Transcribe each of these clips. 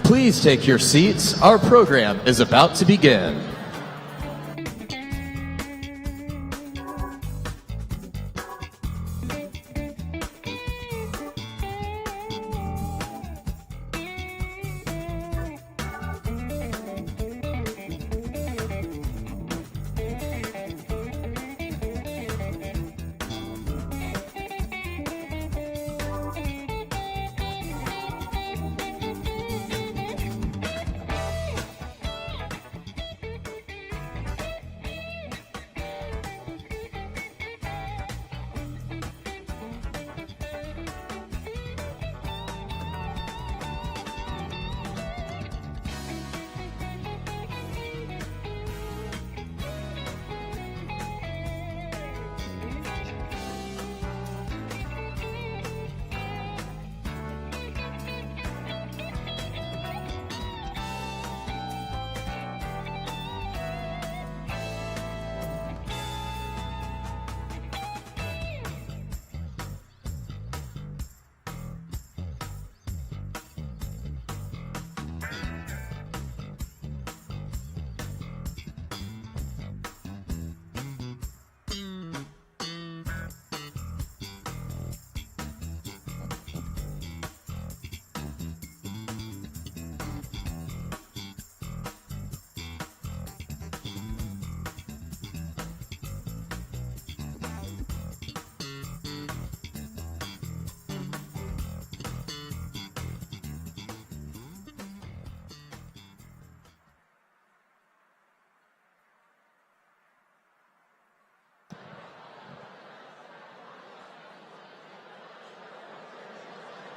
Please take your seats. Our program is about to begin.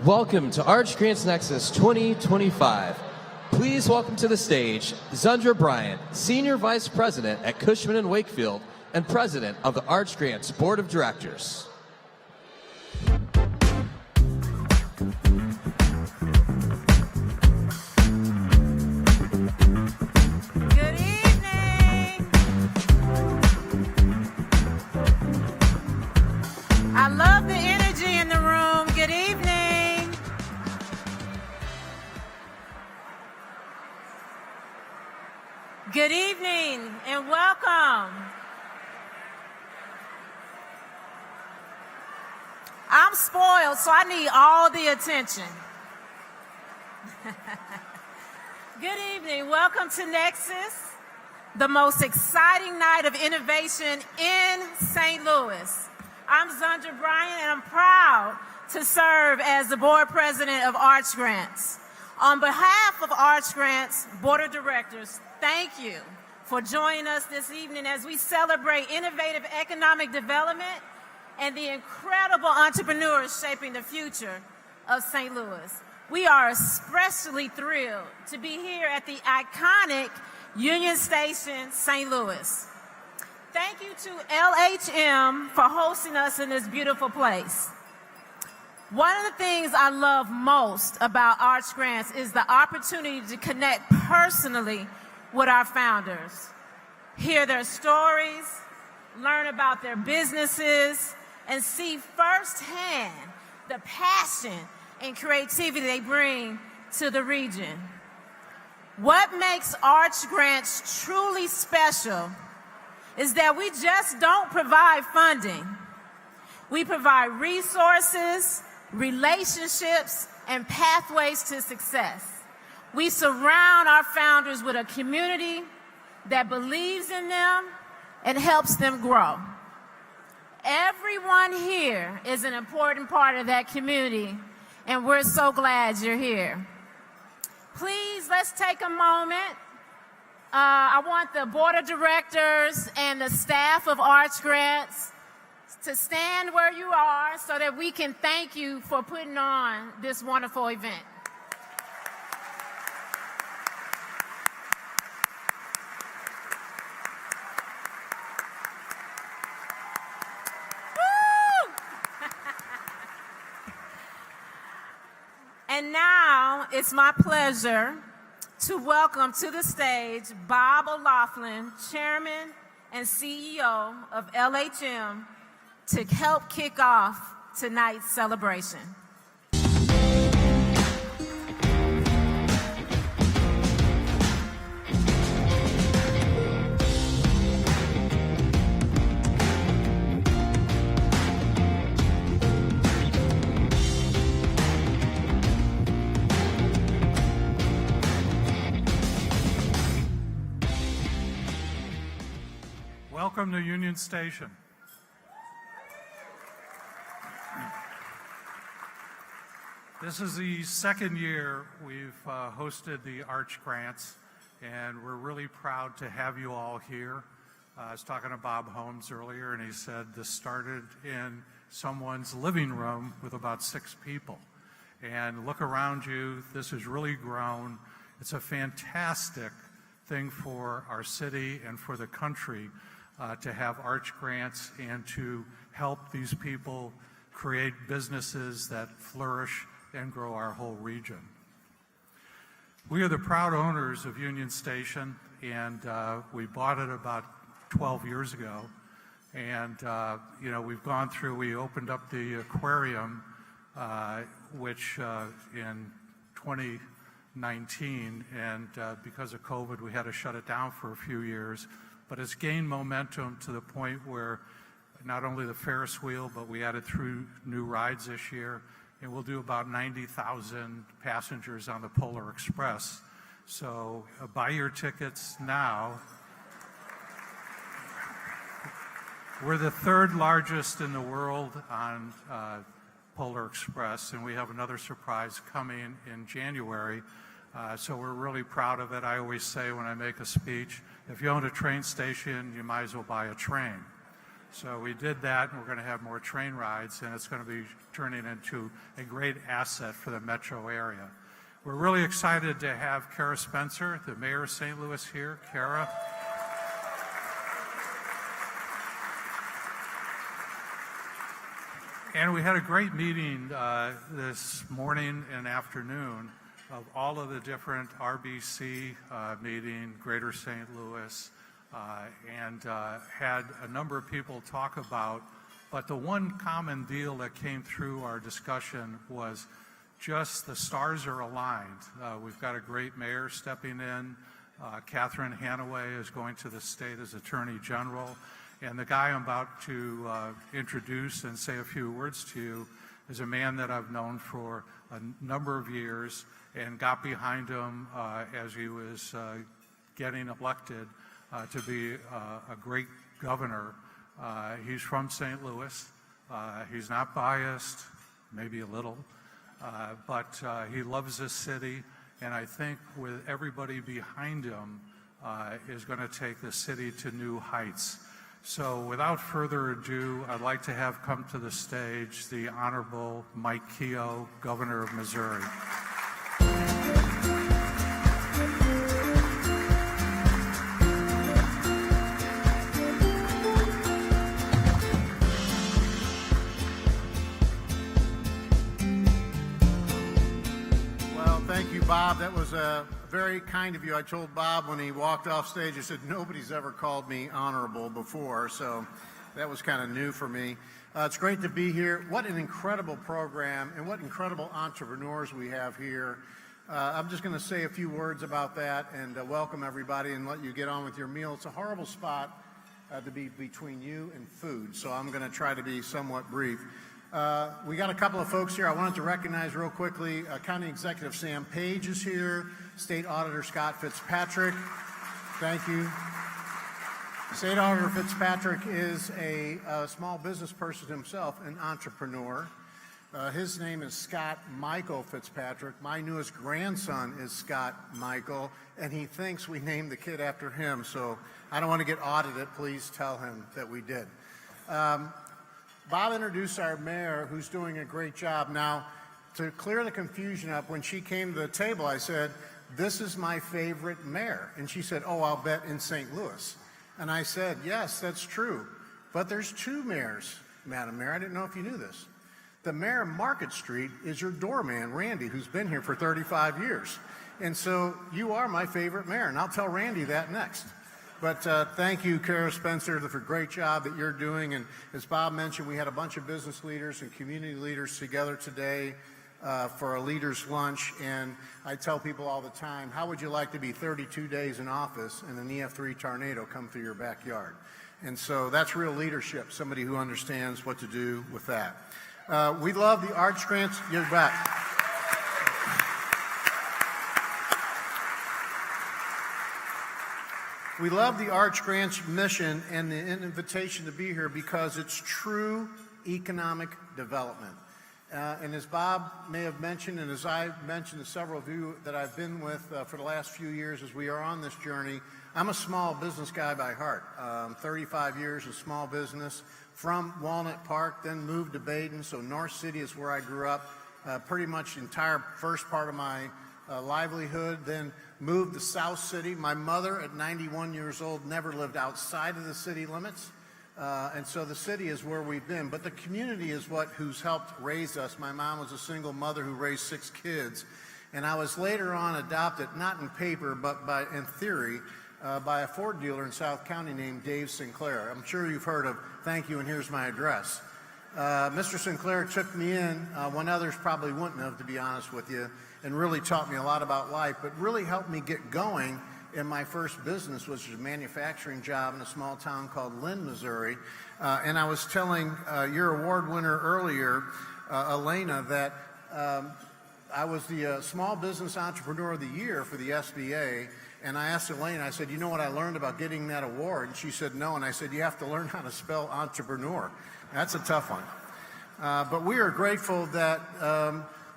Welcome to Arch Grants Nexus 2025. Please welcome to the stage Zundra Bryant, Senior Vice President at Cushman & Wakefield and President of the Arch Grants Board of Directors. Good evening. I love the energy in the room. Good evening. Good evening and welcome. I'm spoiled, so I need all the attention. Good evening. Welcome to neXus, the most exciting night of innovation in St. Louis. I'm Zundra Bryant, and I'm proud to serve as the board president of Arch Grants. On behalf of Arch Grants Board of Directors, thank you for joining us this evening as we celebrate innovative economic development and the incredible entrepreneurs shaping the future of St. Louis. We are especially thrilled to be here at the iconic Union Station, St. Louis. Thank you to LHM for hosting us in this beautiful place. One of the things I love most about Arch Grants is the opportunity to connect personally with our founders, hear their stories, learn about their businesses, and see firsthand the passion and creativity they bring to the region. What makes Arch Grants truly special is that we just don't provide funding. We provide resources, relationships, and pathways to success. We surround our founders with a community that believes in them and helps them grow. Everyone here is an important part of that community, and we're so glad you're here. Please, let's take a moment. I want the board of directors and the staff of Arch Grants to stand where you are so that we can thank you for putting on this wonderful event. And now it's my pleasure to welcome to the stage Bob O'Loughlin, Chairman and CEO of LHM, to help kick off tonight's celebration. Welcome to Union Station. This is the second year we've hosted the Arch Grants, and we're really proud to have you all here. I was talking to Bob Holmes earlier, and he said this started in someone's living room with about 6 people. And look around you, this has really grown. It's a fantastic thing for our city and for the country to have Arch Grants and to help these people create businesses that flourish and grow our whole region. We are the proud owners of Union Station, and we bought it about 12 years ago. And you know, we've gone through, we opened up the aquarium, which in 2019, and because of COVID, we had to shut it down for a few years. But it's gained momentum to the point where not only the Ferris wheel, but we added 3 new rides this year, and we'll do about 90,000 passengers on the Polar Express. So buy your tickets now. We're the 3rd largest in the world on Polar Express, and we have another surprise coming in January. So we're really proud of it. I always say when I make a speech, if you own a train station, you might as well buy a train. So we did that, and we're going to have more train rides, and it's going to be turning into a great asset for the metro area. We're really excited to have Kara Spencer, the mayor of St. Louis, here. Kara. And we had a great meeting this morning and afternoon of all of the different RBC meeting, Greater St. Louis, and had a number of people talk about, but the one common deal that came through our discussion was just the stars are aligned. We've got a great mayor stepping in. Catherine Hanaway is going to the state as Attorney General. And the guy I'm about to introduce and say a few words to you is a man that I've known for a number of years and got behind him as he was getting elected to be a great governor. He's from St. Louis. He's not biased, maybe a little, but he loves this city, and I think with everybody behind him is going to take the city to new heights. So without further ado, I'd like to have come to the stage the Honorable Mike Keogh, Governor of Missouri. Well, thank you, Bob. That was very kind of you. I told Bob when he walked off stage, I said, nobody's ever called me honorable before, so that was kind of new for me. It's great to be here. What an incredible program and what incredible entrepreneurs we have here. I'm just going to say a few words about that and welcome everybody and let you get on with your meal. It's a horrible spot to be between you and food, so I'm going to try to be somewhat brief. We got a couple of folks here I wanted to recognize real quickly. County Executive Sam Page is here. State Auditor Scott Fitzpatrick. Thank you. State Auditor Fitzpatrick is a small business person himself, an entrepreneur. His name is Scott Michael Fitzpatrick. My newest grandson is Scott Michael, and he thinks we named the kid after him, so I don't want to get audited. Please tell him that we did. Bob introduced our mayor, who's doing a great job. Now, to clear the confusion up, when she came to the table, I said, this is my favorite mayor. And she said, oh, I'll bet in St. Louis. And I said, yes, that's true. But there's 2 mayors, Madam Mayor. I didn't know if you knew this. The mayor of Market Street is your doorman, Randy, who's been here for 35 years. And so you are my favorite mayor, and I'll tell Randy that next. But thank you, Kara Spencer, for a great job that you're doing. And as Bob mentioned, we had a bunch of business leaders and community leaders together today for a leaders' lunch. And I tell people all the time, how would you like to be 32 days in office and an EF3 tornado come through your backyard? And so that's real leadership, somebody who understands what to do with that. We love the Arch Grants. You're back. We love the Arch Grants mission and the invitation to be here because it's true economic development. And as Bob may have mentioned, and as I've mentioned to several of you that I've been with for the last few years as we are on this journey, I'm a small business guy by heart. 35 years of small business from Walnut Park, then moved to Baden, so North City is where I grew up. Pretty much the entire first part of my livelihood, then moved to South City. My mother at 91 years old never lived outside of the city limits. And so the city is where we've been, but the community is who's helped raise us. My mom was a single mother who raised 6 kids, and I was later on adopted, not in paper, but in theory, by a Ford dealer in South County named Dave Sinclair. I'm sure you've heard of "Thank you, and here's my address." Mr. Sinclair took me in when others probably wouldn't have, to be honest with you, and really taught me a lot about life, but really helped me get going in my first business, which was a manufacturing job in a small town called Lynn, Missouri. And I was telling your award winner earlier, Elena, that I was the Small Business Entrepreneur of the Year for the SBA. And I asked Elena, I said, you know what I learned about getting that award? And she said, no. And I said, you have to learn how to spell entrepreneur. That's a tough one. But we are grateful that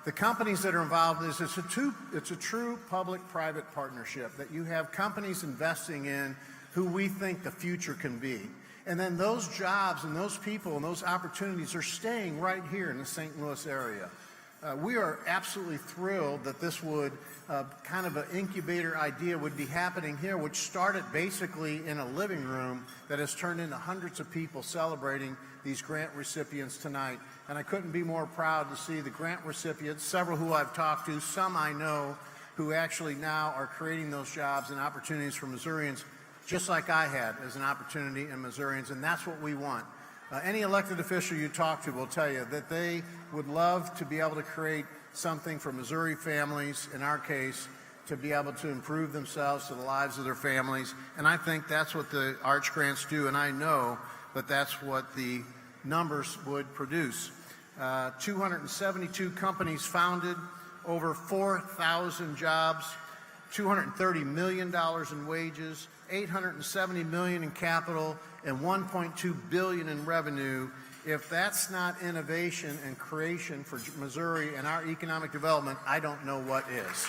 the companies that are involved in this, it's a true public-private partnership, that you have companies investing in who we think the future can be. And then those jobs and those people and those opportunities are staying right here in the St. Louis area. We are absolutely thrilled that this would, kind of an incubator idea would be happening here, which started basically in a living room that has turned into hundreds of people celebrating these grant recipients tonight. And I couldn't be more proud to see the grant recipients, several who I've talked to, some I know, who actually now are creating those jobs and opportunities for Missourians, just like I had as an opportunity in Missourians, and that's what we want. Any elected official you talk to will tell you that they would love to be able to create something for Missouri families, in our case, to be able to improve themselves, to the lives of their families. And I think that's what the Arch Grants do, and I know that that's what the numbers would produce. 272 companies founded, over 4,000 jobs, $230 million in wages, $870 million in capital, and $1.2 billion in revenue. If that's not innovation and creation for Missouri and our economic development, I don't know what is.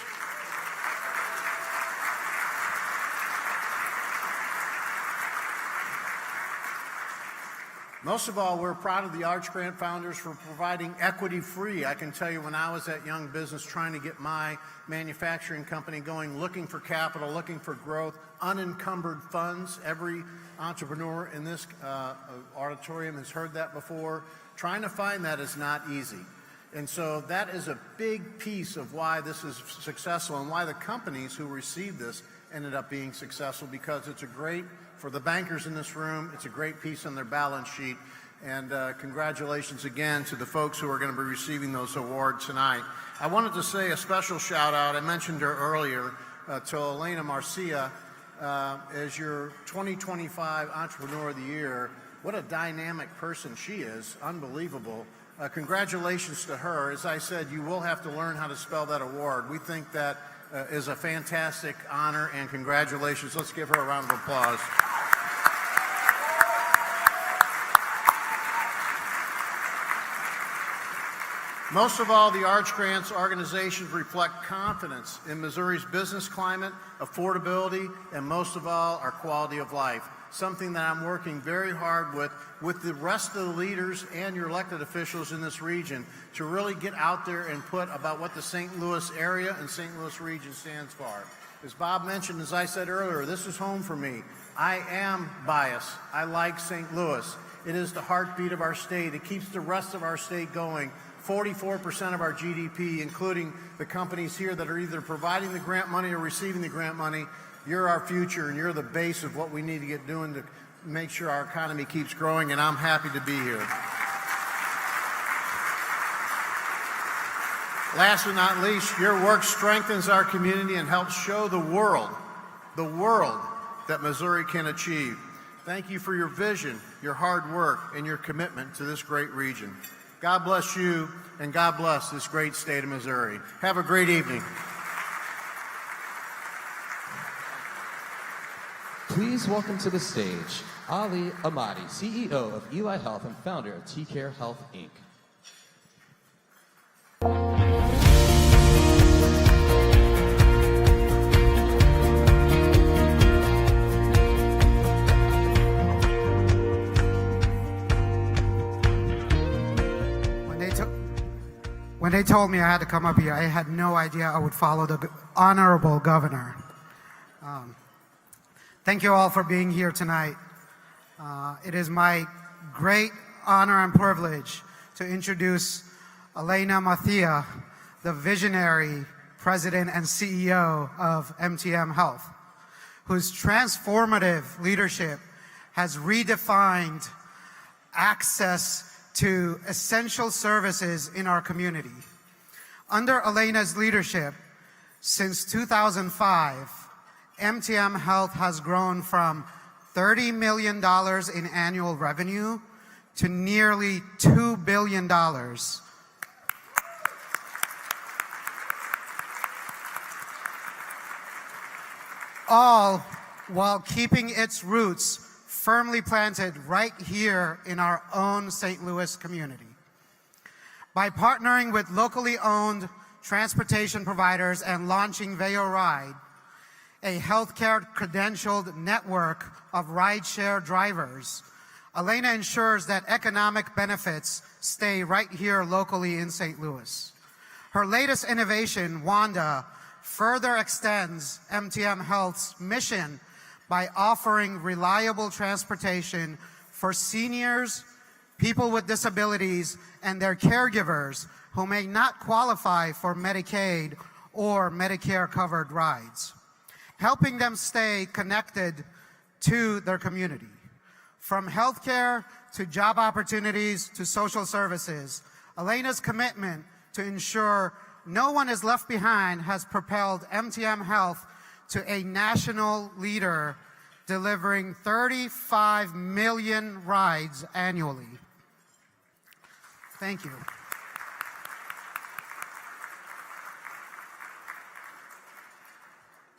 Most of all, we're proud of the Arch Grant founders for providing equity-free. I can tell you when I was at Young Business trying to get my manufacturing company going, looking for capital, looking for growth, unencumbered funds. Every entrepreneur in this auditorium has heard that before. Trying to find that is not easy. And so that is a big piece of why this is successful and why the companies who received this ended up being successful, because it's a great, for the bankers in this room, it's a great piece on their balance sheet. And congratulations again to the folks who are going to be receiving those awards tonight. I wanted to say a special shout out, I mentioned her earlier, to Elena Marcia as your 2025 Entrepreneur of the Year. What a dynamic person she is, unbelievable. Congratulations to her. As I said, you will have to learn how to spell that award. We think that is a fantastic honor, and congratulations. Let's give her a round of applause. Most of all, the Arch Grants organizations reflect confidence in Missouri's business climate, affordability, and most of all, our quality of life. Something that I'm working very hard with the rest of the leaders and your elected officials in this region to really get out there and put about what the St. Louis area and St. Louis region stands for. As Bob mentioned, as I said earlier, this is home for me. I am biased. I like St. Louis. It is the heartbeat of our state. It keeps the rest of our state going. 44% of our GDP, including the companies here that are either providing the grant money or receiving the grant money. You're our future, and you're the base of what we need to get doing to make sure our economy keeps growing, and I'm happy to be here. Last but not least, your work strengthens our community and helps show the world that Missouri can achieve. Thank you for your vision, your hard work, and your commitment to this great region. God bless you, and God bless this great state of Missouri. Have a great evening. Please please welcome to the stage Ali Ahmadi, CEO of Eli Health and founder of T-Care Health, Inc. When they told me I had to come up here, I had no idea I would follow the honorable governor. Thank you all for being here tonight. It is my great honor and privilege to introduce Elena Mathia, the visionary president and CEO of MTM Health, whose transformative leadership has redefined access to essential services in our community. Under Elena's leadership, since 2005, MTM Health has grown from $30 million in annual revenue to nearly $2 billion. All while keeping its roots firmly planted right here in our own St. Louis community. By partnering with locally owned transportation providers and launching Veo Ride, a healthcare credentialed network of rideshare drivers, Elena ensures that economic benefits stay right here locally in St. Louis. Her latest innovation, Wanda, further extends MTM Health's mission by offering reliable transportation for seniors, people with disabilities, and their caregivers who may not qualify for Medicaid or Medicare-covered rides, helping them stay connected to their community. From healthcare to job opportunities to social services, Elena's commitment to ensure no one is left behind has propelled MTM Health to a national leader, delivering 35 million rides annually. Thank you.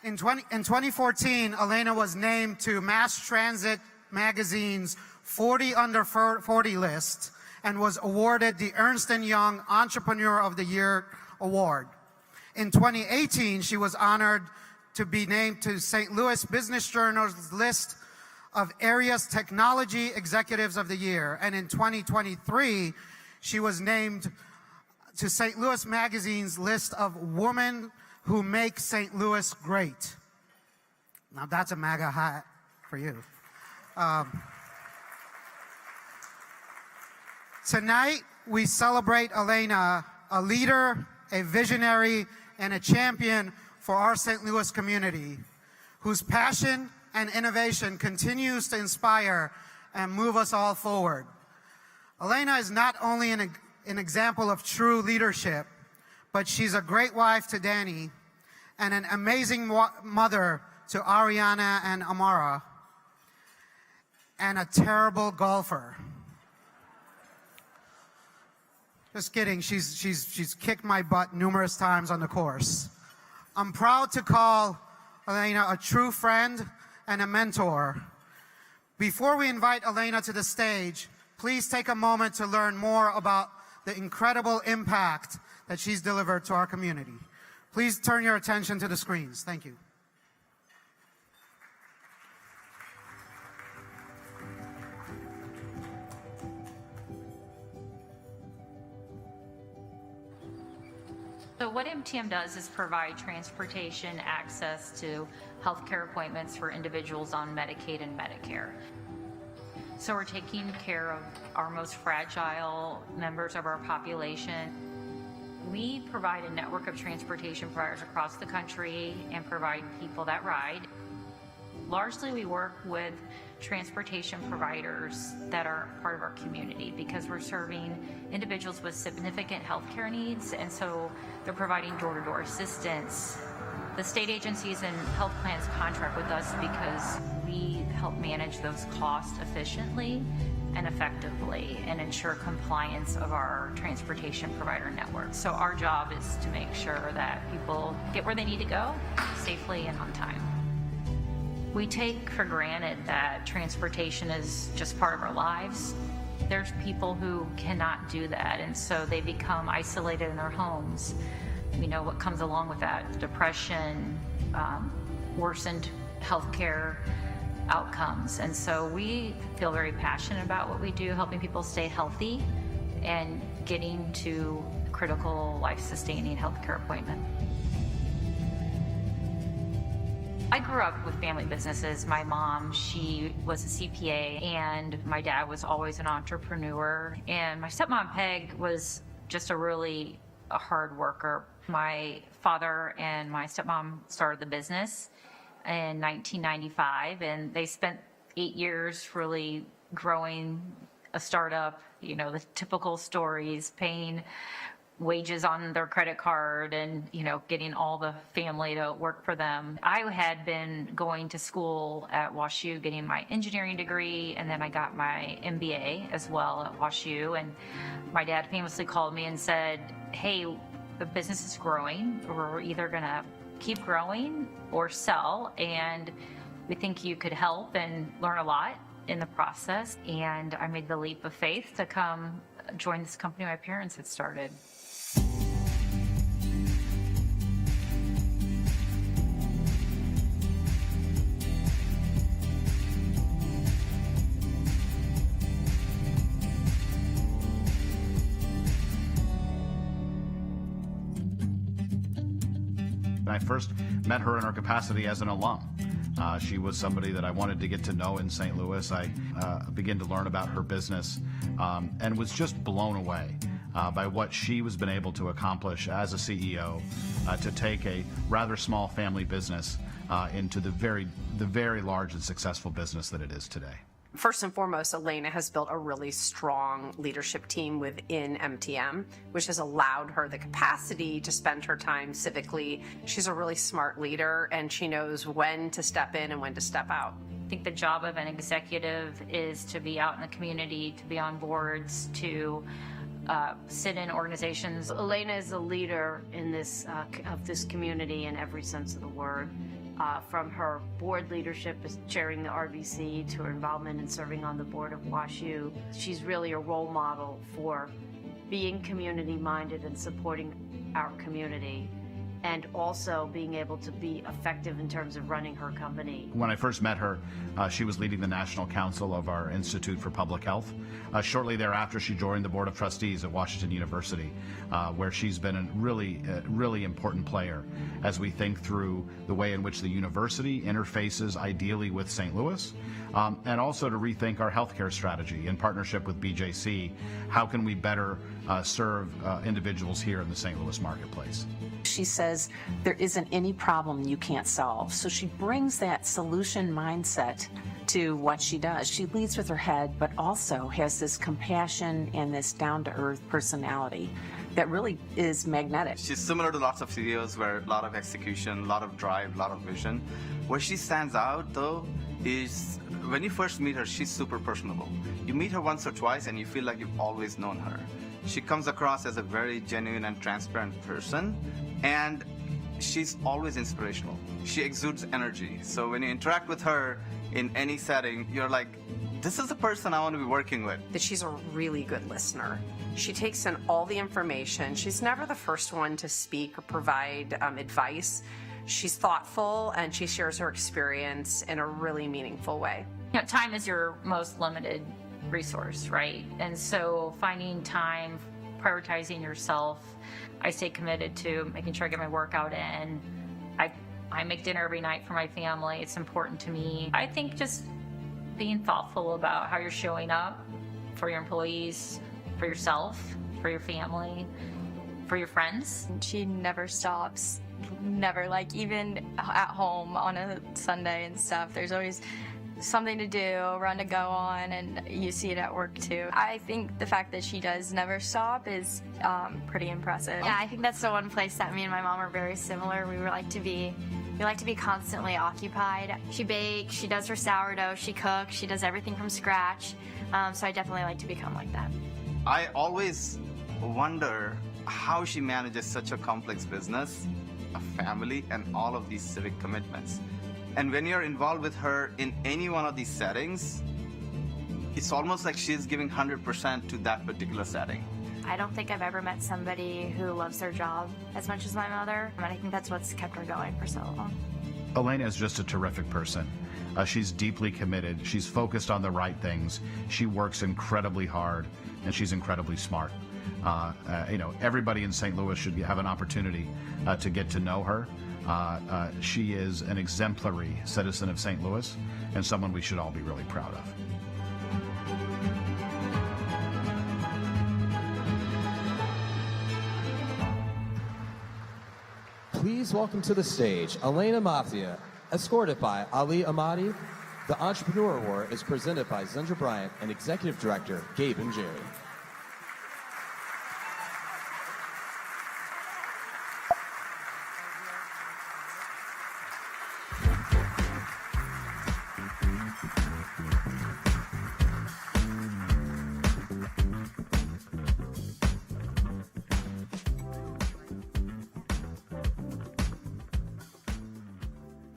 In 2014, Elena was named to Mass Transit Magazine's 40 Under 40 list and was awarded the Ernst & Young Entrepreneur of the Year Award. In 2018, she was honored to be named to St. Louis Business Journal's list of Area's Technology Executives of the Year. And in 2023, she was named to St. Louis Magazine's list of Women Who Make St. Louis Great. Now that's a MAGA hat for you. Tonight, we celebrate Elena, a leader, a visionary, and a champion for our St. Louis community, whose passion and innovation continues to inspire and move us all forward. Elena is not only an example of true leadership, but she's a great wife to Danny and an amazing mother to Ariana and Amara, and a terrible golfer. Just kidding, she's kicked my butt numerous times on the course. I'm proud to call Elena a true friend and a mentor. Before we invite Elena to the stage, please take a moment to learn more about the incredible impact that she's delivered to our community. Please turn your attention to the screens. Thank you. So what MTM does is provide transportation access to healthcare appointments for individuals on Medicaid and Medicare. So we're taking care of our most fragile members of our population. We provide a network of transportation providers across the country and provide people that ride. Largely, we work with transportation providers that are part of our community because we're serving individuals with significant healthcare needs, and so they're providing door-to-door assistance. The state agencies and health plans contract with us because we help manage those costs efficiently and effectively and ensure compliance of our transportation provider network. So our job is to make sure that people get where they need to go safely and on time. We take for granted that transportation is just part of our lives. There's people who cannot do that, and so they become isolated in their homes. We know what comes along with that: depression, worsened healthcare outcomes. And so we feel very passionate about what we do, helping people stay healthy and getting to critical life-sustaining healthcare appointment. I grew up with family businesses. My mom, she was a CPA, and my dad was always an entrepreneur. And my stepmom, Peg, was just a hard worker. My father and my stepmom started the business in 1995, and they spent 8 years really growing a startup, you know, the typical stories, paying wages on their credit card and, you know, getting all the family to work for them. I had been going to school at WashU, getting my engineering degree, and then I got my MBA as well at WashU. And my dad famously called me and said, hey, the business is growing. We're either going to keep growing or sell, and we think you could help and learn a lot in the process. And I made the leap of faith to come join this company my parents had started. I first met her in her capacity as an alum. She was somebody that I wanted to get to know in St. Louis. I began to learn about her business and was just blown away by what she was been able to accomplish as a CEO to take a rather small family business into the very large and successful business that it is today. First and foremost, Elena has built a really strong leadership team within MTM, which has allowed her the capacity to spend her time civically. She's a really smart leader, and she knows when to step in and when to step out. I think the job of an executive is to be out in the community, to be on boards, to sit in organizations. Elena is a leader in this of this community in every sense of the word. From her board leadership as chairing the RVC to her involvement in serving on the board of WashU. She's really a role model for being community-minded and supporting our community, and also being able to be effective in terms of running her company. When I first met her, she was leading the National Council of our Institute for Public Health. Shortly thereafter, she joined the Board of Trustees at Washington University, where she's been a really important player as we think through the way in which the university interfaces ideally with St. Louis, and also to rethink our healthcare strategy in partnership with BJC. How can we better serve individuals here in the St. Louis marketplace? She says there isn't any problem you can't solve. So she brings that solution mindset to what she does. She leads with her head, but also has this compassion and this down-to-earth personality that really is magnetic. She's similar to lots of CEOs where a lot of execution, a lot of drive, a lot of vision. Where she stands out, though, is when you first meet her, she's super personable. You meet her once or twice and you feel like you've always known her. She comes across as a very genuine and transparent person, and she's always inspirational. She exudes energy. So when you interact with her in any setting, you're like, this is the person I want to be working with. That she's a really good listener. She takes in all the information. She's never the first one to speak or provide advice. She's thoughtful, and she shares her experience in a really meaningful way. You know, time is your most limited resource, right? And so finding time, prioritizing yourself. I stay committed to making sure I get my workout in. I make dinner every night for my family. It's important to me. I think just being thoughtful about how you're showing up for your employees, for yourself, for your family, for your friends. She never stops. Never, like even at home on a Sunday and stuff, there's always something to do, run to go on, and you see it at work too. I think the fact that she does never stop is pretty impressive. Yeah, I think that's the one place that me and my mom are very similar. We like to be constantly occupied. She bakes, she does her sourdough, she cooks, she does everything from scratch. So I definitely like to become like that. I always wonder how she manages such a complex business, a family, and all of these civic commitments. And when you're involved with her in any one of these settings, it's almost like she's giving 100% to that particular setting. I don't think I've ever met somebody who loves their job as much as my mother, and I think that's what's kept her going for so long. Elena is just a terrific person. She's deeply committed. She's focused on the right things. She works incredibly hard, and she's incredibly smart. Everybody in St. Louis should have an opportunity to get to know her. She is an exemplary citizen of St. Louis and someone we should all be really proud of. Please welcome to the stage Elena Mafia, escorted by Ali Ahmadi. The Entrepreneur Award is presented by Zundra Bryant and Executive Director Gabe and Jerry.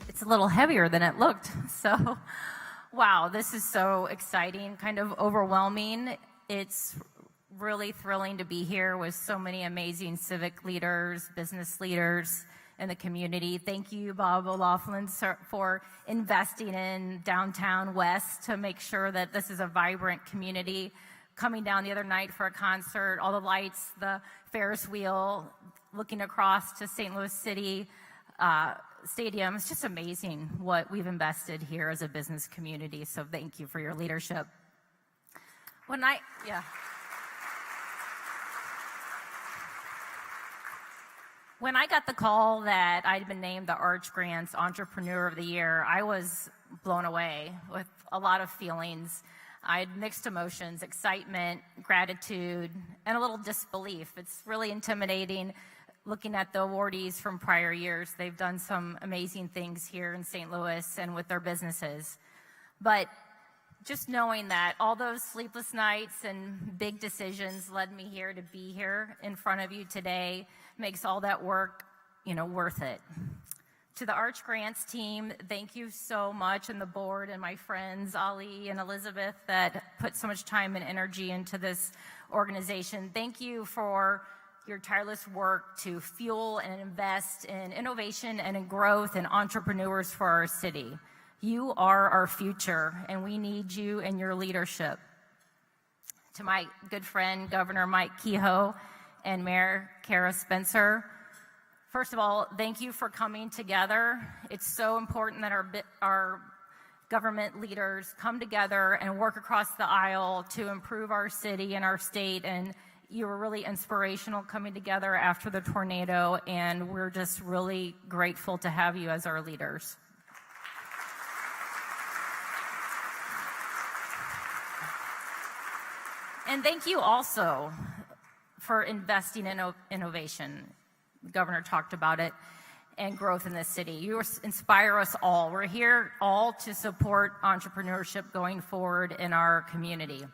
It's a little heavier than it looked. So, wow, this is so exciting, kind of overwhelming. It's really thrilling to be here with so many amazing civic leaders, business leaders in the community. Thank you, Bob O'Laughlin, for investing in downtown West to make sure that this is a vibrant community. Coming down the other night for a concert, all the lights, the Ferris wheel, looking across to St. Louis City Stadium. It's just amazing what we've invested here as a business community. So thank you for your leadership. When I got the call that I'd been named the Arch Grants Entrepreneur of the Year, I was blown away with a lot of feelings. I had mixed emotions, excitement, gratitude, and a little disbelief. It's really intimidating looking at the awardees from prior years. They've done some amazing things here in St. Louis and with their businesses. But just knowing that all those sleepless nights and big decisions led me here to be here in front of you today makes all that work, worth it. To the Arch Grants team, thank you so much, and the board and my friends, Ali and Elizabeth, that put so much time and energy into this organization. Thank you for your tireless work to fuel and invest in innovation and in growth and entrepreneurs for our city. You are our future, and we need you and your leadership. To my good friend, Governor Mike Kehoe and Mayor Kara Spencer, first of all, thank you for coming together. It's so important that our government leaders come together and work across the aisle to improve our city and our state, and you were really inspirational coming together after the tornado, and we're just really grateful to have you as our leaders. And thank you also for investing in innovation. The governor talked about it, and growth in this city. You inspire us all. We're here all to support entrepreneurship going forward in our community.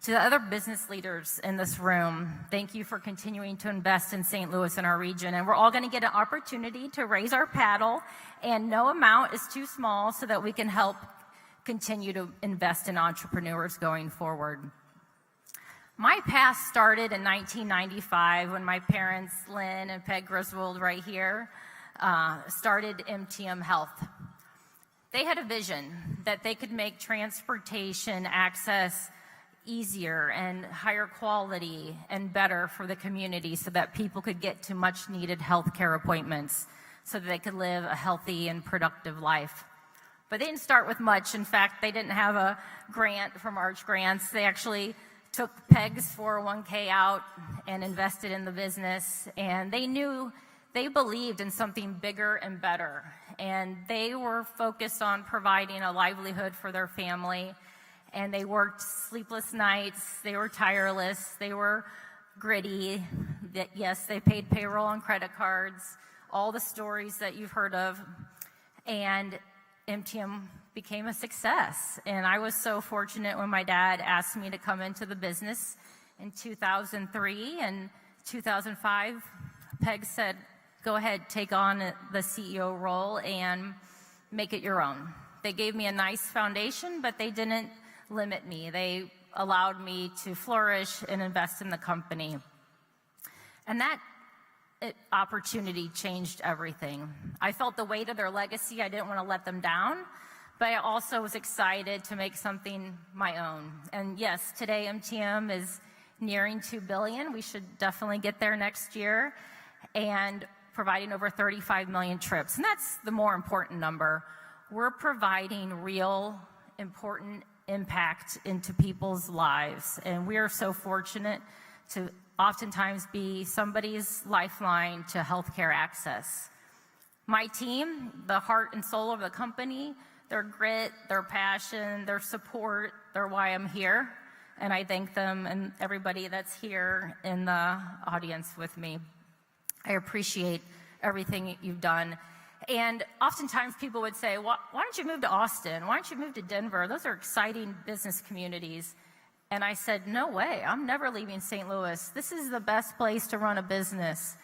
To the other business leaders in this room, thank you for continuing to invest in St. Louis and our region. And we're all going to get an opportunity to raise our paddle, and no amount is too small so that we can help continue to invest in entrepreneurs going forward. My path started in 1995 when my parents, Lynn and Peg Griswold, right here, started MTM Health. They had a vision that they could make transportation access easier and higher quality and better for the community so that people could get to much needed health care appointments so that they could live a healthy and productive life. But they didn't start with much. In fact, they didn't have a grant from Arch Grants. They actually took Peg's 401k out and invested in the business, and they believed in something bigger and better, and they were focused on providing a livelihood for their family. And they worked sleepless nights, they were tireless, they were gritty. Yes, they paid payroll on credit cards, all the stories that you've heard of. And MTM became a success. And I was so fortunate when my dad asked me to come into the business in 2003. And 2005, Peg said, go ahead, take on the CEO role and make it your own. They gave me a nice foundation, but they didn't limit me. They allowed me to flourish and invest in the company. And that opportunity changed everything. I felt the weight of their legacy. I didn't want to let them down, but I also was excited to make something my own. And yes, today MTM is nearing 2 billion. We should definitely get there next year, and providing over 35 million trips. And that's the more important number. We're providing real, important impact into people's lives. And we are so fortunate to oftentimes be somebody's lifeline to healthcare access. My team, the heart and soul of the company, their grit, their passion, their support, they're why I'm here. And I thank them and everybody that's here in the audience with me. I appreciate everything you've done. And oftentimes people would say, why don't you move to Austin? Why don't you move to Denver? Those are exciting business communities. And I said, no way, I'm never leaving St. Louis. This is the best place to run a business.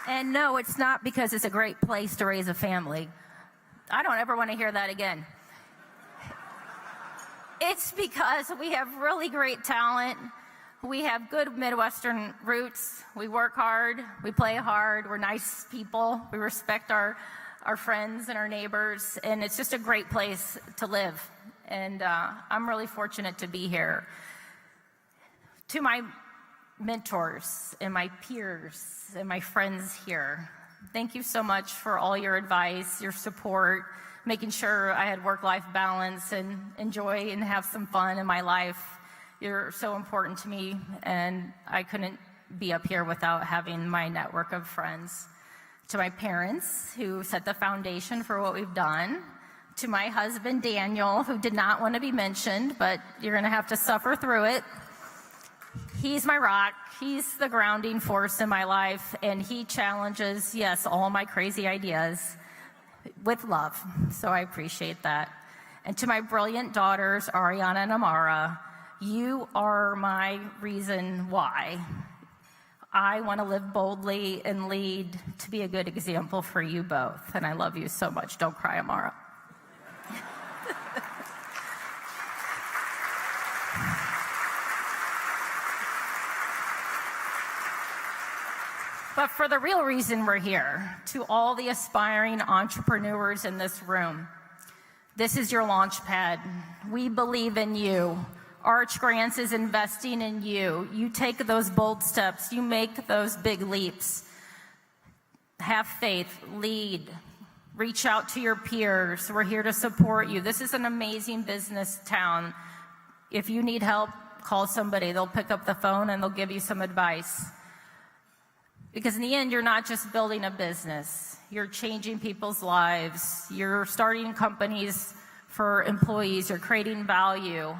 And no, it's not because it's a great place to raise a family. I don't ever want to hear that again. It's because we have really great talent. We have good Midwestern roots. We work hard. We play hard. We're nice people. We respect our friends and our neighbors. And it's just a great place to live. And I'm really fortunate to be here. To my mentors and my peers and my friends here, thank you so much for all your advice, your support, making sure I had work-life balance and enjoy and have some fun in my life. You're so important to me, and I couldn't be up here without having my network of friends. To my parents, who set the foundation for what we've done. To my husband, Daniel, who did not want to be mentioned, but you're going to have to suffer through it. He's my rock. He's the grounding force in my life, and he challenges, yes, all my crazy ideas with love, so I appreciate that. And to my brilliant daughters, Ariana and Amara, you are my reason why. I want to live boldly and lead to be a good example for you both, and I love you so much. Don't cry, Amara. But for the real reason we're here, to all the aspiring entrepreneurs in this room, this is your launch pad. We believe in you. Arch Grants is investing in you. You take those bold steps. You make those big leaps. Have faith. Lead. Reach out to your peers. We're here to support you. This is an amazing business town. If you need help, call somebody. They'll pick up the phone and they'll give you some advice. Because in the end, you're not just building a business. You're changing people's lives. You're starting companies for employees. You're creating value.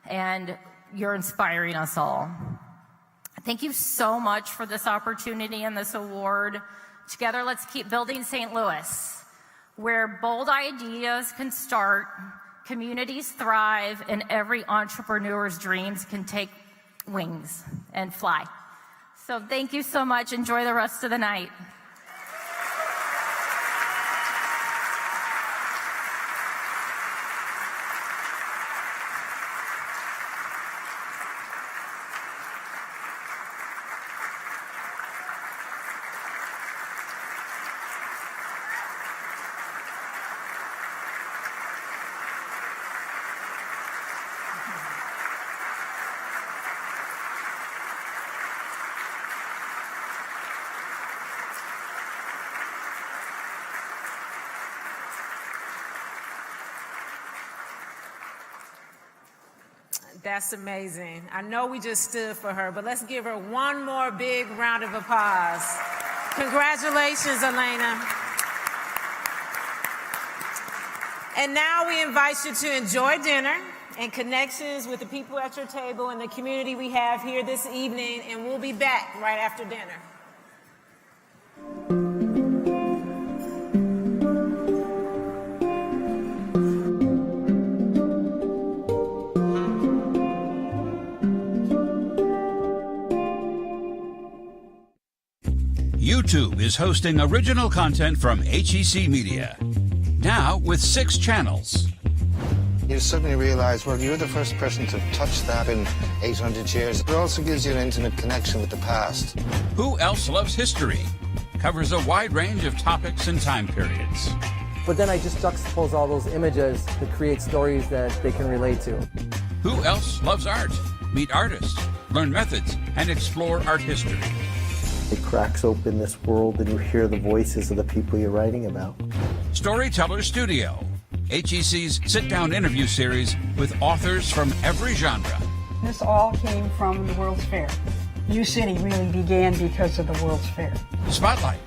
And you're inspiring us all. Thank you so much for this opportunity and this award. Together, let's keep building St. Louis, where bold ideas can start, communities thrive, and every entrepreneur's dreams can take wings and fly. So thank you so much. Enjoy the rest of the night. That's amazing. I know we just stood for her, but let's give her one more big round of applause. Congratulations, Elena. And now we invite you to enjoy dinner and connections with the people at your table and the community we have here this evening, and we'll be back right after dinner. YouTube is hosting original content from HEC Media. Now with 6 channels. You suddenly realize, well, you're the first person to touch that in 800 years. It also gives you an intimate connection with the past. Who Else Loves History covers a wide range of topics and time periods. But then I just juxtapose all those images to create stories that they can relate to. Who Else Loves Art? Meet artists, learn methods, and explore art history. It cracks open this world and you hear the voices of the people you're writing about. Storyteller Studio, HEC's sit-down interview series with authors from every genre. This all came from the World's Fair. New City really began because of the World's Fair. Spotlight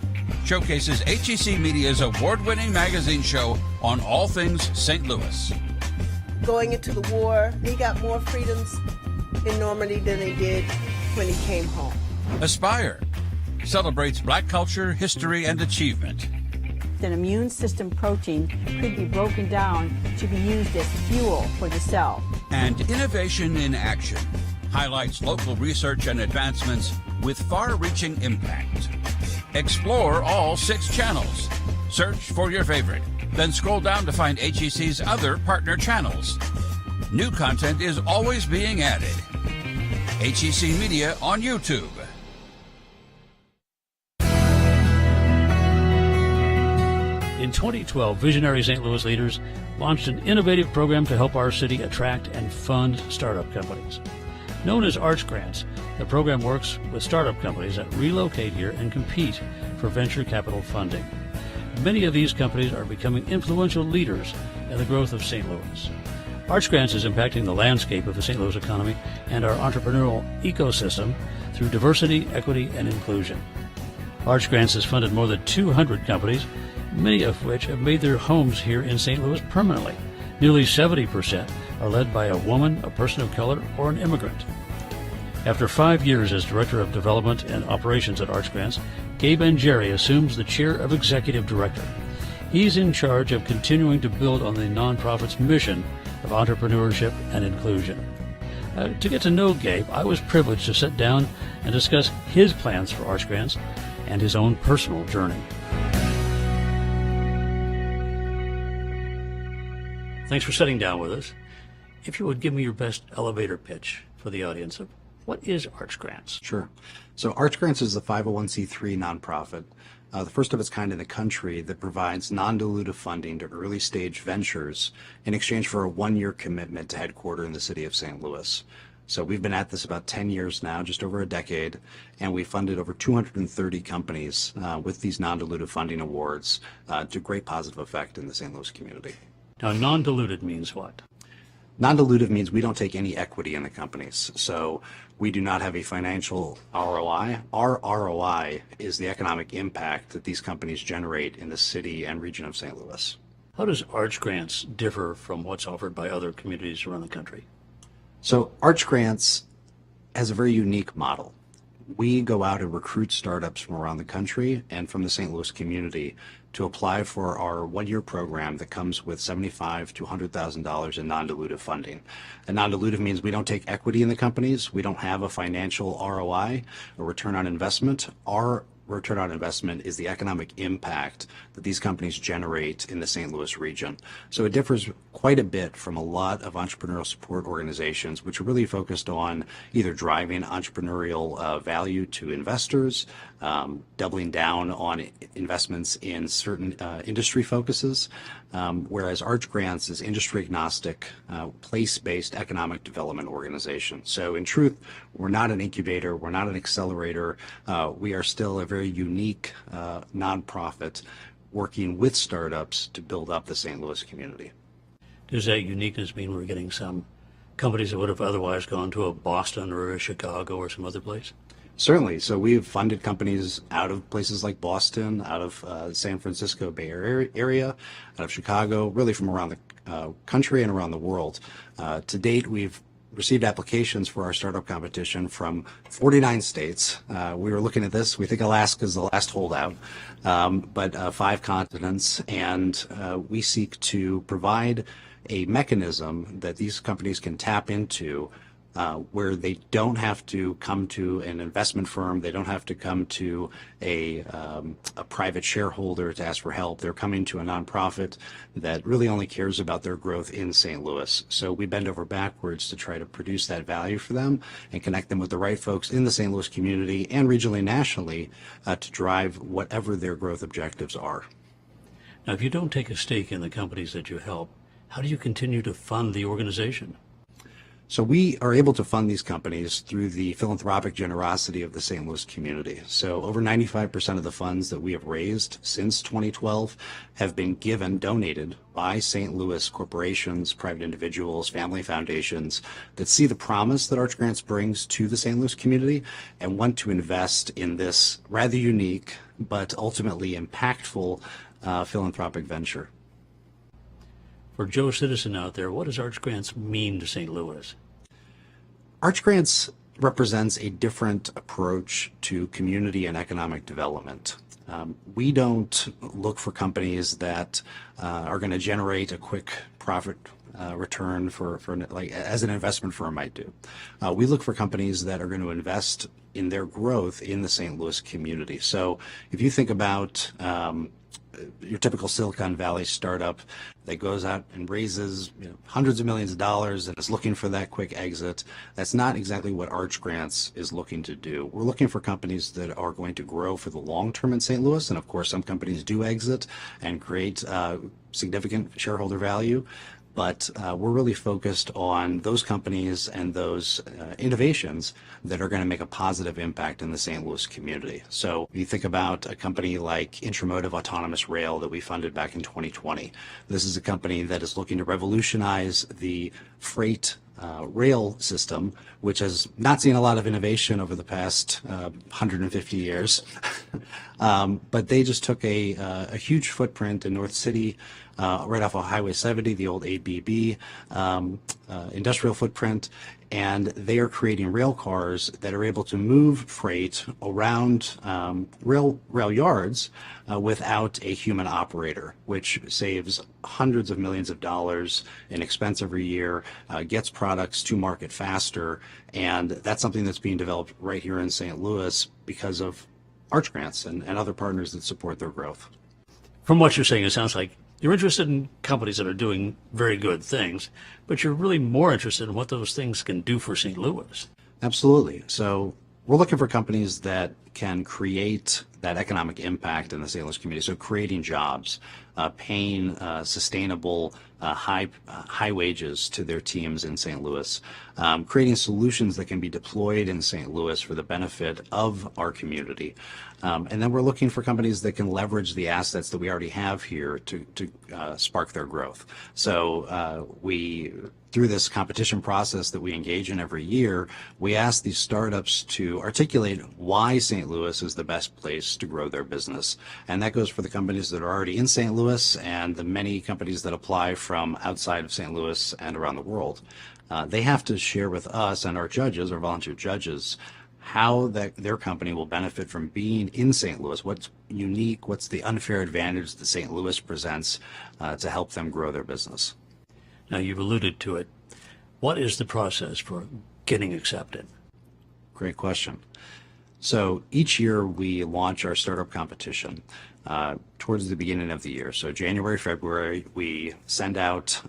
showcases HEC Media's award-winning magazine show on all things St. Louis. Going into the war, he got more freedoms in Normandy than he did when he came home. Aspire celebrates Black culture, history, and achievement. An immune system protein could be broken down to be used as fuel for the cell. And Innovation in Action highlights local research and advancements with far-reaching impact. Explore all 6 channels. Search for your favorite, then scroll down to find HEC's other partner channels. New content is always being added. HEC Media on YouTube. In 2012, visionary St. Louis leaders launched an innovative program to help our city attract and fund startup companies. Known as Arch Grants, the program works with startup companies that relocate here and compete for venture capital funding. Many of these companies are becoming influential leaders in the growth of St. Louis. Arch Grants is impacting the landscape of the St. Louis economy and our entrepreneurial ecosystem through diversity, equity, and inclusion. Arch Grants has funded more than 200 companies, many of which have made their homes here in St. Louis permanently. Nearly 70% are led by a woman, a person of color, or an immigrant. After 5 years as Director of Development and Operations at Arch Grants, Gabe Jerry assumes the chair of Executive Director. He's in charge of continuing to build on the nonprofit's mission of entrepreneurship and inclusion. To get to know Gabe, I was privileged to sit down and discuss his plans for Arch Grants and his own personal journey. Thanks for sitting down with us. If you would give me your best elevator pitch for the audience of what is Arch Grants? Sure. So Arch Grants is a 501c3 nonprofit, the first of its kind in the country that provides non-dilutive funding to early stage ventures in exchange for a 1-year commitment to headquarter in the city of St. Louis. So we've been at this about 10 years now, just over a decade, and we funded over 230 companies with these non-dilutive funding awards to great positive effect in the St. Louis community. Now, non-diluted means what? Non-dilutive means we don't take any equity in the companies. So we do not have a financial ROI. Our ROI is the economic impact that these companies generate in the city and region of St. Louis. How does Arch Grants differ from what's offered by other communities around the country? So Arch Grants has a very unique model. We go out and recruit startups from around the country and from the St. Louis community to apply for our 1-year program that comes with $75,000 to $100,000 in non-dilutive funding. And non-dilutive means we don't take equity in the companies. We don't have a financial ROI, a return on investment. Our return on investment is the economic impact that these companies generate in the St. Louis region. So it differs quite a bit from a lot of entrepreneurial support organizations, which are really focused on either driving entrepreneurial value to investors, doubling down on investments in certain industry focuses, whereas Arch Grants is industry agnostic, place-based economic development organization. So in truth, we're not an incubator, we're not an accelerator, we are still a very unique nonprofit working with startups to build up the St. Louis community. Does that uniqueness mean we're getting some companies that would have otherwise gone to a Boston or a Chicago or some other place? Certainly. So we've funded companies out of places like Boston, out of San Francisco Bay Area, out of Chicago, really from around the country and around the world. To date, we've received applications for our startup competition from 49 states. We were looking at this. We think Alaska is the last holdout, but 5 continents. And we seek to provide a mechanism that these companies can tap into where they don't have to come to an investment firm, they don't have to come to a private shareholder to ask for help. They're coming to a nonprofit that really only cares about their growth in St. Louis. So we bend over backwards to try to produce that value for them and connect them with the right folks in the St. Louis community and regionally, nationally, to drive whatever their growth objectives are. Now, if you don't take a stake in the companies that you help, how do you continue to fund the organization? So we are able to fund these companies through the philanthropic generosity of the St. Louis community. So over 95% of the funds that we have raised since 2012 have been donated by St. Louis corporations, private individuals, family foundations that see the promise that Arch Grants brings to the St. Louis community and want to invest in this rather unique but ultimately impactful philanthropic venture. For Joe Citizen out there, what does Arch Grants mean to St. Louis? Arch Grants represents a different approach to community and economic development. We don't look for companies that are going to generate a quick profit return for like as an investment firm might do. We look for companies that are going to invest in their growth in the St. Louis community. So if you think about your typical Silicon Valley startup that goes out and raises hundreds of millions of dollars and is looking for that quick exit, that's not exactly what Arch Grants is looking to do. We're looking for companies that are going to grow for the long term in St. Louis, and of course some companies do exit and create significant shareholder value. But we're really focused on those companies and those innovations that are going to make a positive impact in the St. Louis community. So you think about a company like Intramotive Autonomous Rail that we funded back in 2020. This is a company that is looking to revolutionize the freight rail system, which has not seen a lot of innovation over the past 150 years. But they just took a huge footprint in North City, right off of Highway 70, the old ABB industrial footprint, and they are creating rail cars that are able to move freight around rail yards without a human operator, which saves hundreds of millions of dollars in expense every year, gets products to market faster, and that's something that's being developed right here in St. Louis because of Arch Grants and other partners that support their growth. From what you're saying, it sounds like you're interested in companies that are doing very good things, but you're really more interested in what those things can do for St. Louis. Absolutely. So we're looking for companies that can create that economic impact in the St. Louis community. So creating jobs, paying sustainable high wages to their teams in St. Louis, creating solutions that can be deployed in St. Louis for the benefit of our community. And then we're looking for companies that can leverage the assets that we already have here to spark their growth. So through this competition process that we engage in every year, we ask these startups to articulate why St. Louis is the best place to grow their business. And that goes for the companies that are already in St. Louis and the many companies that apply from outside of St. Louis and around the world. They have to share with us and our judges, our volunteer judges, how their company will benefit from being in St. Louis. What's unique, what's the unfair advantage that St. Louis presents to help them grow their business. Now, you've alluded to it. What is the process for getting accepted? Great question. So each year we launch our startup competition towards the beginning of the year. So January, February, we send out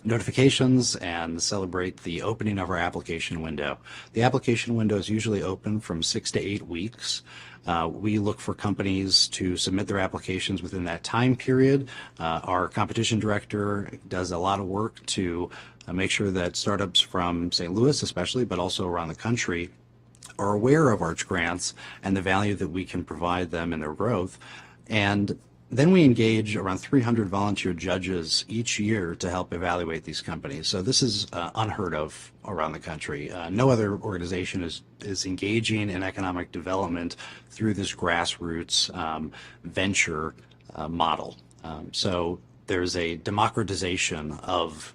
notifications and celebrate the opening of our application window. The application window is usually open from 6 to 8 weeks. We look for companies to submit their applications within that time period. Our competition director does a lot of work to make sure that startups from St. Louis especially, but also around the country, are aware of Arch Grants and the value that we can provide them in their growth. And then we engage around 300 volunteer judges each year to help evaluate these companies. So this is unheard of around the country. No other organization is engaging in economic development through this grassroots venture model. So there's a democratization of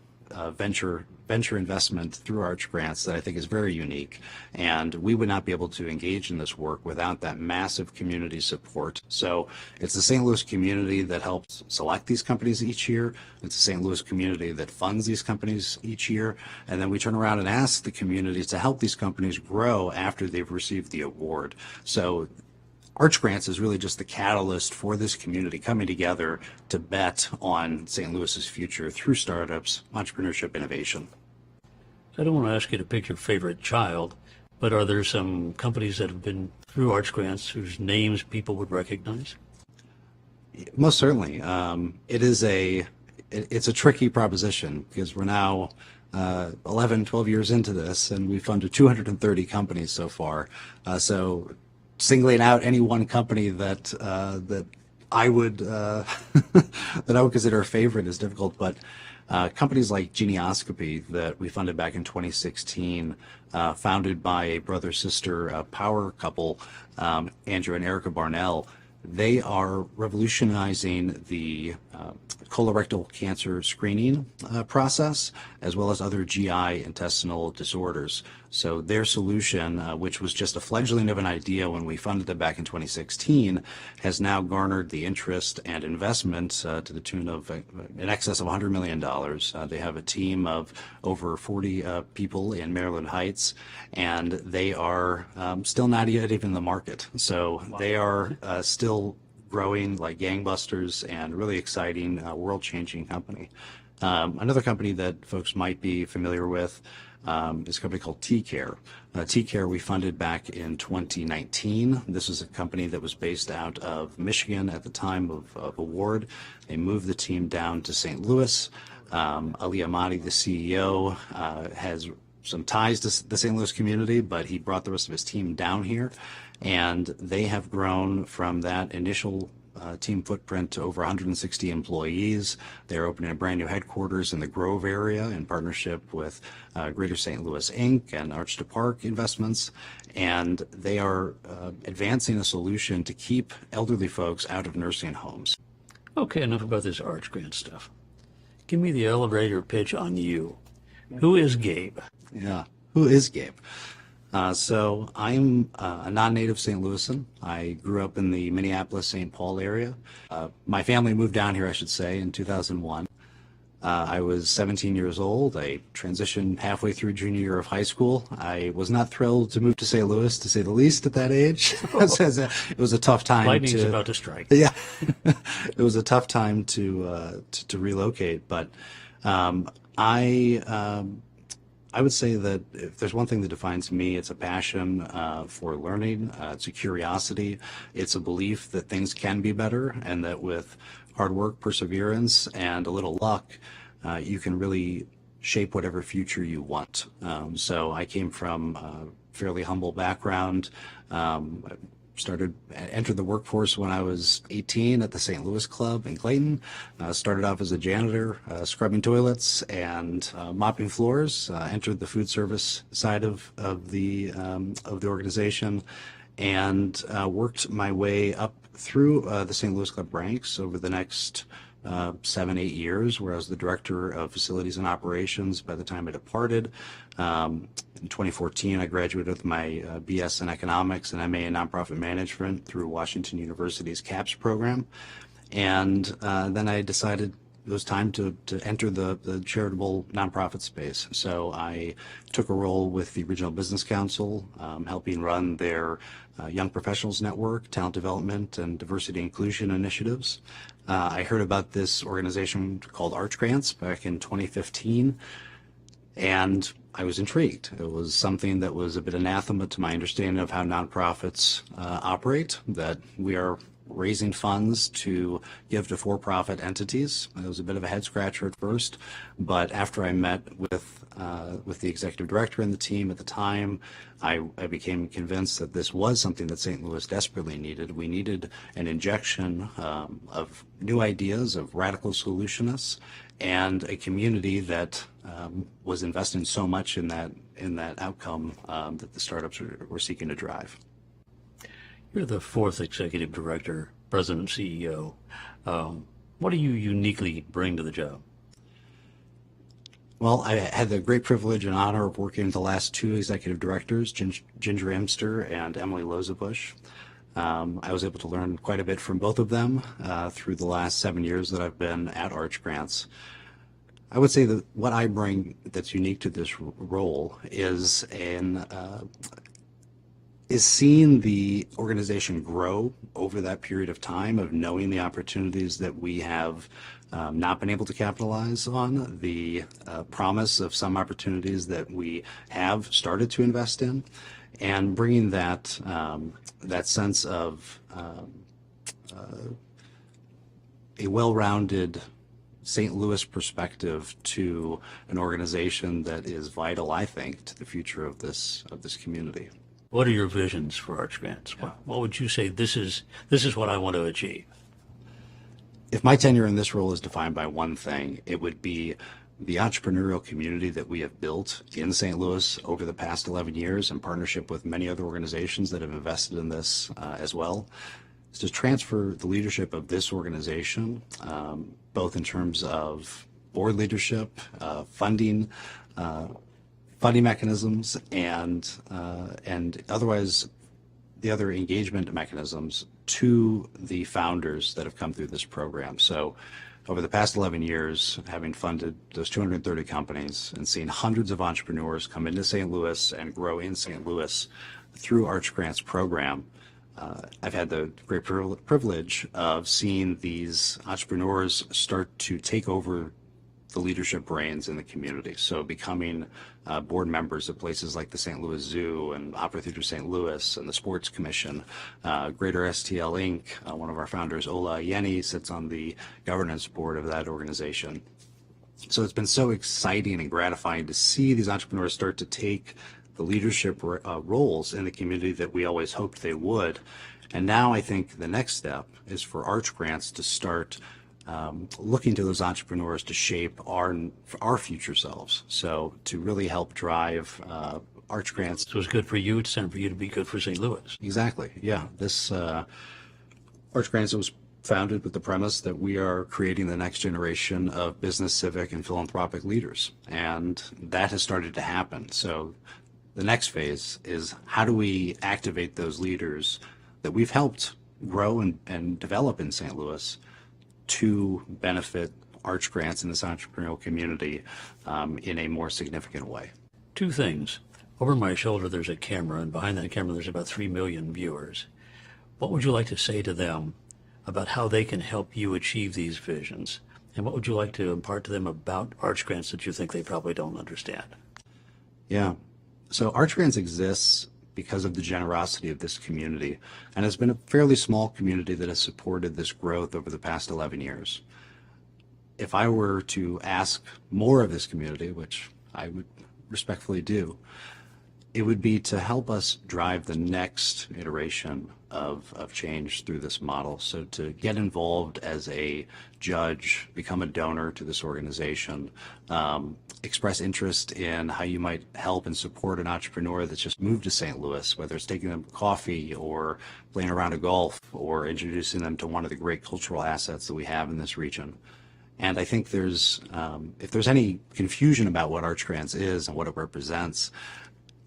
venture venture investment through Arch Grants that I think is very unique. And we would not be able to engage in this work without that massive community support. So it's the St. Louis community that helps select these companies each year. It's the St. Louis community that funds these companies each year. And then we turn around and ask the community to help these companies grow after they've received the award. So Arch Grants is really just the catalyst for this community coming together to bet on St. Louis's future through startups, entrepreneurship, innovation. I don't want to ask you to pick your favorite child, but are there some companies that have been through Arch Grants whose names people would recognize? Most certainly. It's a tricky proposition because we're now 11, 12 years into this, and we've funded 230 companies so far. So singling out any one company that I would that I would consider a favorite is difficult, but companies like Genioscopy that we funded back in 2016, founded by a brother-sister power couple, Andrew and Erica Barnell, they are revolutionizing the colorectal cancer screening process, as well as other GI intestinal disorders. So their solution, which was just a fledgling of an idea when we funded them back in 2016, has now garnered the interest and investment to the tune of in excess of $100 million. They have a team of over 40 people in Maryland Heights, and they are still not yet even in the market. So they are still growing like gangbusters and really exciting, world-changing company. Another company that folks might be familiar with is a company called T-Care. T-Care we funded back in 2019. This is a company that was based out of Michigan at the time of award. They moved the team down to St. Louis. Ali Ahmadi, the CEO, has some ties to the St. Louis community, but he brought the rest of his team down here, and they have grown from that initial team footprint to over 160 employees. They're opening a brand new headquarters in the Grove area in partnership with Greater St. Louis Inc. and Arch to Park Investments, and they are advancing a solution to keep elderly folks out of nursing homes. Okay, enough about this Arch Grant stuff. Give me the elevator pitch on you. Who is Gabe? Yeah, who is Gabe? So I'm a non-native St. Louisan. I grew up in the Minneapolis-St. Paul area. My family moved down here, I should say, in 2001. I was 17 years old. I transitioned halfway through junior year of high school. I was not thrilled to move to St. Louis, to say the least, at that age. It was a tough time. Lightning's about to strike. Yeah, it was a tough time to relocate. But I would say that if there's one thing that defines me, it's a passion for learning. It's a curiosity. It's a belief that things can be better, and that with hard work, perseverance, and a little luck, you can really shape whatever future you want. So I came from a fairly humble background. Entered the workforce when I was 18 at the St. Louis Club in Clayton. Started off as a janitor, scrubbing toilets and mopping floors. Entered the food service side of the organization, and worked my way up through the St. Louis Club ranks over the next 7-8 years, where I was the director of facilities and operations by the time I departed. In 2014, I graduated with my BS in economics and MA in nonprofit management through Washington University's CAPS program. And then I decided it was time to enter the charitable nonprofit space. So I took a role with the Regional Business Council, helping run their Young Professionals Network, talent development, and diversity inclusion initiatives. I heard about this organization called Arch Grants back in 2015, and I was intrigued. It was something that was a bit anathema to my understanding of how nonprofits operate, that we are raising funds to give to for-profit entities. It was a bit of a head-scratcher at first, but after I met with the executive director and the team at the time, I became convinced that this was something that St. Louis desperately needed. We needed an injection of new ideas, of radical solutionists, and a community that was investing so much in that outcome that the startups were seeking to drive. You're the fourth executive director, president, CEO. What do you uniquely bring to the job? Well, I had the great privilege and honor of working with the last two executive directors, Ginger Imster and Emily Lozabush. I was able to learn quite a bit from both of them through the last 7 years that I've been at Arch Grants. I would say that what I bring that's unique to this role is seeing the organization grow over that period of time, of knowing the opportunities that we have not been able to capitalize on, the promise of some opportunities that we have started to invest in, and bringing that that sense of a well-rounded St. Louis perspective to an organization that is vital, I think, to the future of this community. What are your visions for Arch Grants? What would you say, this is what I want to achieve? If my tenure in this role is defined by one thing, it would be the entrepreneurial community that we have built in St. Louis over the past 11 years in partnership with many other organizations that have invested in this as well, is to transfer the leadership of this organization, both in terms of board leadership, funding mechanisms, and otherwise the other engagement mechanisms to the founders that have come through this program. So over the past 11 years, having funded those 230 companies and seen hundreds of entrepreneurs come into St. Louis and grow in St. Louis through Arch Grants program, I've had the great privilege of seeing these entrepreneurs start to take over the leadership reins in the community. So becoming board members of places like the St. Louis Zoo and Opera Theater St. Louis and the Sports Commission, Greater STL Inc. One of our founders, Ola Yeni, sits on the governance board of that organization. So it's been so exciting and gratifying to see these entrepreneurs start to take the leadership roles in the community that we always hoped they would. And now I think the next step is for Arch Grants to start looking to those entrepreneurs to shape our future selves. So to really help drive Arch Grants. So it's good for you, it's time for you to be good for St. Louis. Exactly, yeah. This Arch Grants was founded with the premise that we are creating the next generation of business, civic, and philanthropic leaders. And that has started to happen. So the next phase is, how do we activate those leaders that we've helped grow and develop in St. Louis to benefit Arch Grants in this entrepreneurial community in a more significant way? Two things. Over my shoulder there's a camera, and behind that camera there's about 3 million viewers. What would you like to say to them about how they can help you achieve these visions? And what would you like to impart to them about Arch Grants that you think they probably don't understand? Yeah. So Arch Grants exists because of the generosity of this community, and it's been a fairly small community that has supported this growth over the past 11 years. If I were to ask more of this community, which I would respectfully do, it would be to help us drive the next iteration of change through this model. So to get involved as a judge, become a donor to this organization, express interest in how you might help and support an entrepreneur that's just moved to St. Louis, whether it's taking them coffee or playing a round of golf or introducing them to one of the great cultural assets that we have in this region. And I think there's, if there's any confusion about what Arch Grants is and what it represents,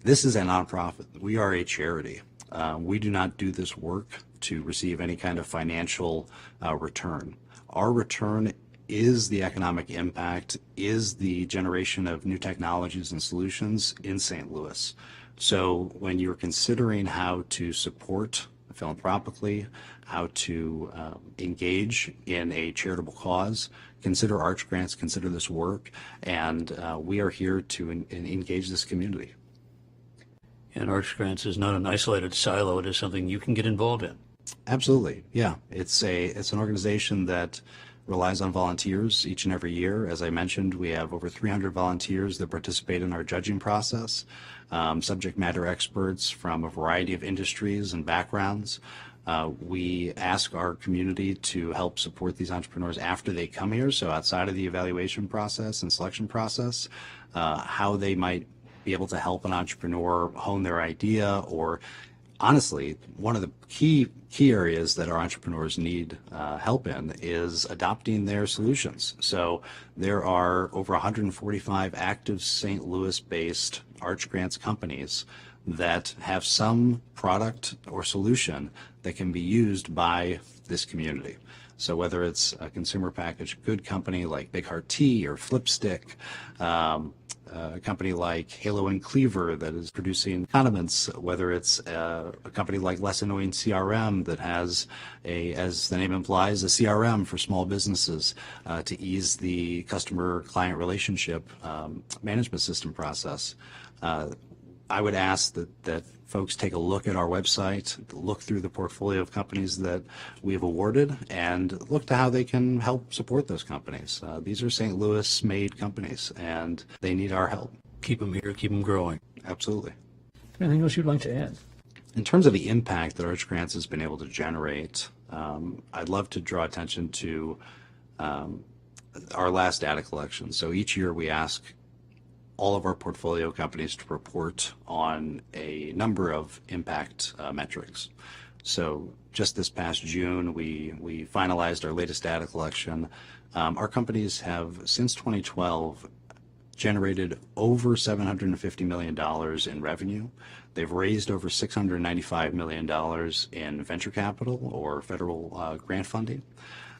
this is a nonprofit. We are a charity. We do not do this work to receive any kind of financial return. Our return is the economic impact, is the generation of new technologies and solutions in St. Louis. So when you're considering how to support philanthropically, how to engage in a charitable cause, consider Arch Grants, consider this work, and we are here to engage this community. And Arch Grants is not an isolated silo, it is something you can get involved in. Absolutely, yeah. It's an organization that relies on volunteers each and every year. As I mentioned, we have over 300 volunteers that participate in our judging process, subject matter experts from a variety of industries and backgrounds. We ask our community to help support these entrepreneurs after they come here, so outside of the evaluation process and selection process, how they might be able to help an entrepreneur hone their idea or honestly, one of the key areas that our entrepreneurs need help in is adopting their solutions. So there are over 145 active St. Louis-based Arch Grants companies that have some product or solution that can be used by this community. So whether it's a consumer packaged good company like Big Heart Tea or Flipstick, a company like Halo and Cleaver that is producing condiments, whether it's a company like Less Annoying CRM that has as the name implies, a CRM for small businesses to ease the customer-client relationship management system process. I would ask that folks take a look at our website, look through the portfolio of companies that we have awarded, and look to how they can help support those companies. These are St. Louis-made companies, and they need our help. Keep them here, keep them growing. Absolutely. Anything else you'd like to add? In terms of the impact that Arch Grants has been able to generate, I'd love to draw attention to our last data collection. So each year we ask all of our portfolio companies to report on a number of impact metrics. So just this past June, we finalized our latest data collection. Our companies have, since 2012, generated over $750 million in revenue. They've raised over $695 million in venture capital or federal grant funding.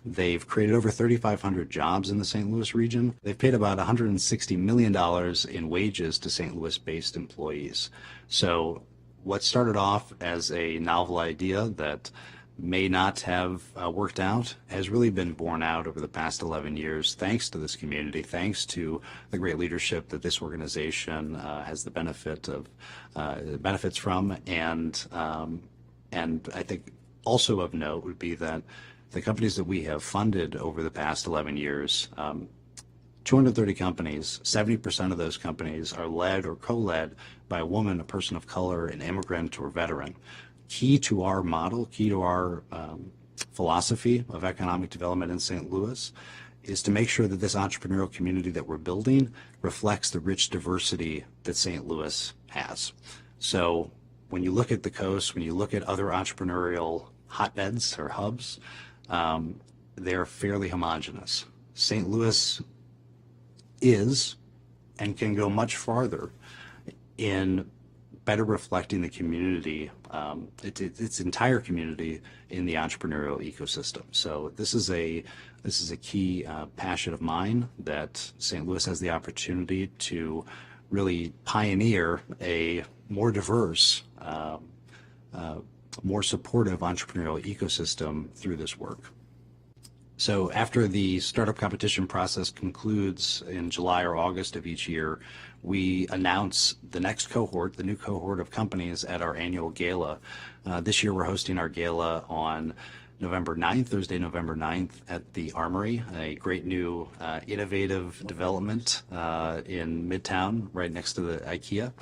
They've created over 3,500 jobs in the St. Louis region. They've paid about $160 million in wages to St. Louis-based employees. So what started off as a novel idea that may not have worked out has really been borne out over the past 11 years thanks to this community, thanks to the great leadership that this organization has the benefits from. And I think also of note would be that the companies that we have funded over the past 11 years, 230 companies, 70% of those companies are led or co-led by a woman, a person of color, an immigrant, or veteran. Key to our model, key to our philosophy of economic development in St. Louis is to make sure that this entrepreneurial community that we're building reflects the rich diversity that St. Louis has. So when you look at the coast, when you look at other entrepreneurial hotbeds or hubs, they're fairly homogenous. St. Louis is and can go much farther in better reflecting the community, its entire community in the entrepreneurial ecosystem. So this is a key passion of mine that St. Louis has the opportunity to really pioneer a more diverse, more supportive entrepreneurial ecosystem through this work. So after the startup competition process concludes in July or August of each year, we announce the next cohort, the new cohort of companies at our annual gala. This year we're hosting our gala on November 9th, Thursday, November 9th at the Armory, a great new innovative development in Midtown, right next to the IKEA.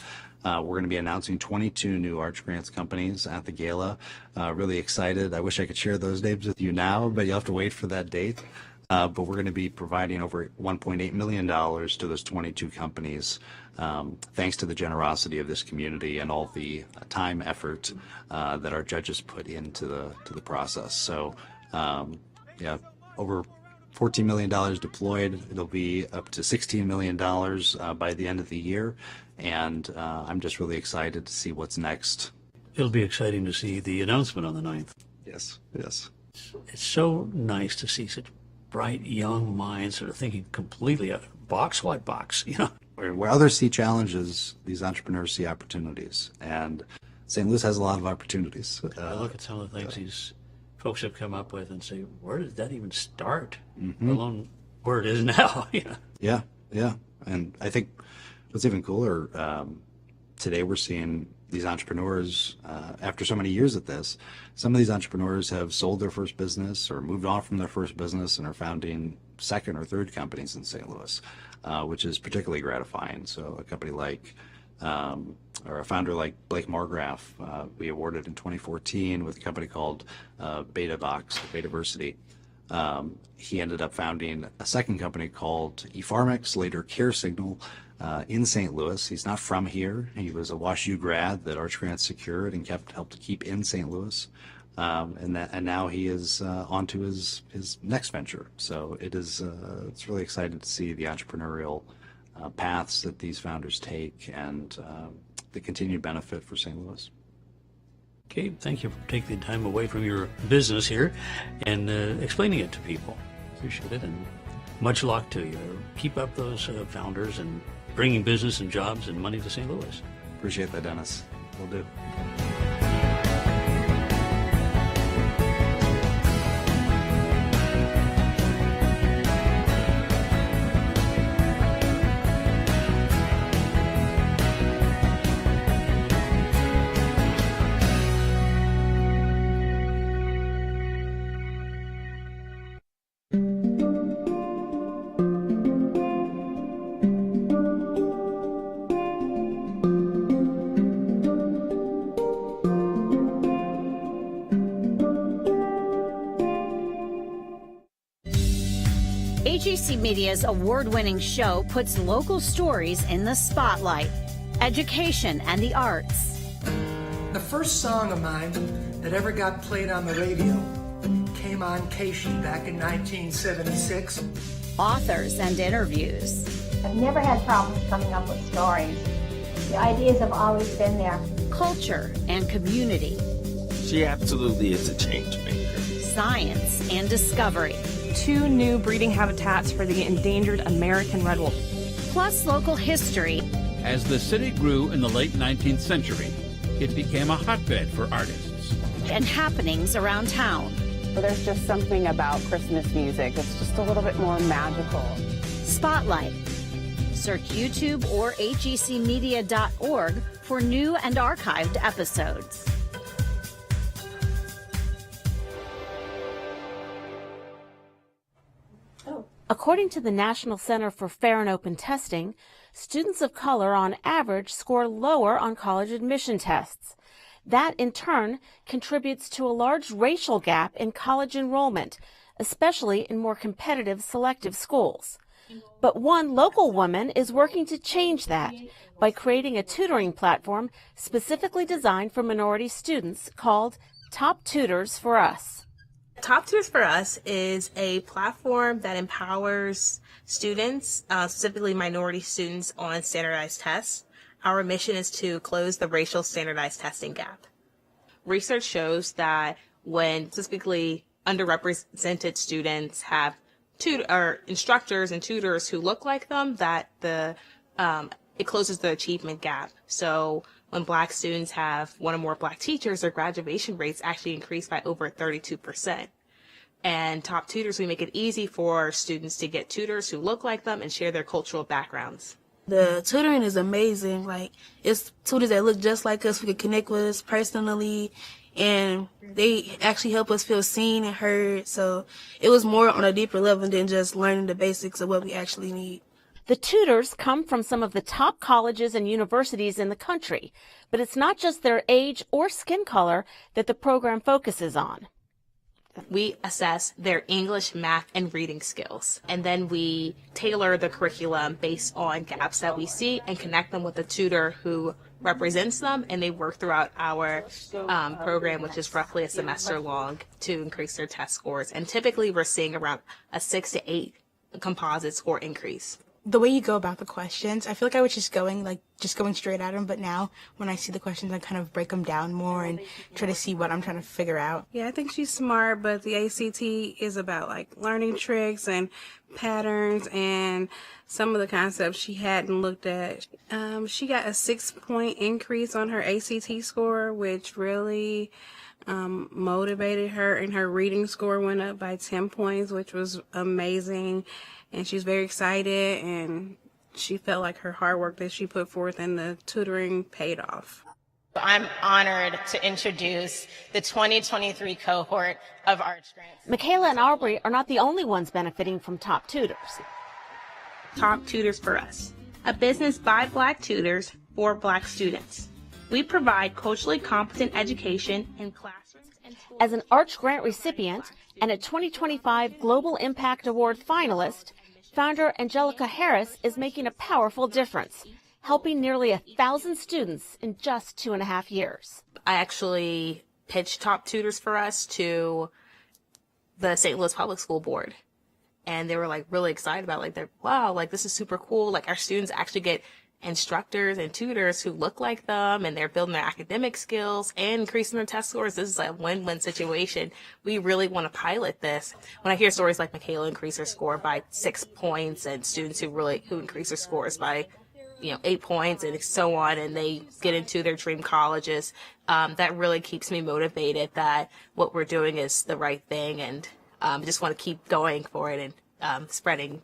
We're going to be announcing 22 new Arch Grants companies at the gala. Really excited. I wish I could share those names with you now, but you'll have to wait for that date. But we're going to be providing over $1.8 million to those 22 companies, thanks to the generosity of this community and all the time, effort that our judges put into the process. So, yeah, over $14 million deployed. It'll be up to $16 million by the end of the year. And I'm just really excited to see what's next. It'll be exciting to see the announcement on the 9th. Yes, yes. It's so nice to see such bright young minds that are thinking completely out of box. What box? You know, where others see challenges, these entrepreneurs see opportunities, and St. Louis has a lot of opportunities. I look at some of the things these folks have come up with and say, where did that even start? Let alone where it is now. Yeah, and I think what's even cooler, today we're seeing these entrepreneurs, after so many years at this, some of these entrepreneurs have sold their first business or moved on from their first business and are founding second or third companies in St. Louis, which is particularly gratifying. So a company like, or a founder like Blake Margraf, we awarded in 2014 with a company called Betaversity. He ended up founding a second company called ePharmex, later CareSignal, in St. Louis. He's not from here. He was a WashU grad that Arch Grants secured and helped to keep in St. Louis. And now he is on to his next venture. So it's really exciting to see the entrepreneurial paths that these founders take and the continued benefit for St. Louis. Okay, thank you for taking the time away from your business here and explaining it to people. Appreciate it, and much luck to you. Keep up those founders and bringing business and jobs and money to St. Louis. Appreciate that, Dennis. Will do. AGC Media's award-winning show puts local stories in the spotlight, education and the arts. The first song of mine that ever got played on the radio came on Keishi back in 1976. Authors and interviews. I've never had problems coming up with stories. The ideas have always been there. Culture and community. She absolutely is a change maker. Science and discovery. 2 new breeding habitats for the endangered American red wolf. Plus local history. As the city grew in the late 19th century, it became a hotbed for artists. And happenings around town. There's just something about Christmas music. It's just a little bit more magical. Spotlight. Search YouTube or hecmedia.org for new and archived episodes. According to the National Center for Fair and Open Testing, students of color on average score lower on college admission tests. That, in turn, contributes to a large racial gap in college enrollment, especially in more competitive selective schools. But one local woman is working to change that by creating a tutoring platform specifically designed for minority students called Top Tutors for Us. Top Tutors for Us is a platform that empowers students, specifically minority students, on standardized tests. Our mission is to close the racial standardized testing gap. Research shows that when specifically underrepresented students have instructors and tutors who look like them, that it closes the achievement gap. So when Black students have one or more Black teachers, their graduation rates actually increase by over 32%. And Top Tutors, we make it easy for students to get tutors who look like them and share their cultural backgrounds. The tutoring is amazing. Like, it's tutors that look just like us, who can connect with us personally, and they actually help us feel seen and heard. So it was more on a deeper level than just learning the basics of what we actually need. The tutors come from some of the top colleges and universities in the country, but it's not just their age or skin color that the program focuses on. We assess their English, math, and reading skills, and then we tailor the curriculum based on gaps that we see and connect them with a tutor who represents them, and they work throughout our program, which is roughly a semester long, to increase their test scores. And typically we're seeing around a 6 to 8 composite score increase. The way you go about the questions, I feel like I was just going straight at them, but now when I see the questions, I kind of break them down more and try to see what I'm trying to figure out. Yeah, I think she's smart, but the ACT is about like learning tricks and patterns and some of the concepts she hadn't looked at. She got a 6-point increase on her ACT score, which really motivated her, and her reading score went up by 10 points, which was amazing. And she's very excited, and she felt like her hard work that she put forth in the tutoring paid off. I'm honored to introduce the 2023 cohort of Arch Grants. Michaela and Aubrey are not the only ones benefiting from Top Tutors. Top Tutors for Us, a business by Black tutors for Black students. We provide culturally competent education in classrooms and schools. As an Arch Grant recipient and a 2025 Global Impact Award finalist, Founder Angelica Harris is making a powerful difference, helping nearly 1,000 students in just 2.5 years. I actually pitched Top Tutors for Us to the St. Louis Public School Board. And they were like really excited about it. Like, wow, like this is super cool. Like our students actually get instructors and tutors who look like them, and they're building their academic skills and increasing their test scores. This is a win-win situation. We really want to pilot this. When I hear stories like Michaela increased her score by 6 points, and students who increase their scores by 8 points and so on, and they get into their dream colleges, that really keeps me motivated that what we're doing is the right thing, and just want to keep going for it and spreading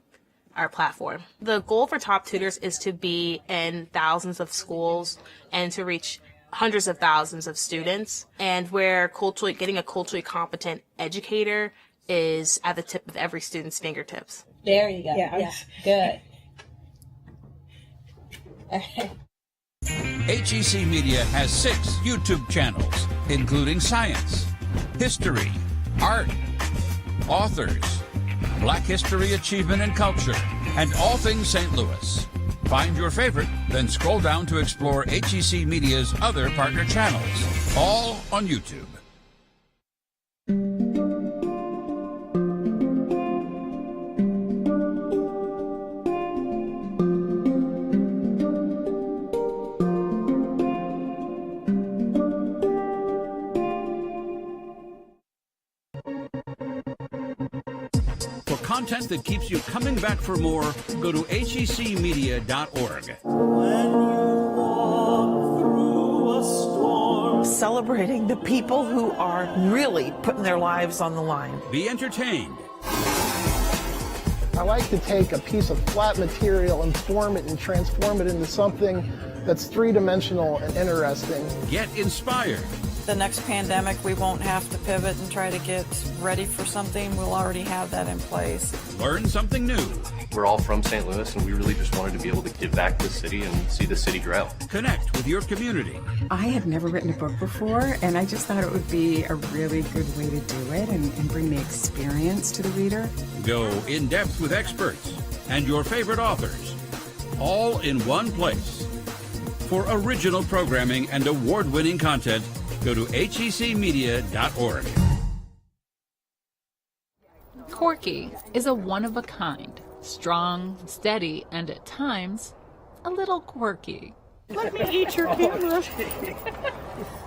our platform. The goal for Top Tutors is to be in thousands of schools and to reach hundreds of thousands of students, and where getting a culturally competent educator is at the tip of every student's fingertips. There you go. Yeah. Good. HEC Media has 6 YouTube channels, including science, history, art, authors, Black History, Achievement, and Culture, and all things St. Louis. Find your favorite, then scroll down to explore HEC Media's other partner channels, all on YouTube. Content that keeps you coming back for more, go to hecmedia.org. Celebrating the people who are really putting their lives on the line. Be entertained. I like to take a piece of flat material and form it and transform it into something that's three-dimensional and interesting. Get inspired. The next pandemic, we won't have to pivot and try to get ready for something. We'll already have that in place. Learn something new. We're all from St. Louis, and we really just wanted to be able to give back to the city and see the city grow. Connect with your community. I had never written a book before, and I just thought it would be a really good way to do it and bring the experience to the reader. Go in depth with experts and your favorite authors, all in one place. For original programming and award-winning content, go to hecmedia.org. Corky is a one-of-a-kind, strong, steady, and at times, a little quirky. Let me eat your camera.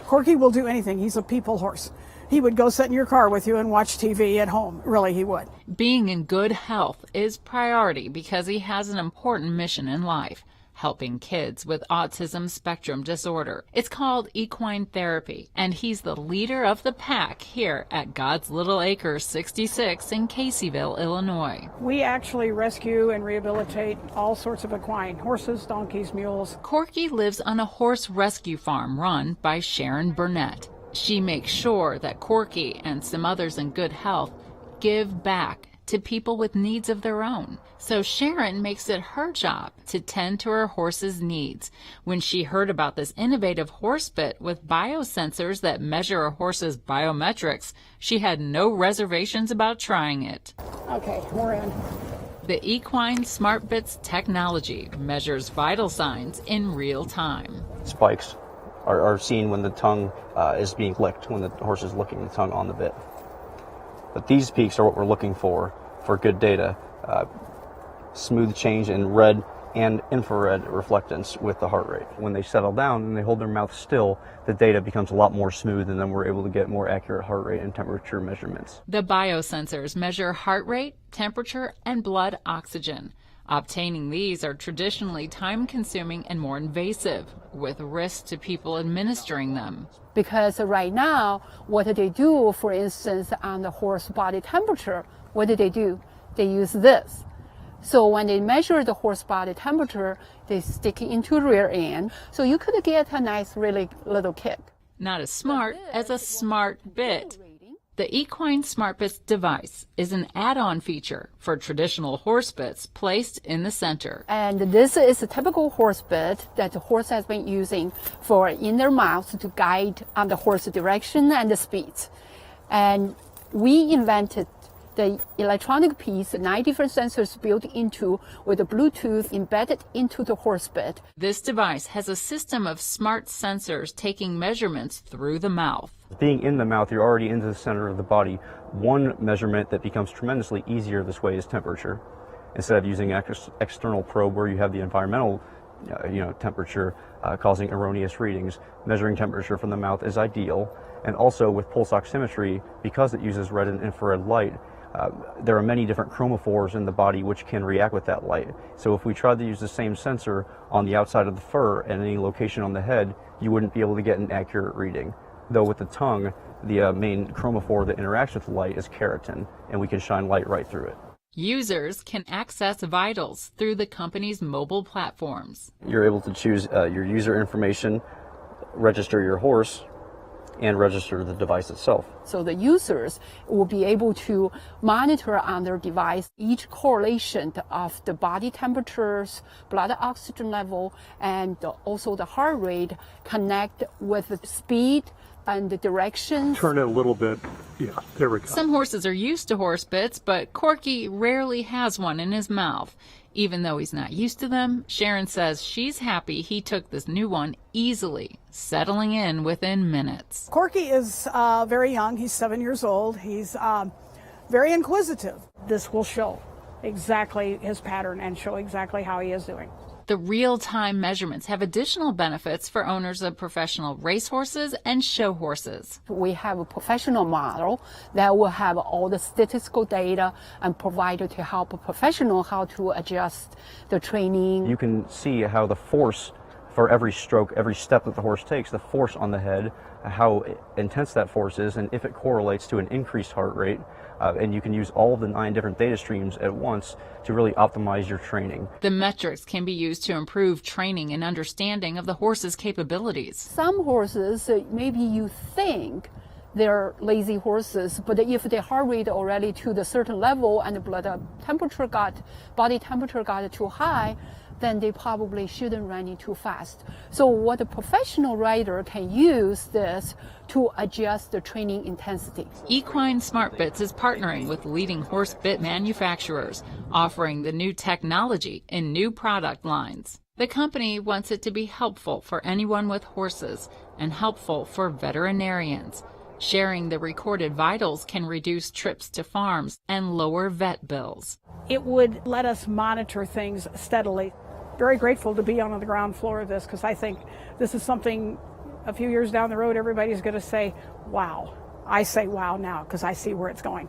Corky will do anything. He's a people horse. He would go sit in your car with you and watch TV at home. Really, he would. Being in good health is priority because he has an important mission in life. Helping kids with autism spectrum disorder. It's called equine therapy, and he's the leader of the pack here at God's Little Acres 66 in Caseyville, Illinois. We actually rescue and rehabilitate all sorts of equine, horses, donkeys, mules. Corky lives on a horse rescue farm run by Sharon Burnett. She makes sure that Corky and some others in good health give back to people with needs of their own. So Sharon makes it her job to tend to her horse's needs. When she heard about this innovative horse bit with biosensors that measure a horse's biometrics, she had no reservations about trying it. Okay, we're in. The Equine Smart Bits technology measures vital signs in real time. Spikes are seen when the tongue is being licked, when the horse is licking the tongue on the bit. But these peaks are what we're looking for good data. Smooth change in red and infrared reflectance with the heart rate. When they settle down and they hold their mouth still, the data becomes a lot more smooth, and then we're able to get more accurate heart rate and temperature measurements. The biosensors measure heart rate, temperature, and blood oxygen. Obtaining these are traditionally time-consuming and more invasive, with risks to people administering them. Because right now, what they do, for instance, on the horse body temperature, what do? They use this. So when they measure the horse body temperature, they stick it into the rear end. So you could get a nice, really little kick. Not as smart as a smart bit. The Equine Smart Bits device is an add-on feature for traditional horse bits placed in the center. And this is a typical horse bit that the horse has been using for in their mouth to guide on the horse's direction and the speed. And we invented The electronic piece, 9 different sensors built into with the Bluetooth embedded into the horse bit. This device has a system of smart sensors taking measurements through the mouth. Being in the mouth, you're already into the center of the body. One measurement that becomes tremendously easier this way is temperature. Instead of using an external probe where you have the environmental temperature causing erroneous readings, measuring temperature from the mouth is ideal. And also with pulse oximetry, because it uses red and infrared light, there are many different chromophores in the body which can react with that light. So if we tried to use the same sensor on the outside of the fur at any location on the head, you wouldn't be able to get an accurate reading. Though with the tongue, the main chromophore that interacts with light is keratin, and we can shine light right through it. Users can access vitals through the company's mobile platforms. You're able to choose your user information, register your horse, and register the device itself. So the users will be able to monitor on their device each correlation of the body temperatures, blood oxygen level, and also the heart rate, connect with the speed and the directions. Turn it a little bit. Yeah, there we go. Some horses are used to horse bits, but Corky rarely has one in his mouth. Even though he's not used to them, Sharon says she's happy he took this new one easily, settling in within minutes. Corky is very young. He's 7 years old. He's very inquisitive. This will show exactly his pattern and show exactly how he is doing. The real-time measurements have additional benefits for owners of professional racehorses and show horses. We have a professional model that will have all the statistical data and provide to help a professional how to adjust the training. You can see how the force for every stroke, every step that the horse takes, the force on the head, how intense that force is, and if it correlates to an increased heart rate. And you can use all of the 9 different data streams at once to really optimize your training. The metrics can be used to improve training and understanding of the horse's capabilities. Some horses, maybe you think they're lazy horses, but if their heart rate already to the certain level and the body temperature got too high, then they probably shouldn't run it too fast. So what a professional rider can use this to adjust the training intensity. Equine Smart Bits is partnering with leading horse bit manufacturers, offering the new technology in new product lines. The company wants it to be helpful for anyone with horses and helpful for veterinarians. Sharing the recorded vitals can reduce trips to farms and lower vet bills. It would let us monitor things steadily. Very grateful to be on the ground floor of this, because I think this is something a few years down the road everybody's going to say, wow. I say wow now because I see where it's going.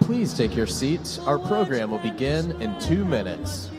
Please take your seats. Our program will begin in 2 minutes.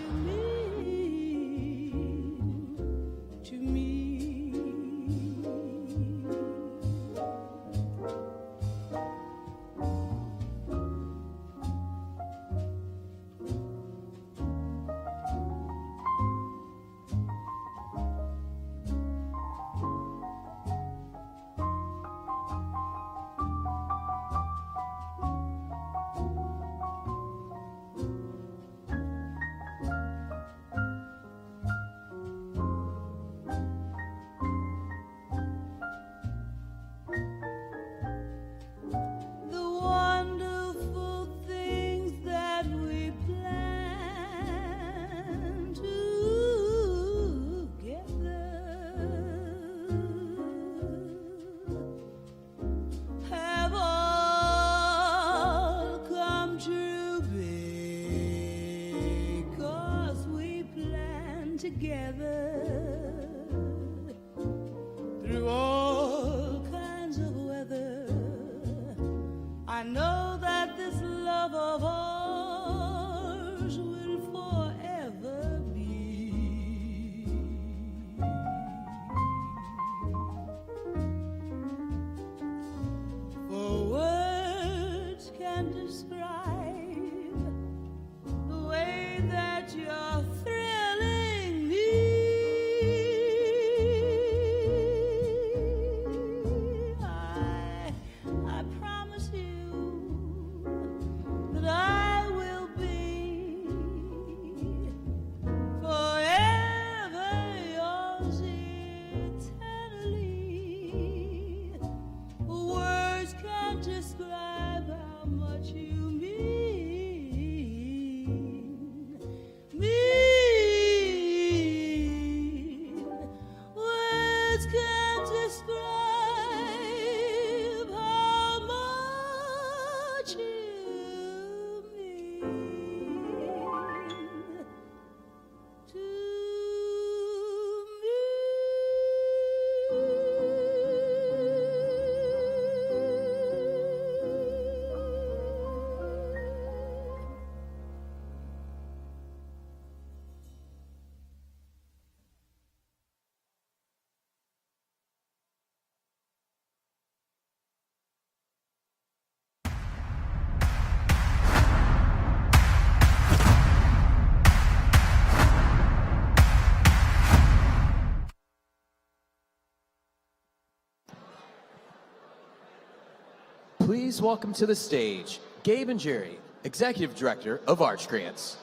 Please welcome to the stage, Gabe and Jerry, Executive Director of Arch Grants.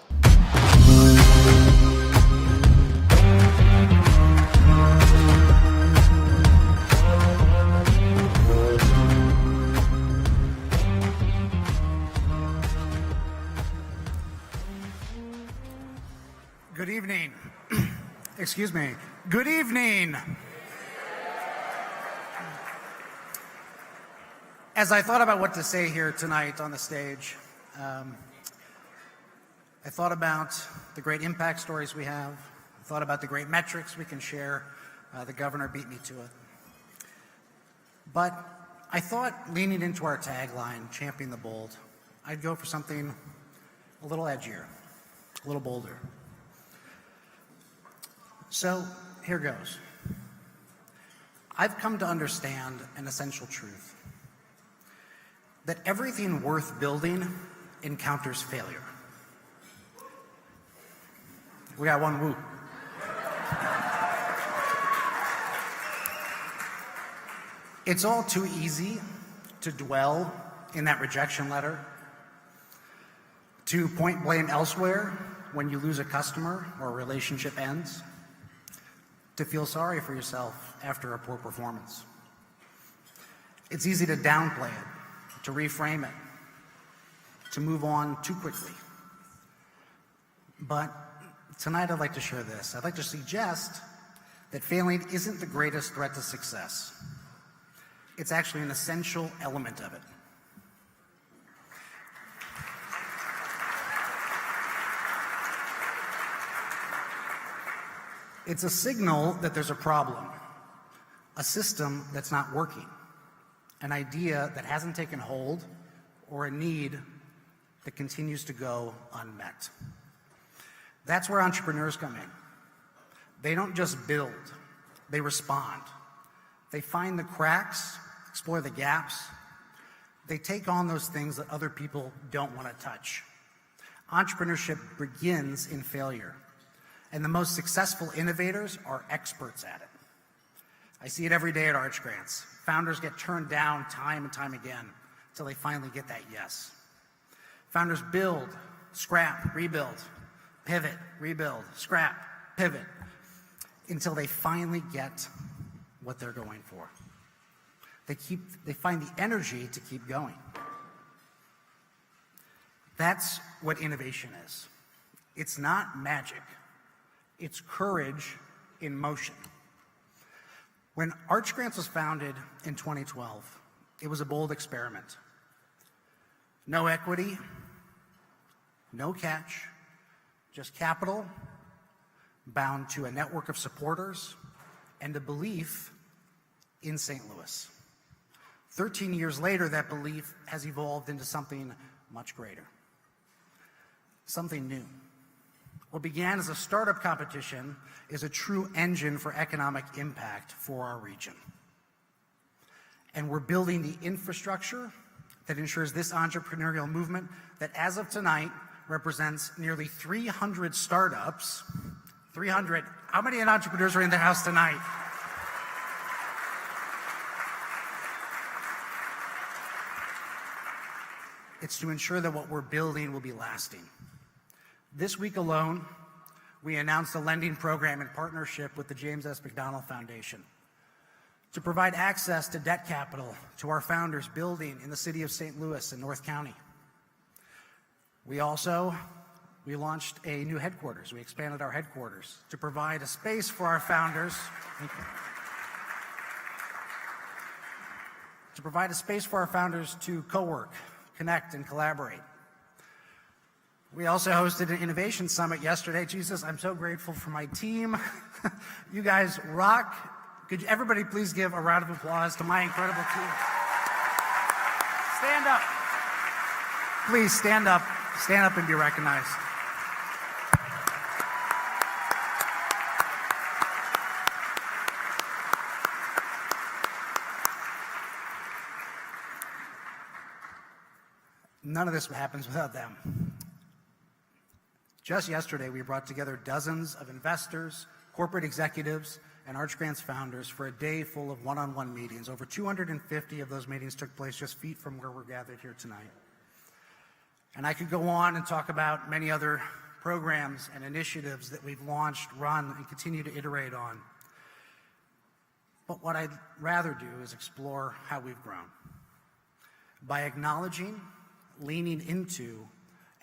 Good evening. Excuse me. Good evening. As I thought about what to say here tonight on the stage, I thought about the great impact stories we have. I thought about the great metrics we can share. The governor beat me to it. But I thought, leaning into our tagline, Champion the Bold, I'd go for something a little edgier, a little bolder. So here goes. I've come to understand an essential truth, that everything worth building encounters failure. We got one woo. It's all too easy to dwell in that rejection letter, to point blame elsewhere when you lose a customer or a relationship ends, to feel sorry for yourself after a poor performance. It's easy to downplay it, to reframe it, to move on too quickly. But tonight I'd like to share this. I'd like to suggest that failing isn't the greatest threat to success. It's actually an essential element of it. It's a signal that there's a problem, a system that's not working, an idea that hasn't taken hold, or a need that continues to go unmet. That's where entrepreneurs come in. They don't just build, they respond. They find the cracks, explore the gaps. They take on those things that other people don't want to touch. Entrepreneurship begins in failure, and the most successful innovators are experts at it. I see it every day at Arch Grants. Founders get turned down time and time again until they finally get that yes. Founders build, scrap, rebuild, pivot, rebuild, scrap, pivot, until they finally get what they're going for. They find the energy to keep going. That's what innovation is. It's not magic. It's courage in motion. When Arch Grants was founded in 2012, it was a bold experiment. No equity, no catch, just capital bound to a network of supporters and a belief in St. Louis. 13 years later, that belief has evolved into something much greater, something new. What began as a startup competition is a true engine for economic impact for our region. And we're building the infrastructure that ensures this entrepreneurial movement that, as of tonight, represents nearly 300 startups. 300. How many entrepreneurs are in the house tonight? It's to ensure that what we're building will be lasting. This week alone, we announced a lending program in partnership with the James S. McDonald Foundation to provide access to debt capital to our founders building in the city of St. Louis and North County. We launched a new headquarters. We expanded our headquarters to provide a space for our founders. To provide a space for our founders to co-work, connect, and collaborate. We also hosted an innovation summit yesterday. Jesus, I'm so grateful for my team. You guys rock. Could everybody please give a round of applause to my incredible team? Stand up. Please stand up. Stand up and be recognized. None of this happens without them. Just yesterday, we brought together dozens of investors, corporate executives, and Arch Grants founders for a day full of one-on-one meetings. Over 250 of those meetings took place just feet from where we're gathered here tonight. And I could go on and talk about many other programs and initiatives that we've launched, run, and continue to iterate on. But what I'd rather do is explore how we've grown by acknowledging, leaning into,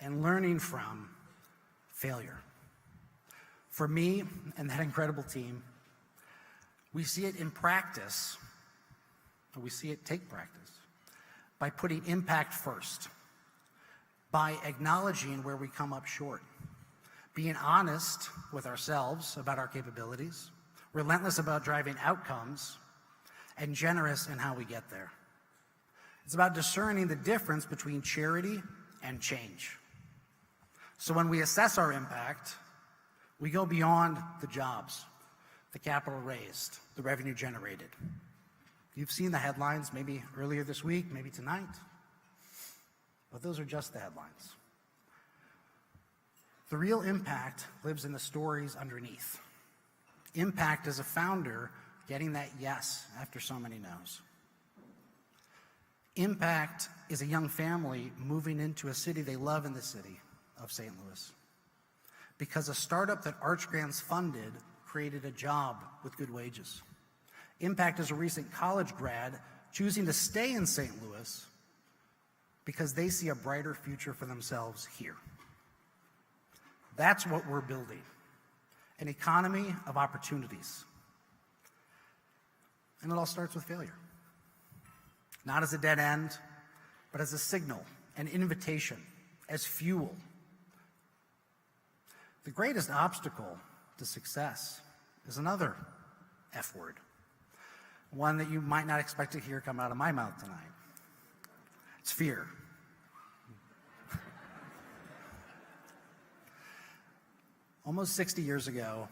and learning from failure. For me and that incredible team, we see it in practice, or we see it take practice, by putting impact first, by acknowledging where we come up short, being honest with ourselves about our capabilities, relentless about driving outcomes, and generous in how we get there. It's about discerning the difference between charity and change. So when we assess our impact, we go beyond the jobs, the capital raised, the revenue generated. You've seen the headlines maybe earlier this week, maybe tonight, but those are just the headlines. The real impact lives in the stories underneath. Impact as a founder getting that yes after so many no's. Impact is a young family moving into a city they love in the city of St. Louis, because a startup that Arch Grants funded created a job with good wages. Impact is a recent college grad choosing to stay in St. Louis because they see a brighter future for themselves here. That's what we're building, an economy of opportunities. And it all starts with failure. Not as a dead end, but as a signal, an invitation, as fuel. The greatest obstacle to success is another F word, one that you might not expect to hear come out of my mouth tonight. It's fear. Almost 60 years ago,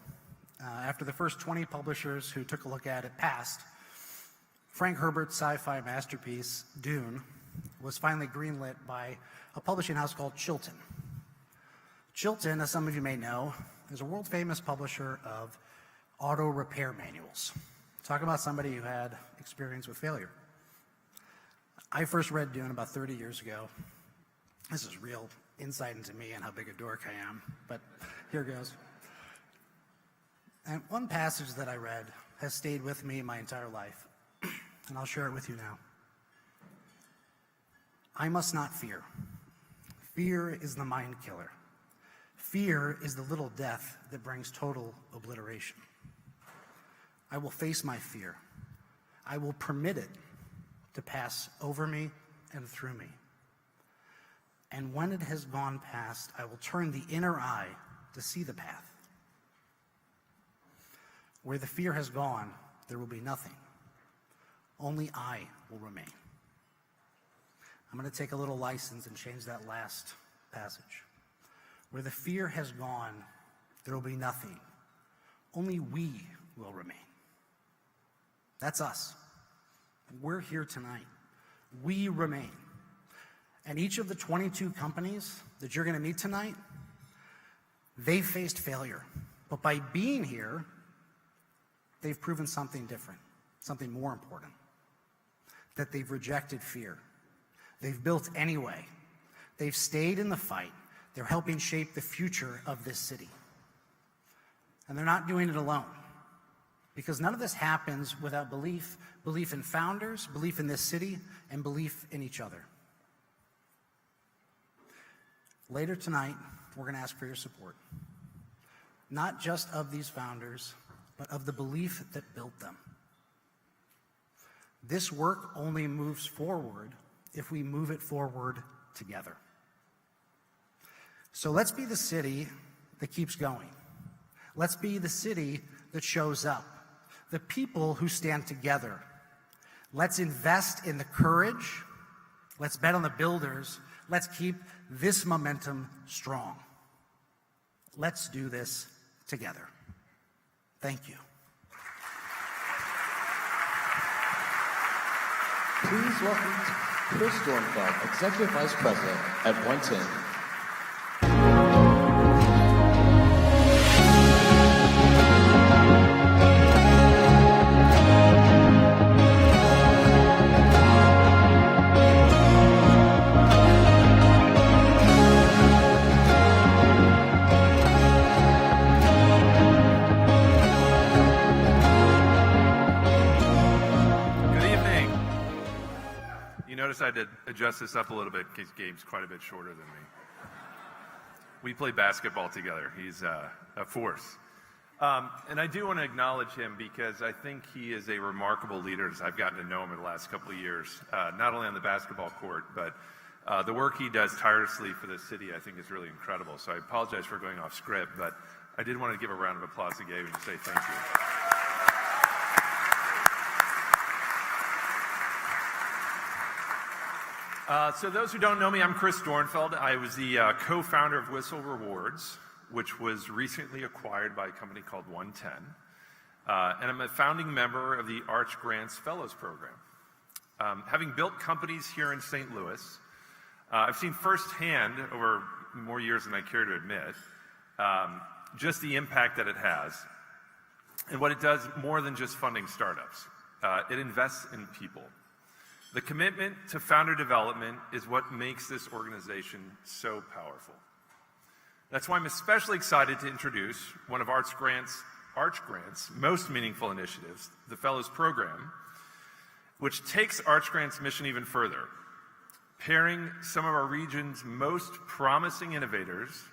after the first 20 publishers who took a look at it passed, Frank Herbert's sci-fi masterpiece, Dune, was finally greenlit by a publishing house called Chilton. Chilton, as some of you may know, is a world-famous publisher of auto repair manuals. Talk about somebody who had experience with failure. I first read Dune about 30 years ago. This is real insight into me and how big a dork I am, but here goes. And one passage that I read has stayed with me my entire life, and I'll share it with you now. I must not fear. Fear is the mind killer. Fear is the little death that brings total obliteration. I will face my fear. I will permit it to pass over me and through me. And when it has gone past, I will turn the inner eye to see the path. Where the fear has gone, there will be nothing. Only I will remain. I'm going to take a little license and change that last passage. Where the fear has gone, there will be nothing. Only we will remain. That's us. We're here tonight. We remain. And each of the 22 companies that you're going to meet tonight, they faced failure. But by being here, they've proven something different, something more important, that they've rejected fear. They've built anyway. They've stayed in the fight. They're helping shape the future of this city. And they're not doing it alone, because none of this happens without belief in founders, belief in this city, and belief in each other. Later tonight, we're going to ask for your support, not just of these founders, but of the belief that built them. This work only moves forward if we move it forward together. So let's be the city that keeps going. Let's be the city that shows up, the people who stand together. Let's invest in the courage. Let's bet on the builders. Let's keep this momentum strong. Let's do this together. Thank you. Please welcome Chris Dornfeld, Executive Vice President at 110. Notice I had to adjust this up a little bit because Gabe's quite a bit shorter than me. We play basketball together. He's a force. And I do want to acknowledge him because I think he is a remarkable leader as I've gotten to know him in the last couple of years, not only on the basketball court, but the work he does tirelessly for the city I think is really incredible. So I apologize for going off script, but I did want to give a round of applause to Gabe and say thank you. So those who don't know me, I'm Chris Dornfeld. I was the co-founder of Whistle Rewards, which was recently acquired by a company called 110. And I'm a founding member of the Arch Grants Fellows Program. Having built companies here in St. Louis, I've seen firsthand over more years than I care to admit, just the impact that it has and what it does more than just funding startups. It invests in people. The commitment to founder development is what makes this organization so powerful. That's why I'm especially excited to introduce one of Arch Grants' most meaningful initiatives, the Fellows Program, which takes Arch Grants' mission even further, pairing some of our region's most promising innovators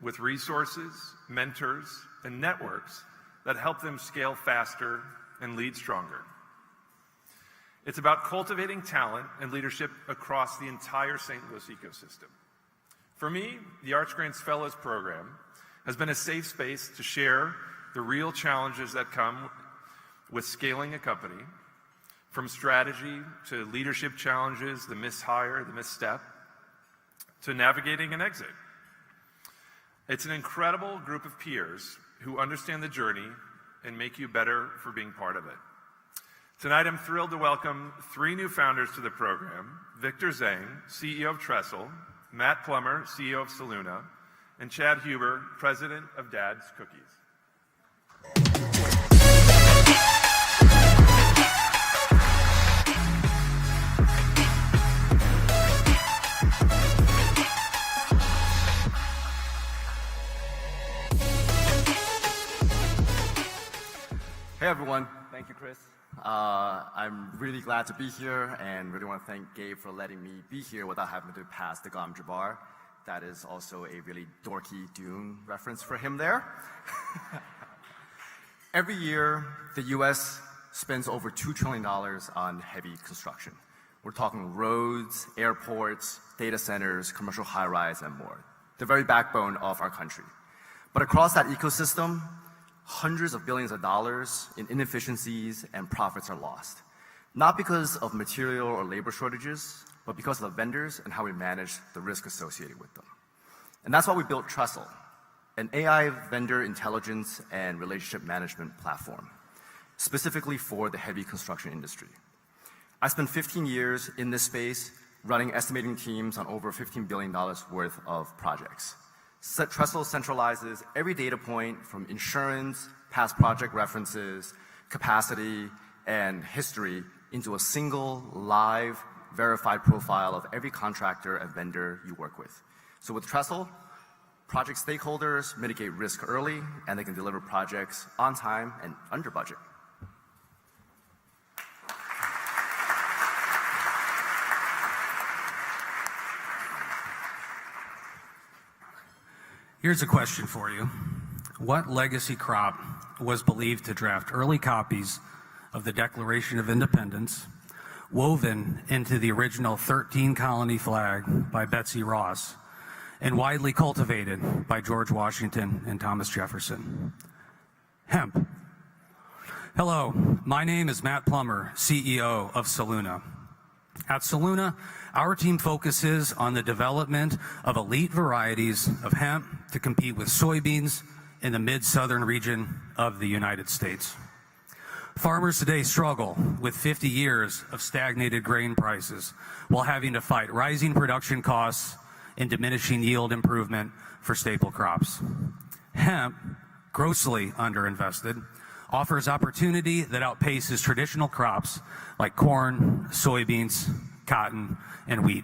with resources, mentors, and networks that help them scale faster and lead stronger. It's about cultivating talent and leadership across the entire St. Louis ecosystem. For me, the Arch Grants Fellows Program has been a safe space to share the real challenges that come with scaling a company, from strategy to leadership challenges, the mishire, the misstep, to navigating an exit. It's an incredible group of peers who understand the journey and make you better for being part of it. Tonight, I'm thrilled to welcome 3 new founders to the program: Victor Zhang, CEO of Trestle, Matt Plummer, CEO of Soluna, and Chad Huber, President of Dad's Cookies. Hey everyone, thank you, Chris. I'm really glad to be here and really want to thank Gabe for letting me be here without having to pass the Gom Jabbar. That is also a really dorky Dune reference for him there. Every year, the US spends over $2 trillion on heavy construction. We're talking roads, airports, data centers, commercial high-rise, and more. The very backbone of our country. But across that ecosystem, hundreds of billions of dollars in inefficiencies and profits are lost. Not because of material or labor shortages, but because of the vendors and how we manage the risk associated with them. And that's why we built Trestle, an AI vendor intelligence and relationship management platform, specifically for the heavy construction industry. I spent 15 years in this space running estimating teams on over $15 billion worth of projects. Trestle centralizes every data point from insurance, past project references, capacity, and history into a single, live, verified profile of every contractor and vendor you work with. So with Trestle, project stakeholders mitigate risk early, and they can deliver projects on time and under budget. Here's a question for you. What legacy crop was believed to draft early copies of the Declaration of Independence, woven into the original 13-colony flag by Betsy Ross, and widely cultivated by George Washington and Thomas Jefferson? Hemp. Hello, my name is Matt Plummer, CEO of Soluna. At Soluna, our team focuses on the development of elite varieties of hemp to compete with soybeans in the mid-southern region of the United States. Farmers today struggle with 50 years of stagnated grain prices while having to fight rising production costs and diminishing yield improvement for staple crops. Hemp, grossly underinvested, offers opportunity that outpaces traditional crops like corn, soybeans, cotton, and wheat.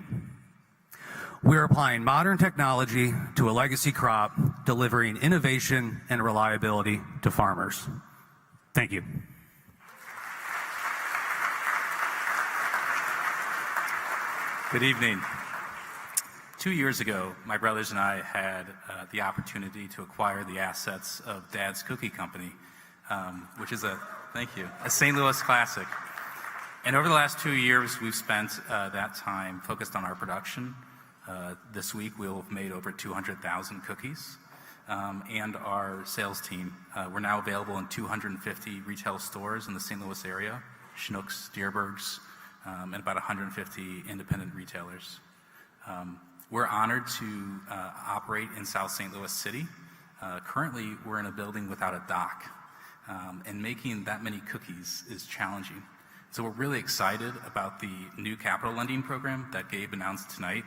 We're applying modern technology to a legacy crop, delivering innovation and reliability to farmers. Thank you. Good evening. 2 years ago, my brothers and I had the opportunity to acquire the assets of Dad's Cookie Company, which is a St. Louis classic. And over the last 2 years, we've spent that time focused on our production. This week, we'll have made over 200,000 cookies. And our sales team, we're now available in 250 retail stores in the St. Louis area, Schnucks, Dierbergs, and about 150 independent retailers. We're honored to operate in South St. Louis City. Currently, we're in a building without a dock, and making that many cookies is challenging. So we're really excited about the new capital lending program that Gabe announced tonight.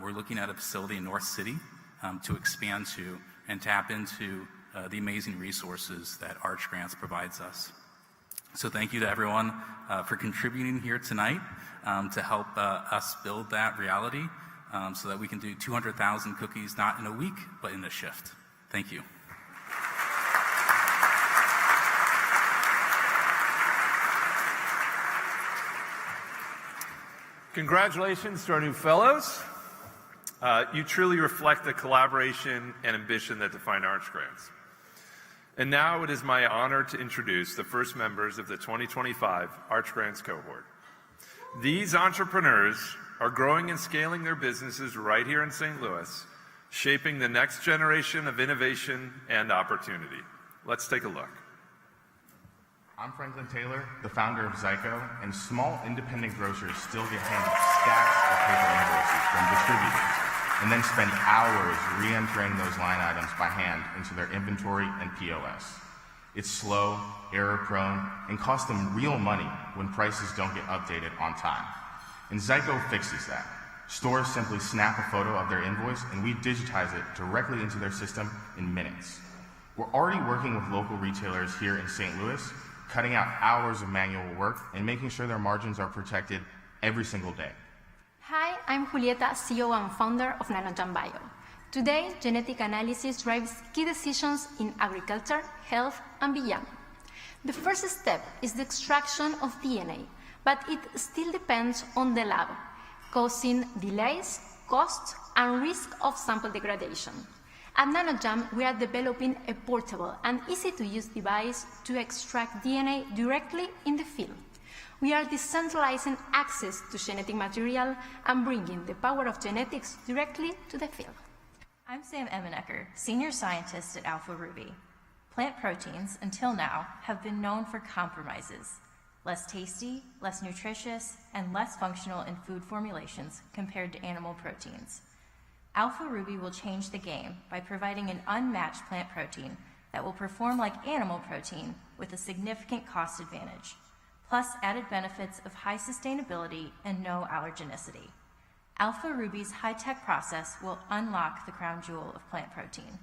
We're looking at a facility in North City to expand to and tap into the amazing resources that Arch Grants provides us. So thank you to everyone for contributing here tonight to help us build that reality so that we can do 200,000 cookies, not in a week, but in a shift. Thank you. Congratulations to our new fellows. You truly reflect the collaboration and ambition that define Arch Grants. And now it is my honor to introduce the first members of the 2025 Arch Grants cohort. These entrepreneurs are growing and scaling their businesses right here in St. Louis, shaping the next generation of innovation and opportunity. Let's take a look. I'm Franklin Taylor, the founder of Zyco, and small independent grocers still get handed stacks of paper invoices from distributors. and then spend hours re-entering those line items by hand into their inventory and POS. It's slow, error-prone, and costs them real money when prices don't get updated on time. And Zyco fixes that. Stores simply snap a photo of their invoice and we digitize it directly into their system in minutes. We're already working with local retailers here in St. Louis, cutting out hours of manual work and making sure their margins are protected every single day. Hi, I'm Julieta, CEO and founder of NanoGen Bio. Today, genetic analysis drives key decisions in agriculture, health, and beyond. The first step is the extraction of DNA, but it still depends on the lab, causing delays, costs, and risk of sample degradation. At NanoGen, we are developing a portable and easy-to-use device to extract DNA directly in the field. We are decentralizing access to genetic material and bringing the power of genetics directly to the field. I'm Sam Emenecker, Senior Scientist at Alpha Ruby. Plant proteins, until now, have been known for compromises. Less tasty, less nutritious, and less functional in food formulations compared to animal proteins. Alpha Ruby will change the game by providing an unmatched plant protein that will perform like animal protein with a significant cost advantage, plus added benefits of high sustainability and no allergenicity. Alpha Ruby's high-tech process will unlock the crown jewel of plant protein.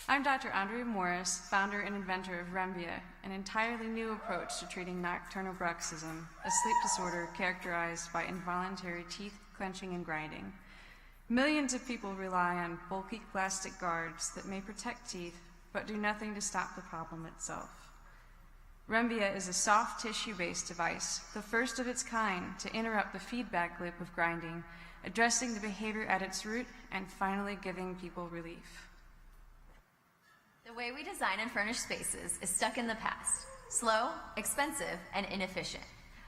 I'm Dr. Andrea Morris, founder and inventor of Rembia, an entirely new approach to treating nocturnal bruxism, a sleep disorder characterized by involuntary teeth clenching and grinding. Millions of people rely on bulky plastic guards that may protect teeth, but do nothing to stop the problem itself. Rembia is a soft tissue-based device, the first of its kind to interrupt the feedback loop of grinding, addressing the behavior at its root, and finally giving people relief. The way we design and furnish spaces is stuck in the past. Slow, expensive, and inefficient.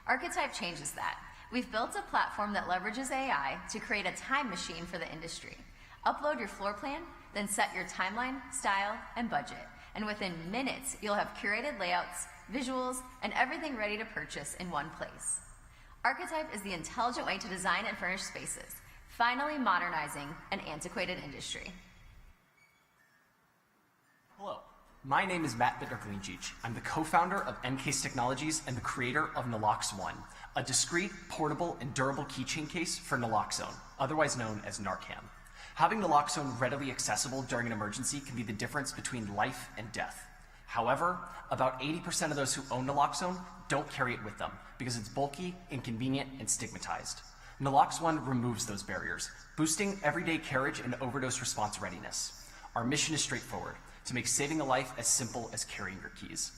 Archetype changes that. We've built a platform that leverages AI to create a time machine for the industry. Upload your floor plan, then set your timeline, style, and budget. And within minutes, you'll have curated layouts, visuals, and everything ready to purchase in one place. Archetype is the intelligent way to design and furnish spaces, finally modernizing an antiquated industry. Hello, my name is Matt Bittner-Glinchich. I'm the co-founder of Encase Technologies and the creator of Nalox One, a discreet, portable, and durable keychain case for naloxone, otherwise known as Narcan. Having naloxone readily accessible during an emergency can be the difference between life and death. However, about 80% of those who own naloxone don't carry it with them because it's bulky, inconvenient, and stigmatized. Nalox One removes those barriers, boosting everyday carriage and overdose response readiness. Our mission is straightforward: to make saving a life as simple as carrying your keys.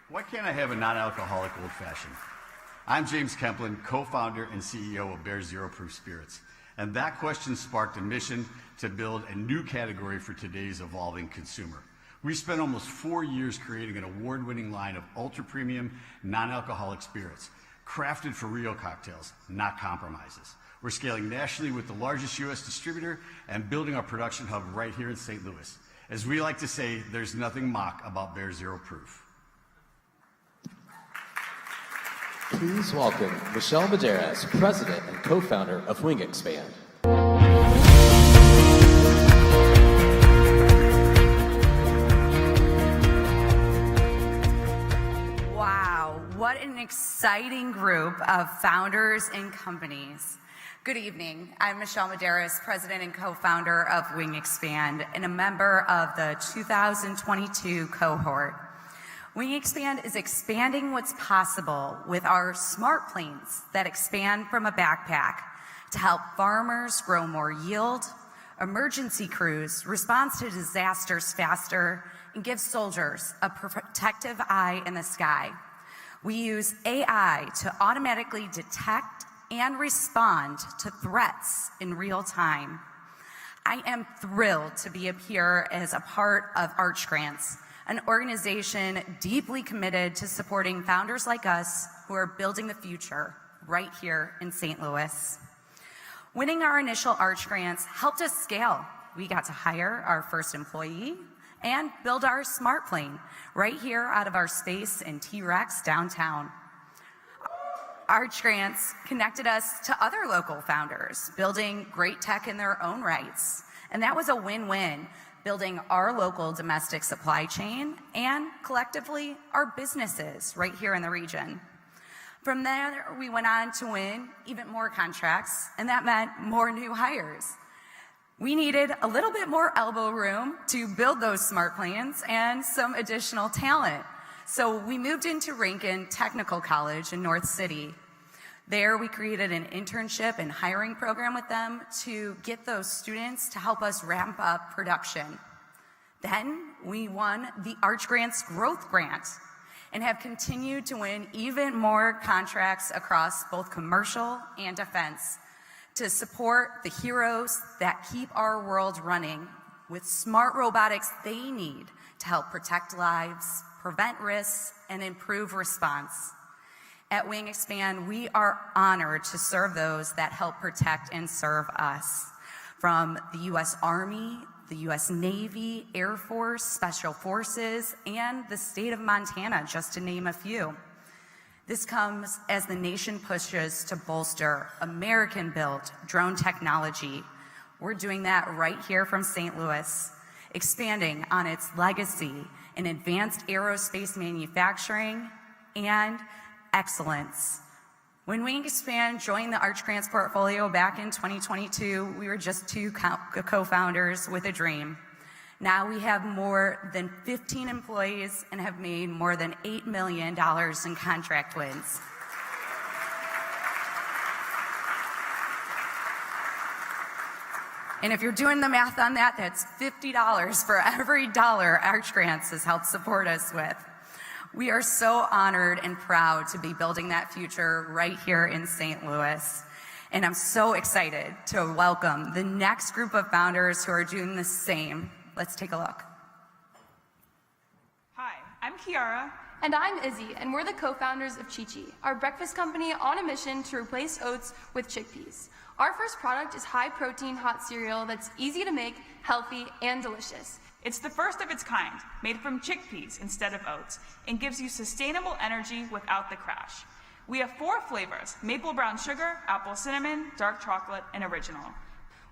Why can't I have a non-alcoholic old-fashioned? I'm James Kemplin, co-founder and CEO of Bear Zero Proof Spirits. And that question sparked a mission to build a new category for today's evolving consumer. We spent almost 4 years creating an award-winning line of ultra-premium, non-alcoholic spirits, crafted for real cocktails, not compromises. We're scaling nationally with the largest U.S. distributor and building our production hub right here in St. Louis. As we like to say, there's nothing mock about Bear Zero Proof. Please welcome Michelle Medeiros, president and co-founder of WingExpand. Wow, what an exciting group of founders and companies. Good evening. I'm Michelle Medeiros, president and co-founder of WingExpand and a member of the 2022 cohort. WingExpand is expanding what's possible with our smart planes that expand from a backpack to help farmers grow more yield, emergency crews respond to disasters faster, and give soldiers a protective eye in the sky. We use AI to automatically detect and respond to threats in real time. I am thrilled to be here as a part of Arch Grants, an organization deeply committed to supporting founders like us who are building the future right here in St. Louis. Winning our initial Arch Grants helped us scale. We got to hire our first employee and build our smart plane right here out of our space in T-Rex downtown. Arch grants connected us to other local founders, building great tech in their own rights. And that was a win-win, building our local domestic supply chain and collectively our businesses right here in the region. From there, we went on to win even more contracts, and that meant more new hires. We needed a little bit more elbow room to build those smart planes and some additional talent. So we moved into Rankin Technical College in North City. There we created an internship and hiring program with them to get those students to help us ramp up production. Then we won the Arch Grants Growth Grant and have continued to win even more contracts across both commercial and defense to support the heroes that keep our world running with smart robotics they need to help protect lives, prevent risks, and improve response. At Wing Expand, we are honored to serve those that help protect and serve us. From the U.S. Army, the U.S. Navy, Air Force, Special Forces, and the state of Montana, just to name a few. This comes as the nation pushes to bolster American-built drone technology. We're doing that right here from St. Louis, expanding on its legacy in advanced aerospace manufacturing and excellence. When Wing Expand joined the Arch Grants portfolio back in 2022, we were just two co-founders with a dream. Now we have more than 15 employees and have made more than $8 million in contract wins. And if you're doing the math on that, that's $50 for every dollar Arch Grants has helped support us with. We are so honored and proud to be building that future right here in St. Louis. And I'm so excited to welcome the next group of founders who are doing the same. Let's take a look. Hi, I'm Kiara. And I'm Izzy, and we're the co-founders of Chi-Chi, our breakfast company on a mission to replace oats with chickpeas. Our first product is high-protein hot cereal that's easy to make, healthy, and delicious. It's the first of its kind, made from chickpeas instead of oats, and gives you sustainable energy without the crash. We have 4 flavors: maple brown sugar, apple cinnamon, dark chocolate, and original.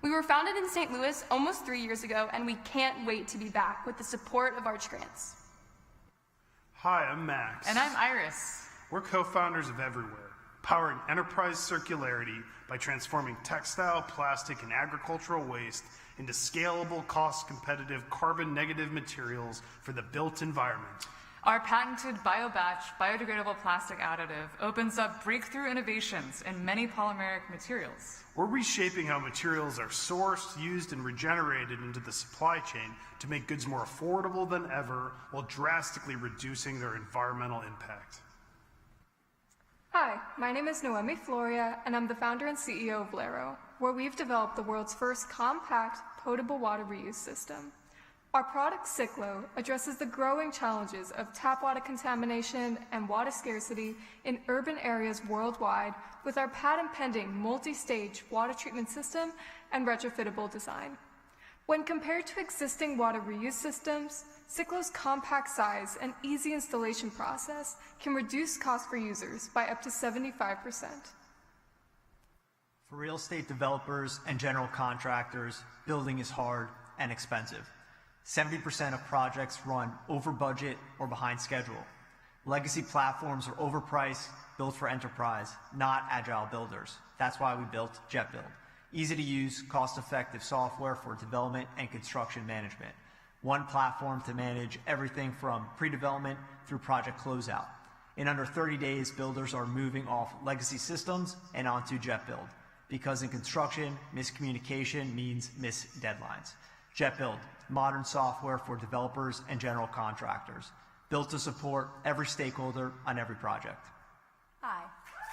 We were founded in St. Louis almost 3 years ago, and we can't wait to be back with the support of Arch Grants. Hi, I'm Max. And I'm Iris. We're co-founders of Everywhere, powering enterprise circularity by transforming textile, plastic, and agricultural waste into scalable, cost-competitive, carbon-negative materials for the built environment. Our patented BioBatch biodegradable plastic additive opens up breakthrough innovations in many polymeric materials. We're reshaping how materials are sourced, used, and regenerated into the supply chain to make goods more affordable than ever while drastically reducing their environmental impact. Hi, my name is Noemi Floria, and I'm the founder and CEO of Lero, where we've developed the world's first compact, potable water reuse system. Our product, Cyclo, addresses the growing challenges of tap water contamination and water scarcity in urban areas worldwide with our patent-pending multi-stage water treatment system and retrofittable design. When compared to existing water reuse systems, Cyclo's compact size and easy installation process can reduce costs for users by up to 75%. For real estate developers and general contractors, building is hard and expensive. 70% of projects run over budget or behind schedule. Legacy platforms are overpriced, built for enterprise, not agile builders. That's why we built JetBuild. Easy to use, cost-effective software for development and construction management. One platform to manage everything from pre-development through project closeout. In under 30 days, builders are moving off legacy systems and onto JetBuild. Because in construction, miscommunication means missed deadlines. JetBuild, modern software for developers and general contractors, built to support every stakeholder on every project. Hi,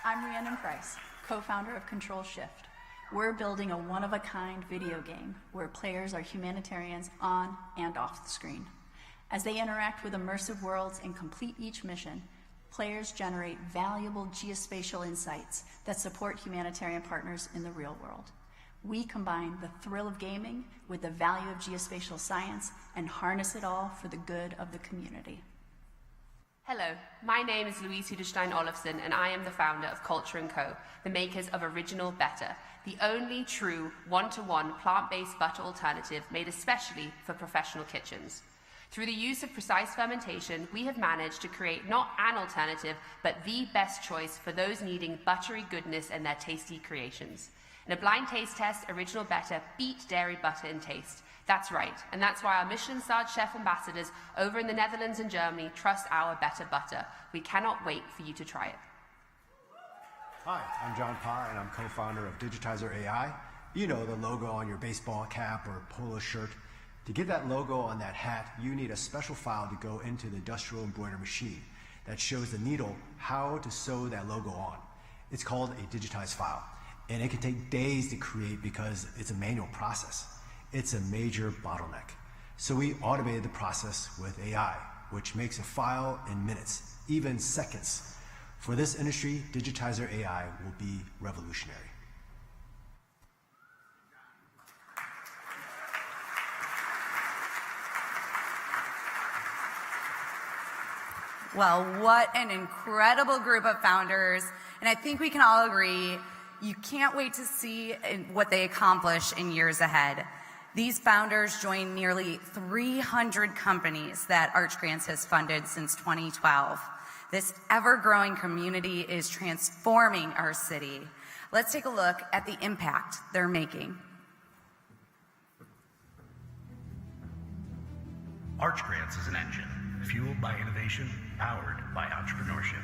I'm Rhiannon Price, co-founder of Control Shift. We're building a one-of-a-kind video game where players are humanitarians on and off the screen. As they interact with immersive worlds and complete each mission, players generate valuable geospatial insights that support humanitarian partners in the real world. We combine the thrill of gaming with the value of geospatial science and harness it all for the good of the community. Hello, my name is Louise Huderstein Olofsson, and I am the founder of Culture & Co., the makers of Original Better, the only true one-to-one plant-based butter alternative made especially for professional kitchens. Through the use of precise fermentation, we have managed to create not an alternative, but the best choice for those needing buttery goodness in their tasty creations. In a blind taste test, Original Better beat dairy butter in taste. That's right, and that's why our Michelin-starred chef ambassadors over in the Netherlands and Germany trust our better butter. We cannot wait for you to try it. Hi, I'm John Parr, and I'm co-founder of Digitizer AI. You know, the logo on your baseball cap or polo shirt. To get that logo on that hat, you need a special file to go into the industrial embroidery machine that shows the needle how to sew that logo on. It's called a digitized file, and it can take days to create because it's a manual process. It's a major bottleneck. So we automated the process with AI, which makes a file in minutes, even seconds. For this industry, Digitizer AI will be revolutionary. Well, what an incredible group of founders. And I think we can all agree, you can't wait to see what they accomplish in years ahead. These founders join nearly 300 companies that Arch Grants has funded since 2012. This ever-growing community is transforming our city. Let's take a look at the impact they're making. Arch Grants is an engine, fueled by innovation, powered by entrepreneurship.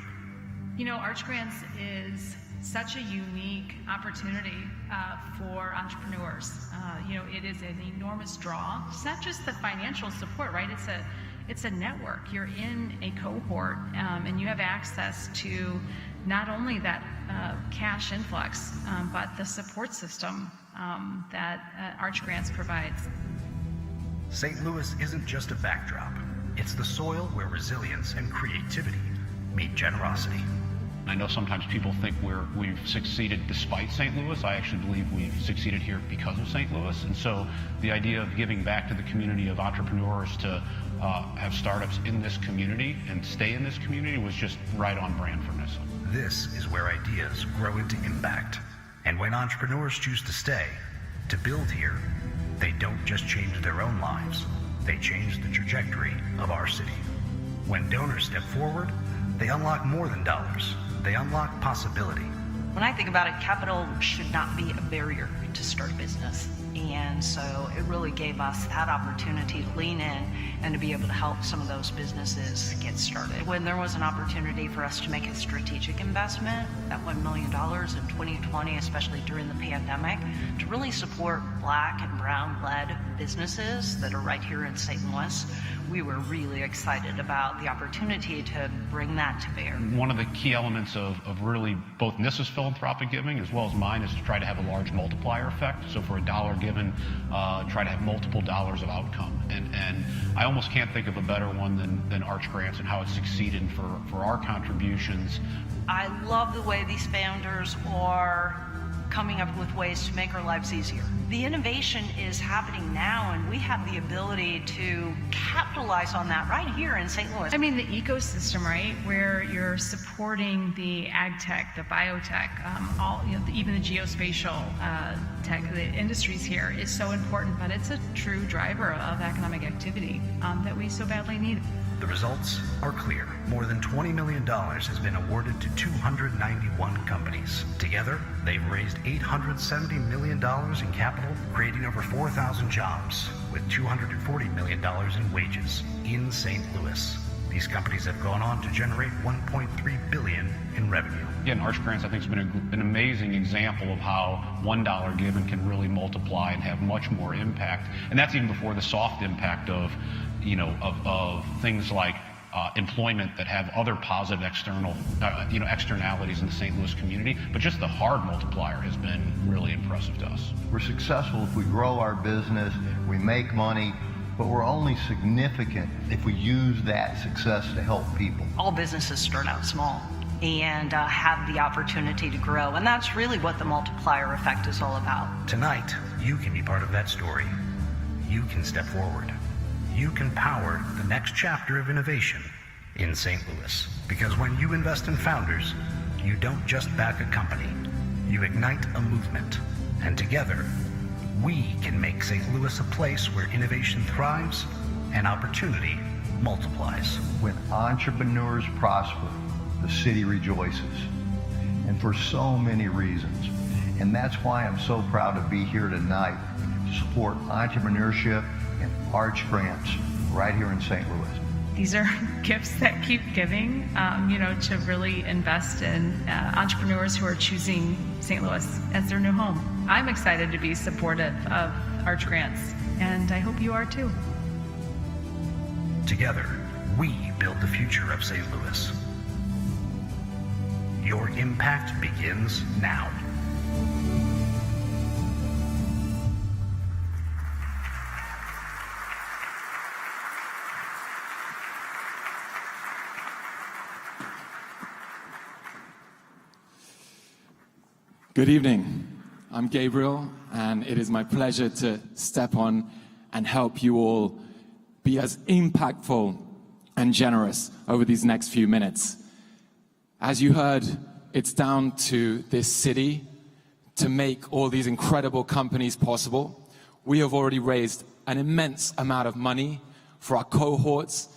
You know, Arch Grants is such a unique opportunity for entrepreneurs. You know, it is an enormous draw. It's not just the financial support, right? It's a network. You're in a cohort, and you have access to not only that cash influx, but the support system that Arch Grants provides. St. Louis isn't just a backdrop. It's the soil where resilience and creativity meet generosity. I know sometimes people think we've succeeded despite St. Louis. I actually believe we've succeeded here because of St. Louis. And so the idea of giving back to the community of entrepreneurs to have startups in this community and stay in this community was just right on brand for NISA. This is where ideas grow into impact. And when entrepreneurs choose to stay, to build here, they don't just change their own lives, they change the trajectory of our city. When donors step forward, they unlock more than dollars. They unlock possibility. When I think about it, capital should not be a barrier to start a business. And so it really gave us that opportunity to lean in and to be able to help some of those businesses get started. When there was an opportunity for us to make a strategic investment, that $1 million in 2020, especially during the pandemic, to really support Black and Brown-led businesses that are right here in St. Louis, we were really excited about the opportunity to bring that to bear. One of the key elements of really both NISA's philanthropic giving as well as mine is to try to have a large multiplier effect. So for $1 given, try to have multiple dollars of outcome. And I almost can't think of a better one than Arch Grants and how it's succeeded for our contributions. I love the way these founders are coming up with ways to make our lives easier. The innovation is happening now, and we have the ability to capitalize on that right here in St. Louis. I mean, the ecosystem, right, where you're supporting the ag tech, the biotech, even the geospatial tech, the industries here is so important, but it's a true driver of economic activity that we so badly need. The results are clear. More than $20 million has been awarded to 291 companies. Together, they've raised $870 million in capital, creating over 4,000 jobs, with $240 million in wages in St. Louis. These companies have gone on to generate $1.3 billion in revenue. Again, Arch Grants, I think, has been an amazing example of how $1 given can really multiply and have much more impact. And that's even before the soft impact of things like employment that have other positive externalities in the St. Louis community. But just the hard multiplier has been really impressive to us. We're successful if we grow our business, we make money, but we're only significant if we use that success to help people. All businesses start out small and have the opportunity to grow, and that's really what the multiplier effect is all about. Tonight, you can be part of that story. You can step forward. You can power the next chapter of innovation in St. Louis. Because when you invest in founders, you don't just back a company, you ignite a movement. And together, we can make St. Louis a place where innovation thrives and opportunity multiplies. When entrepreneurs prosper, the city rejoices. And for so many reasons. And that's why I'm so proud to be here tonight to support entrepreneurship and arts grants right here in St. Louis. These are gifts that keep giving, to really invest in entrepreneurs who are choosing St. Louis as their new home. I'm excited to be supportive of arts grants, and I hope you are too. Together, we build the future of St. Louis. Your impact begins now. Good evening. I'm Gabriel, and it is my pleasure to step on and help you all be as impactful and generous over these next few minutes. As you heard, it's down to this city to make all these incredible companies possible. We have already raised an immense amount of money for our cohorts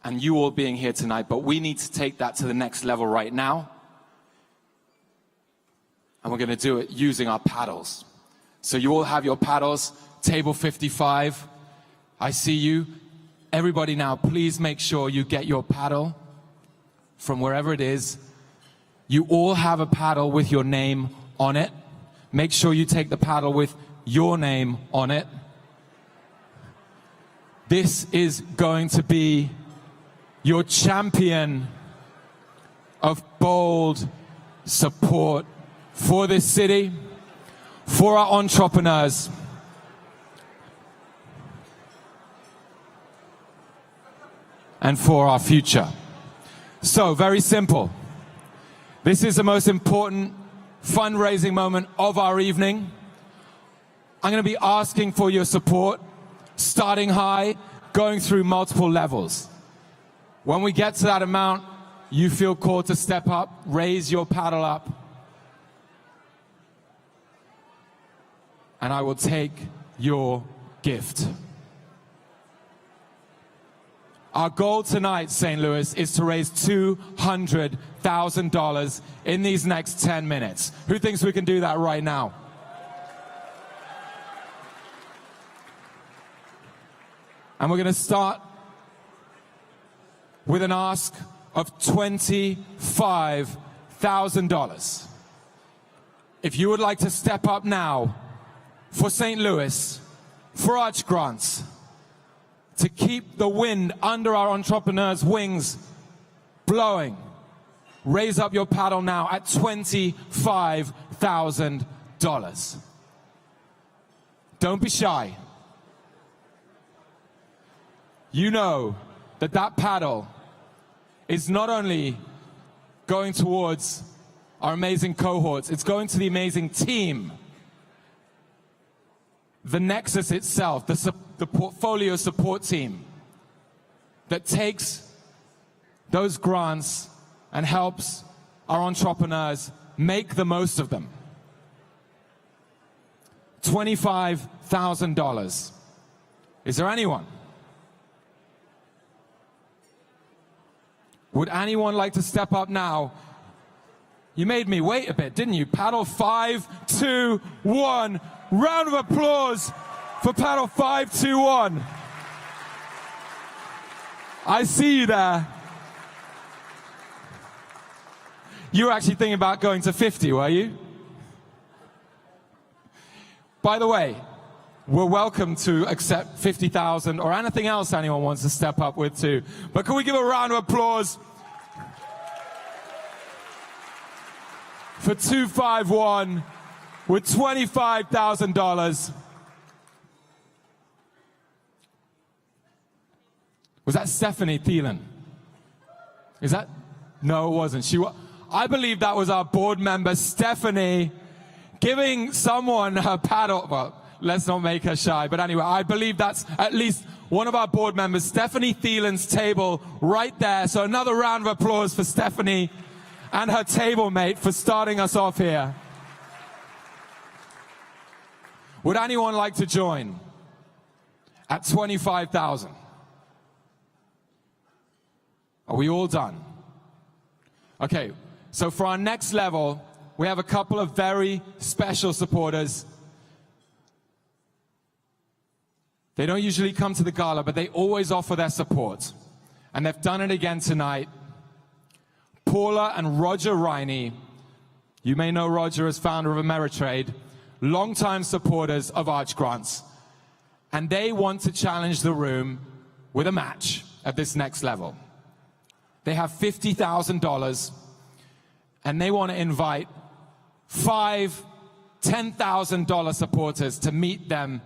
and you all being here tonight, but we need to take that to the next level right now. And we're going to do it using our paddles. So you all have your paddles, table 55. I see you. Everybody now, please make sure you get your paddle from wherever it is. You all have a paddle with your name on it. Make sure you take the paddle with your name on it. This is going to be your champion of bold support for this city, for our entrepreneurs. And for our future. So, very simple. This is the most important fundraising moment of our evening. I'm going to be asking for your support, starting high, going through multiple levels. When we get to that amount, you feel called to step up, raise your paddle up, and I will take your gift. Our goal tonight, St. Louis, is to raise $200,000 in these next 10 minutes. Who thinks we can do that right now? And we're going to start with an ask of $25,000. If you would like to step up now for St. Louis, for arts grants, to keep the wind under our entrepreneurs' wings blowing, raise up your paddle now at $25,000. Don't be shy. You know that that paddle is not only going towards our amazing cohorts, it's going to the amazing team. The neXus itself, the portfolio support team that takes those grants and helps our entrepreneurs make the most of them. $25,000. Is there anyone? Would anyone like to step up now? You made me wait a bit, didn't you? Paddle 5, 2, 1. Round of applause for paddle 521. I see you there. You were actually thinking about going to 50, were you? By the way, we're welcome to accept 50,000 or anything else anyone wants to step up with too. But can we give a round of applause for 251 with $25,000? Was that Stephanie Thielen? Is that? No, it wasn't. I believe that was our board member, Stephanie, giving someone her paddle. Well, let's not make her shy. But anyway, I believe that's at least one of our board members, Stephanie Thielen's table right there. So another round of applause for Stephanie and her table mate for starting us off here. Would anyone like to join at 25,000? Are we all done? Okay, so for our next level, we have a couple of very special supporters. They don't usually come to the gala, but they always offer their support. And they've done it again tonight. Paula and Roger Riney, you may know Roger as founder of Ameritrade, longtime supporters of Arch Grants. And they want to challenge the room with a match at this next level. They have $50,000, and they want to invite 5 $10,000 supporters to meet them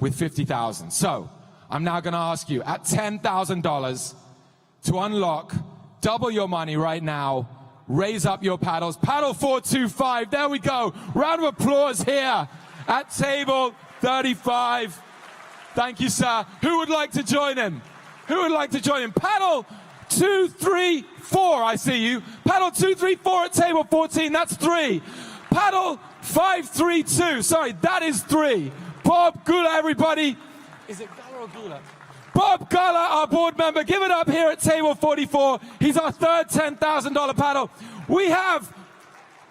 with 50,000. So I'm now going to ask you at $10,000 to unlock, double your money right now, raise up your paddles. Paddle 425, there we go. Round of applause here at table 35. Thank you, sir. Who would like to join him? Who would like to join him? Paddle 234, I see you. Paddle 234 at table 14, that's 3. Paddle 532, sorry, that is 3. Bob Gala, everybody. Is it Gala or Gula? Bob Gala, our board member, give it up here at table 44. He's our third $10,000 paddle. We have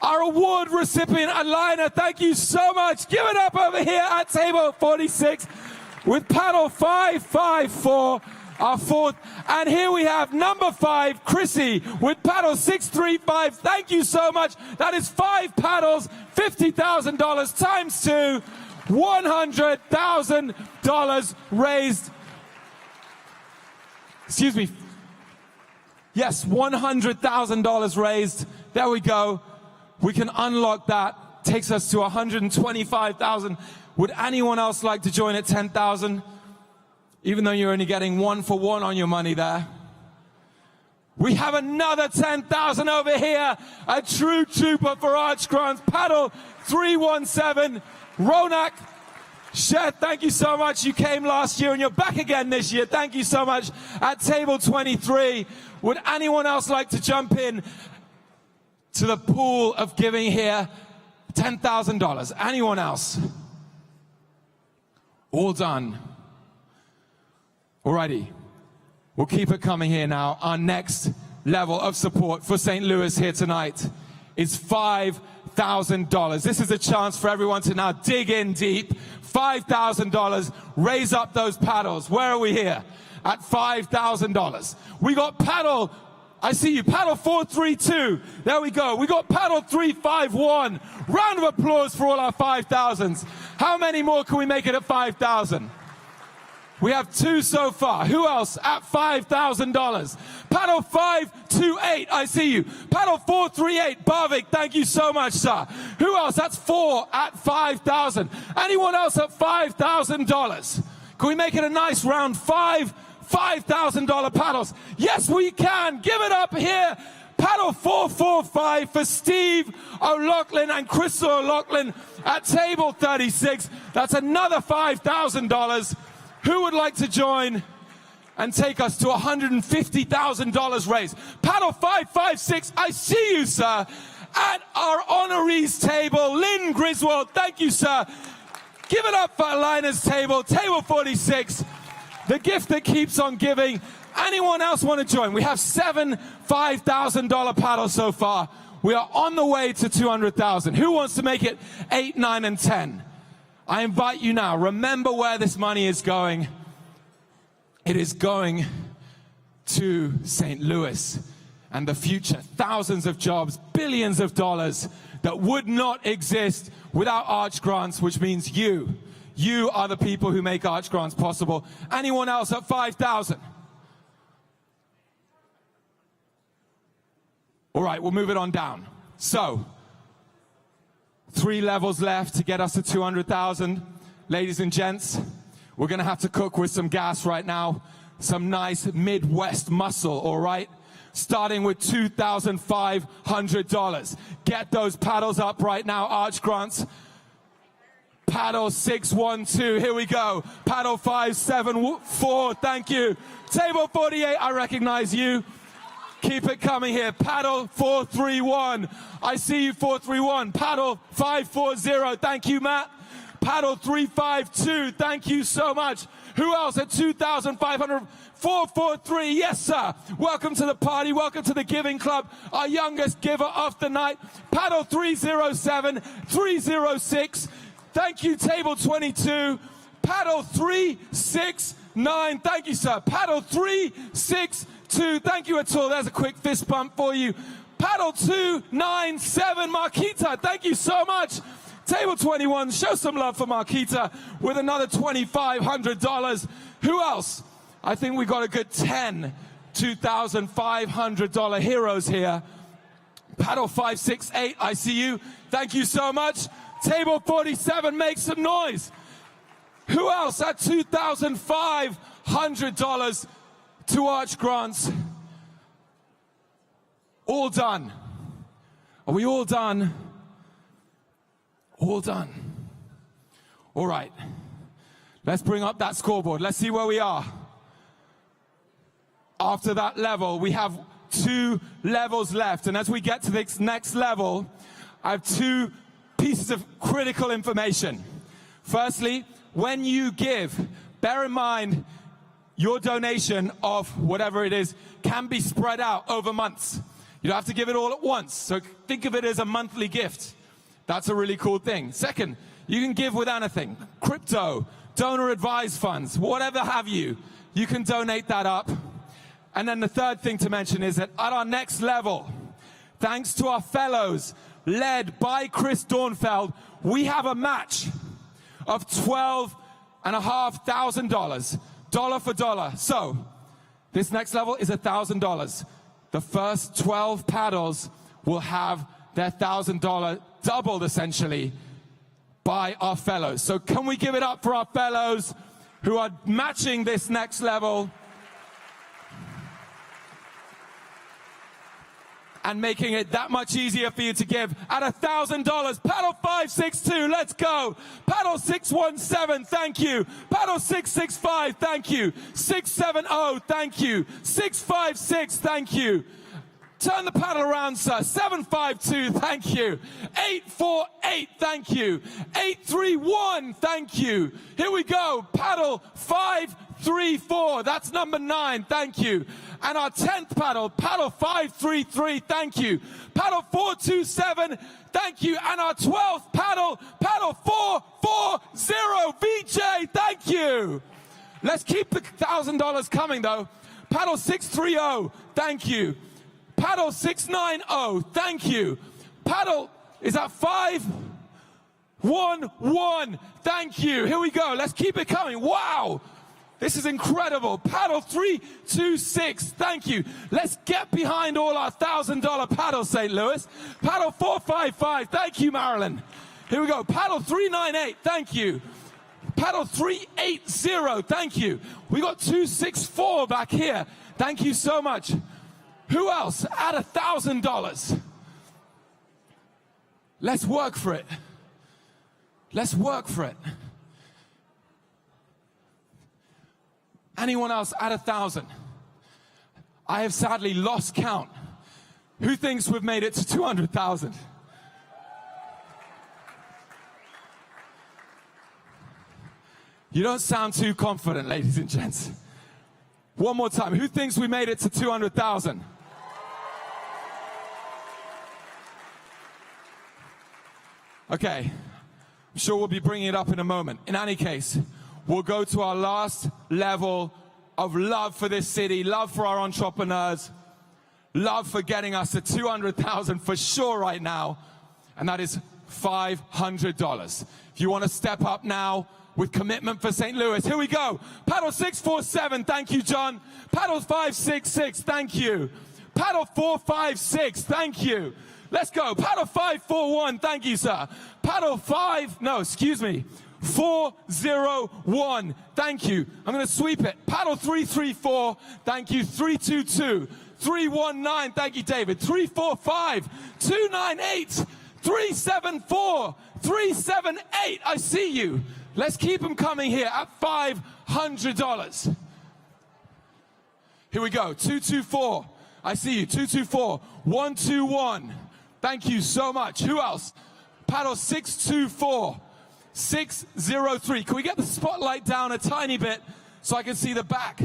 our award recipient, Alina. Thank you so much. Give it up over here at table 46 with paddle 554, our fourth. And here we have number 5, Chrissy, with paddle 635. Thank you so much. That is 5 paddles, $50,000 times 2. $100,000 raised. Excuse me. Yes, $100,000 raised. There we go. We can unlock that. Takes us to 125,000. Would anyone else like to join at 10,000? Even though you're only getting 1 for 1 on your money there. We have another 10,000 over here. A true trooper for Arch Grants. Paddle 317. Ronak Shed, thank you so much. You came last year and you're back again this year. Thank you so much. At table 23, would anyone else like to jump in to the pool of giving here? $10,000. Anyone else? All done. Alrighty. We'll keep it coming here now. Our next level of support for St. Louis here tonight is $5,000. This is a chance for everyone to now dig in deep. $5,000. Raise up those paddles. Where are we here? At $5,000. We got paddle, I see you, paddle 432. There we go. We got paddle 351. Round of applause for all our 5,000s. How many more can we make it at 5,000? We have 2 so far. Who else at $5,000? Paddle 528, I see you. Paddle 438, Barvik, thank you so much, sir. Who else? That's 4 at 5,000. Anyone else at $5,000? Can we make it a nice round? 5 $5,000 paddles. Yes, we can. Give it up here. Paddle 445 for Steve O'Loughlin and Crystal O'Loughlin at table 36. That's another $5,000. Who would like to join and take us to $150,000 raised? Paddle 556, I see you, sir. At our honorees table, Lynn Griswold, thank you, sir. Give it up for Alina's table, table 46. The gift that keeps on giving. Anyone else want to join? We have 7 $5,000 paddles so far. We are on the way to 200,000. Who wants to make it 8, 9, and 10? I invite you now, remember where this money is going. It is going to St. Louis and the future. Thousands of jobs, billions of dollars that would not exist without Arch Grants, which means you. You are the people who make Arch Grants possible. Anyone else at 5,000? All right, we'll move it on down. So, 3 levels left to get us to 200,000. Ladies and gents, we're going to have to cook with some gas right now. Some nice Midwest muscle, all right? Starting with $2,500. Get those paddles up right now, Arch Grants. Paddle 612, here we go. Paddle 574, thank you. Table 48, I recognize you. Keep it coming here. Paddle 431, I see you 431. Paddle 540, thank you, Matt. Paddle 352, thank you so much. Who else at 2,500? 443, yes sir. Welcome to the party, welcome to the Giving Club, our youngest giver of the night. Paddle 307, 306, thank you, table 22. Paddle 369, thank you sir. Paddle 362, thank you Atul, there's a quick fist bump for you. Paddle 297, Marquita, thank you so much. Table 21, show some love for Marquita with another $2,500. Who else? I think we got a good 10 $2,500 heroes here. Paddle 568, I see you. Thank you so much. Table 47, make some noise. Who else at $2,500 to Arch Grants? All done. Are we all done? All done. All right. Let's bring up that scoreboard. Let's see where we are. After that level, we have 2 levels left. And as we get to this next level, I have 2 pieces of critical information. Firstly, when you give, bear in mind your donation of whatever it is can be spread out over months. You don't have to give it all at once. So think of it as a monthly gift. That's a really cool thing. Second, you can give with anything. Crypto, donor advised funds, whatever have you. You can donate that up. And then the third thing to mention is that at our next level, thanks to our fellows led by Chris Dornfeld, we have a match of $12,500, dollar for dollar. So this next level is $1,000. The first 12 paddles will have their $1,000 doubled essentially by our fellows. So can we give it up for our fellows who are matching this next level and making it that much easier for you to give at $1,000. Paddle 562, let's go. Paddle 617, thank you. Paddle 665, thank you. 670, thank you. 656, thank you. Turn the paddle around, sir. 752, thank you. 848, thank you. 831, thank you. Here we go. Paddle 534, that's number 9, thank you. And our 10th paddle, paddle 533, thank you. Paddle 427, thank you. And our 12th paddle, paddle 440, VJ, thank you. Let's keep the $1,000 coming though. Paddle 630, thank you. Paddle 690, thank you. Paddle is at 511, thank you. Here we go, let's keep it coming. Wow, this is incredible. Paddle 326, thank you. Let's get behind all our $1,000 paddles, St. Louis. Paddle 455, thank you, Marilyn. Here we go, paddle 398, thank you. Paddle 380, thank you. We got 264 back here, thank you so much. Who else at $1,000? Let's work for it. Let's work for it. Anyone else at 1,000? I have sadly lost count. Who thinks we've made it to 200,000? You don't sound too confident, ladies and gents. One more time. Who thinks we made it to 200,000? Okay, I'm sure we'll be bringing it up in a moment. In any case, we'll go to our last level of love for this city, love for our entrepreneurs, love for getting us to 200,000 for sure right now, and that is $500. If you want to step up now with commitment for St. Louis, here we go. Paddle 647, thank you, John. Paddle 566, thank you. Paddle 456, thank you. Let's go. Paddle 541, thank you, sir. Paddle 401, thank you. I'm going to sweep it. Paddle 334, thank you. 322, 319, thank you, David. 345, 298, 374, 378, I see you. Let's keep them coming here at $500. Here we go, 224. I see you, 224. 121. Thank you so much. Who else? Paddle 624. 603. Can we get the spotlight down a tiny bit so I can see the back?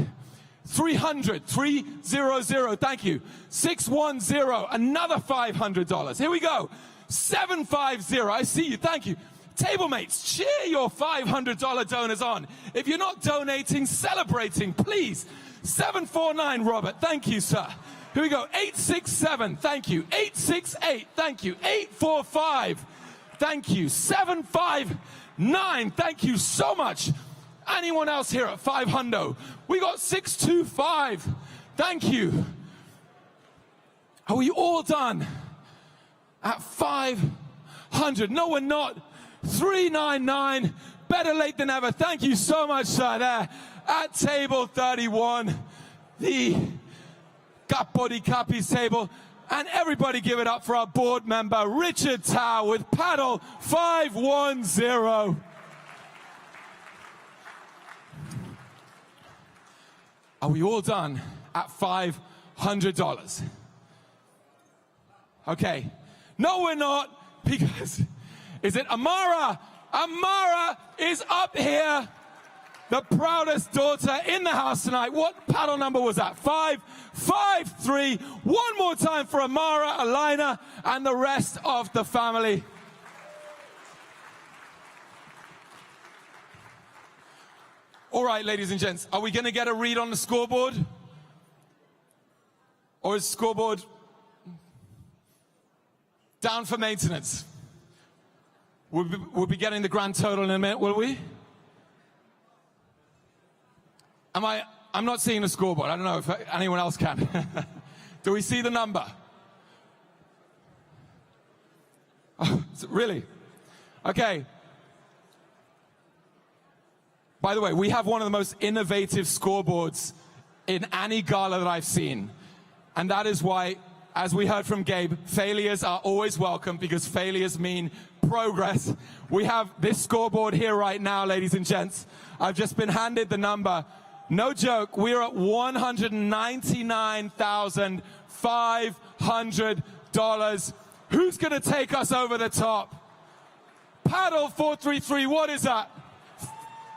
300. 300. Thank you. 610. Another $500. Here we go. 750. I see you. Thank you. Table mates, cheer your $500 donors on. If you're not donating, celebrating, please. 749, Robert. Thank you, sir. Here we go. 867. Thank you. 868. Thank you. 845. Thank you. 759. Thank you so much. Anyone else here at 500? We got 625. Thank you. Are we all done at 500? No, we're not. 399. Better late than ever. Thank you so much, sir. There at table 31, the Capodi Capi's table. And everybody give it up for our board member, Richard Tao, with paddle 510. Are we all done at $500? Okay. No, we're not, because, is it Amara? Amara is up here, the proudest daughter in the house tonight. What paddle number was that? 553. One more time for Amara, Alina, and the rest of the family. All right, ladies and gents, are we going to get a read on the scoreboard? Or is the scoreboard down for maintenance? We'll be getting the grand total in a minute, will we? I'm not seeing the scoreboard. I don't know if anyone else can. Do we see the number? Oh, really? Okay. By the way, we have one of the most innovative scoreboards in any gala that I've seen. And that is why, as we heard from Gabe, failures are always welcome, because failures mean progress. We have this scoreboard here right now, ladies and gents. I've just been handed the number. No joke, we're at $199,500. Who's going to take us over the top? Paddle 433, what is that?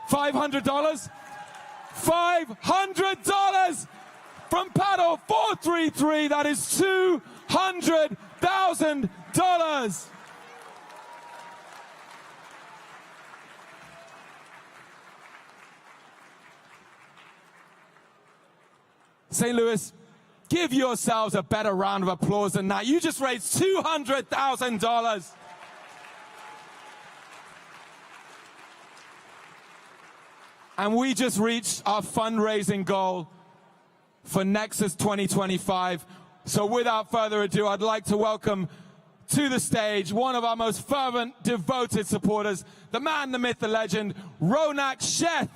$500? $500 from Paddle 433. That is $200,000. St. Louis, give yourselves a better round of applause than that. You just raised $200,000. And we just reached our fundraising goal for neXus 2025. So without further ado, I'd like to welcome to the stage one of our most fervent, devoted supporters, the man, the myth, the legend, Ronak Sheth.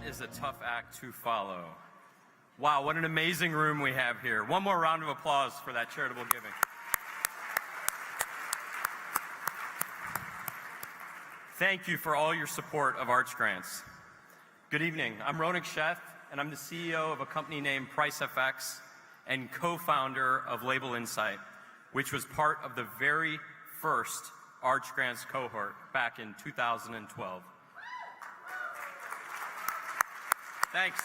Is a tough act to follow. Wow, what an amazing room we have here. One more round of applause for that charitable giving. Thank you for all your support of Arch Grants. Good evening, I'm Ronak Sheth, and I'm the CEO of a company named PriceFX and co-founder of Label Insight, which was part of the very first Arch Grants cohort back in 2012. Thanks.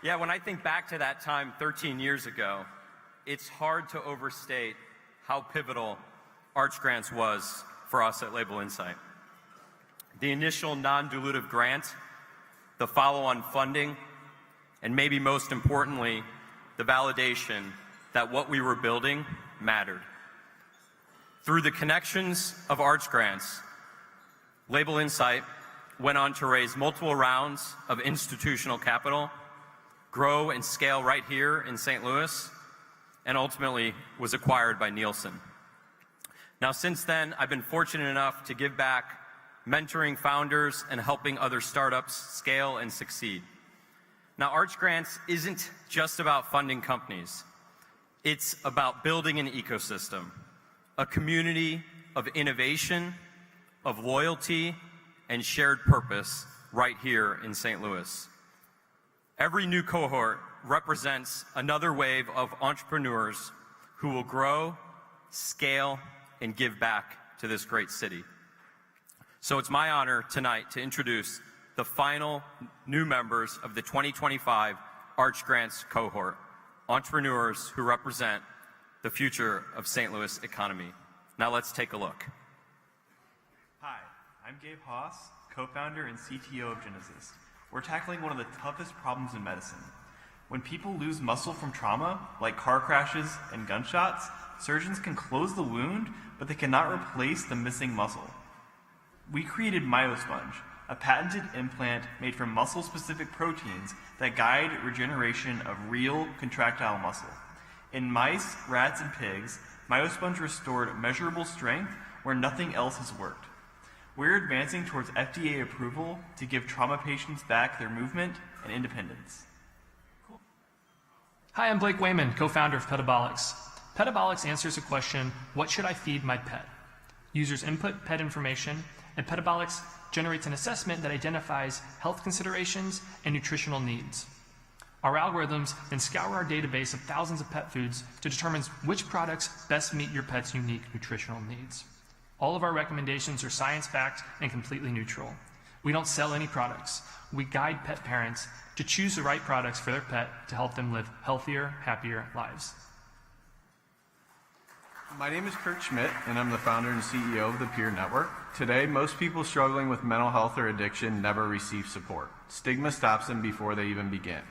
Yeah, when I think back to that time 13 years ago, it's hard to overstate how pivotal Arch Grants was for us at Label Insight. The initial non-dilutive grant, the follow-on funding, and maybe most importantly, the validation that what we were building mattered. Through the connections of Arch Grants, Label Insight went on to raise multiple rounds of institutional capital, grow and scale right here in St. Louis, and ultimately was acquired by Nielsen. Now, since then, I've been fortunate enough to give back, mentoring founders and helping other startups scale and succeed. Now, Arch Grants isn't just about funding companies. It's about building an ecosystem, a community of innovation, of loyalty, and shared purpose right here in St. Louis. Every new cohort represents another wave of entrepreneurs who will grow, scale, and give back to this great city. So it's my honor tonight to introduce the final new members of the 2025 Arch Grants cohort, entrepreneurs who represent the future of St. Louis economy. Now let's take a look. Hi, I'm Gabe Haas, co-founder and CTO of Genesis. We're tackling one of the toughest problems in medicine. When people lose muscle from trauma, like car crashes and gunshots, surgeons can close the wound, but they cannot replace the missing muscle. We created MyoSponge, a patented implant made from muscle-specific proteins that guide regeneration of real contractile muscle. In mice, rats, and pigs, MyoSponge restored measurable strength where nothing else has worked. We're advancing towards FDA approval to give trauma patients back their movement and independence. Hi, I'm Blake Wayman, co-founder of Petabolics. Petabolics answers the question, what should I feed my pet? Users input pet information, and Petabolics generates an assessment that identifies health considerations and nutritional needs. Our algorithms then scour our database of thousands of pet foods to determine which products best meet your pet's unique nutritional needs. All of our recommendations are science-backed and completely neutral. We don't sell any products. We guide pet parents to choose the right products for their pet to help them live healthier, happier lives. My name is Kurt Schmidt, and I'm the founder and CEO of the Peer Network. Today, most people struggling with mental health or addiction never receive support. Stigma stops them before they even begin.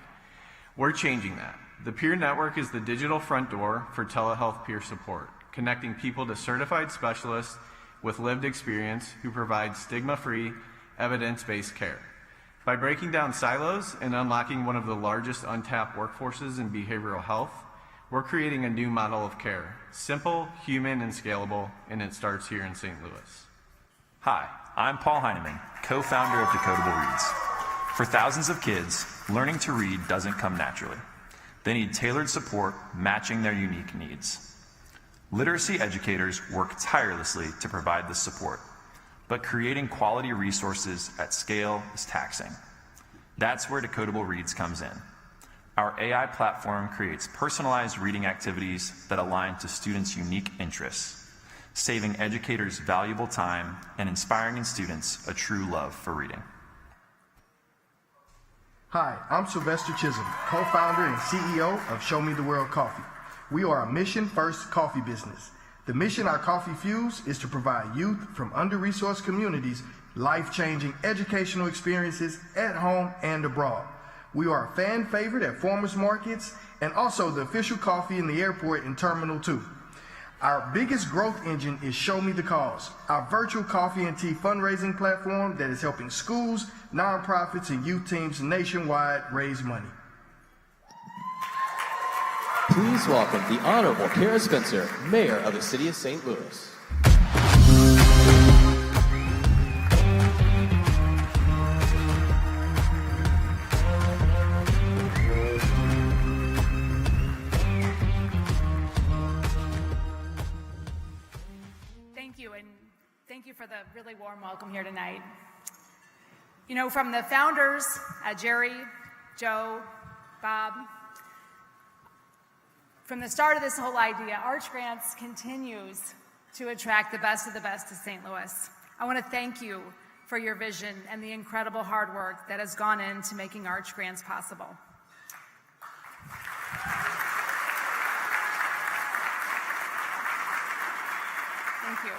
We're changing that. The Peer Network is the digital front door for telehealth peer support, connecting people to certified specialists with lived experience who provide stigma-free, evidence-based care. By breaking down silos and unlocking one of the largest untapped workforces in behavioral health, we're creating a new model of care, simple, human, and scalable, and it starts here in St. Louis. Hi, I'm Paul Heineman, co-founder of Decodable Reads. For thousands of kids, learning to read doesn't come naturally. They need tailored support matching their unique needs. Literacy educators work tirelessly to provide this support, but creating quality resources at scale is taxing. That's where Decodable Reads comes in. Our AI platform creates personalized reading activities that align to students' unique interests, saving educators valuable time and inspiring in students a true love for reading. Hi, I'm Sylvester Chisholm, co-founder and CEO of Show Me the World Coffee. We are a mission-first coffee business. The mission our coffee fuels is to provide youth from under-resourced communities life-changing educational experiences at home and abroad. We are a fan favorite at farmers markets and also the official coffee in the airport in Terminal 2. Our biggest growth engine is Show Me the Cause, our virtual coffee and tea fundraising platform that is helping schools, nonprofits, and youth teams nationwide raise money. Please welcome the Honorable Kara Spencer, Mayor of the City of St. Louis. Thank you for the really warm welcome here tonight. You know, from the founders, Jerry, Joe, Bob, from the start of this whole idea, Arch Grants continues to attract the best of the best to St. Louis. I want to thank you for your vision and the incredible hard work that has gone into making Arch Grants possible. Thank you.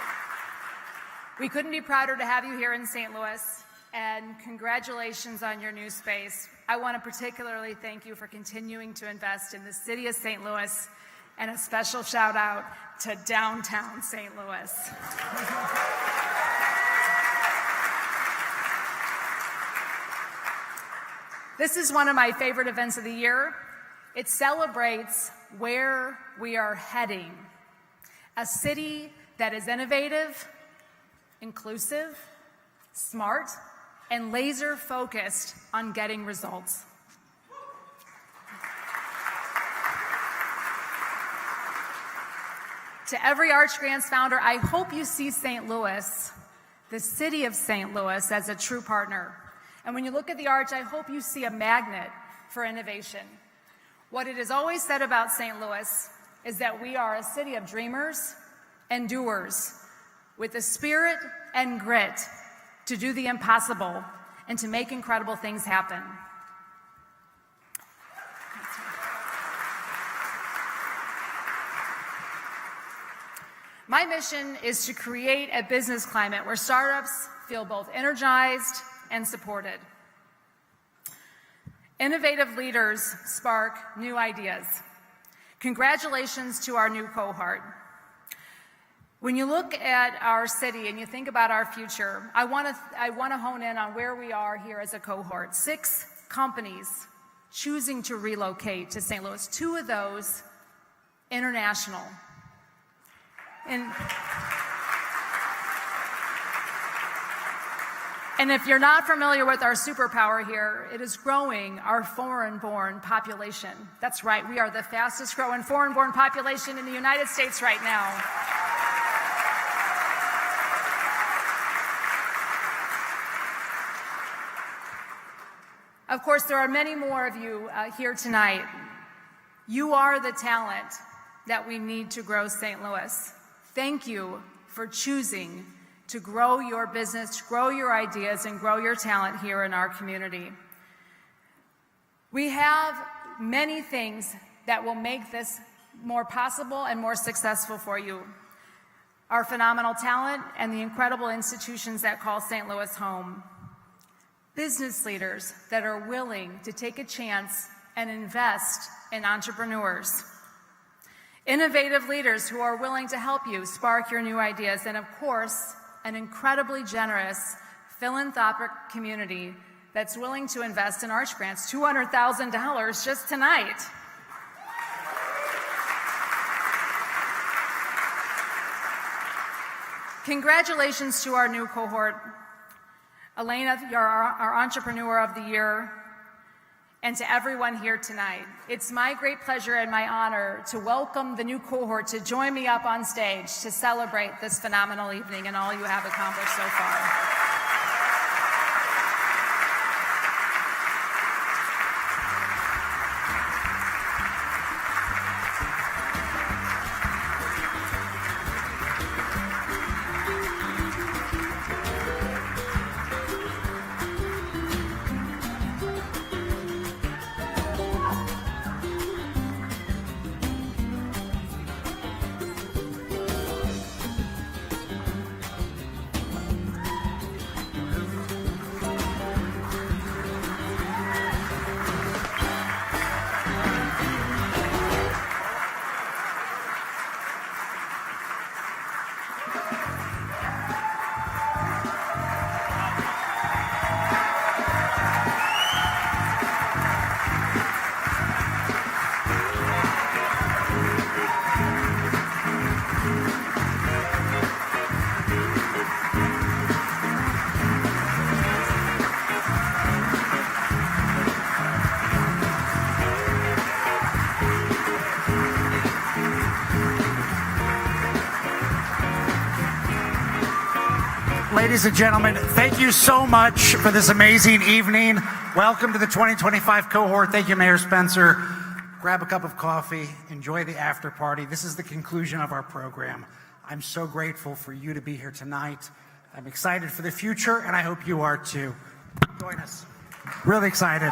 We couldn't be prouder to have you here in St. Louis, and congratulations on your new space. I want to particularly thank you for continuing to invest in the city of St. Louis, and a special shout out to downtown St. Louis. This is one of my favorite events of the year. It celebrates where we are heading. A city that is innovative, inclusive, smart, and laser focused on getting results. To every Arch Grants founder, I hope you see St. Louis, the city of St. Louis, as a true partner. And when you look at the Arch, I hope you see a magnet for innovation. What it has always said about St. Louis is that we are a city of dreamers and doers with the spirit and grit to do the impossible and to make incredible things happen. My mission is to create a business climate where startups feel both energized and supported. Innovative leaders spark new ideas. Congratulations to our new cohort. When you look at our city and you think about our future, I want to hone in on where we are here as a cohort. 6 companies choosing to relocate to St. Louis, 2 of those international. And if you're not familiar with our superpower here, it is growing our foreign-born population. That's right, we are the fastest growing foreign-born population in the United States right now. Of course, there are many more of you here tonight. You are the talent that we need to grow St. Louis. Thank you for choosing to grow your business, grow your ideas, and grow your talent here in our community. We have many things that will make this more possible and more successful for you. Our phenomenal talent and the incredible institutions that call St. Louis home. Business leaders that are willing to take a chance and invest in entrepreneurs. Innovative leaders who are willing to help you spark your new ideas, and of course, an incredibly generous philanthropic community that's willing to invest in Arch Grants, $200,000 just tonight. Congratulations to our new cohort. Elena, you're our Entrepreneur of the Year, and to everyone here tonight. It's my great pleasure and my honor to welcome the new cohort to join me up on stage to celebrate this phenomenal evening and all you have accomplished so far. Ladies and gentlemen, thank you so much for this amazing evening. Welcome to the 2025 cohort. Thank you, Mayor Spencer. Grab a cup of coffee, enjoy the after party. This is the conclusion of our program. I'm so grateful for you to be here tonight. I'm excited for the future, and I hope you are too. Join us. Really excited.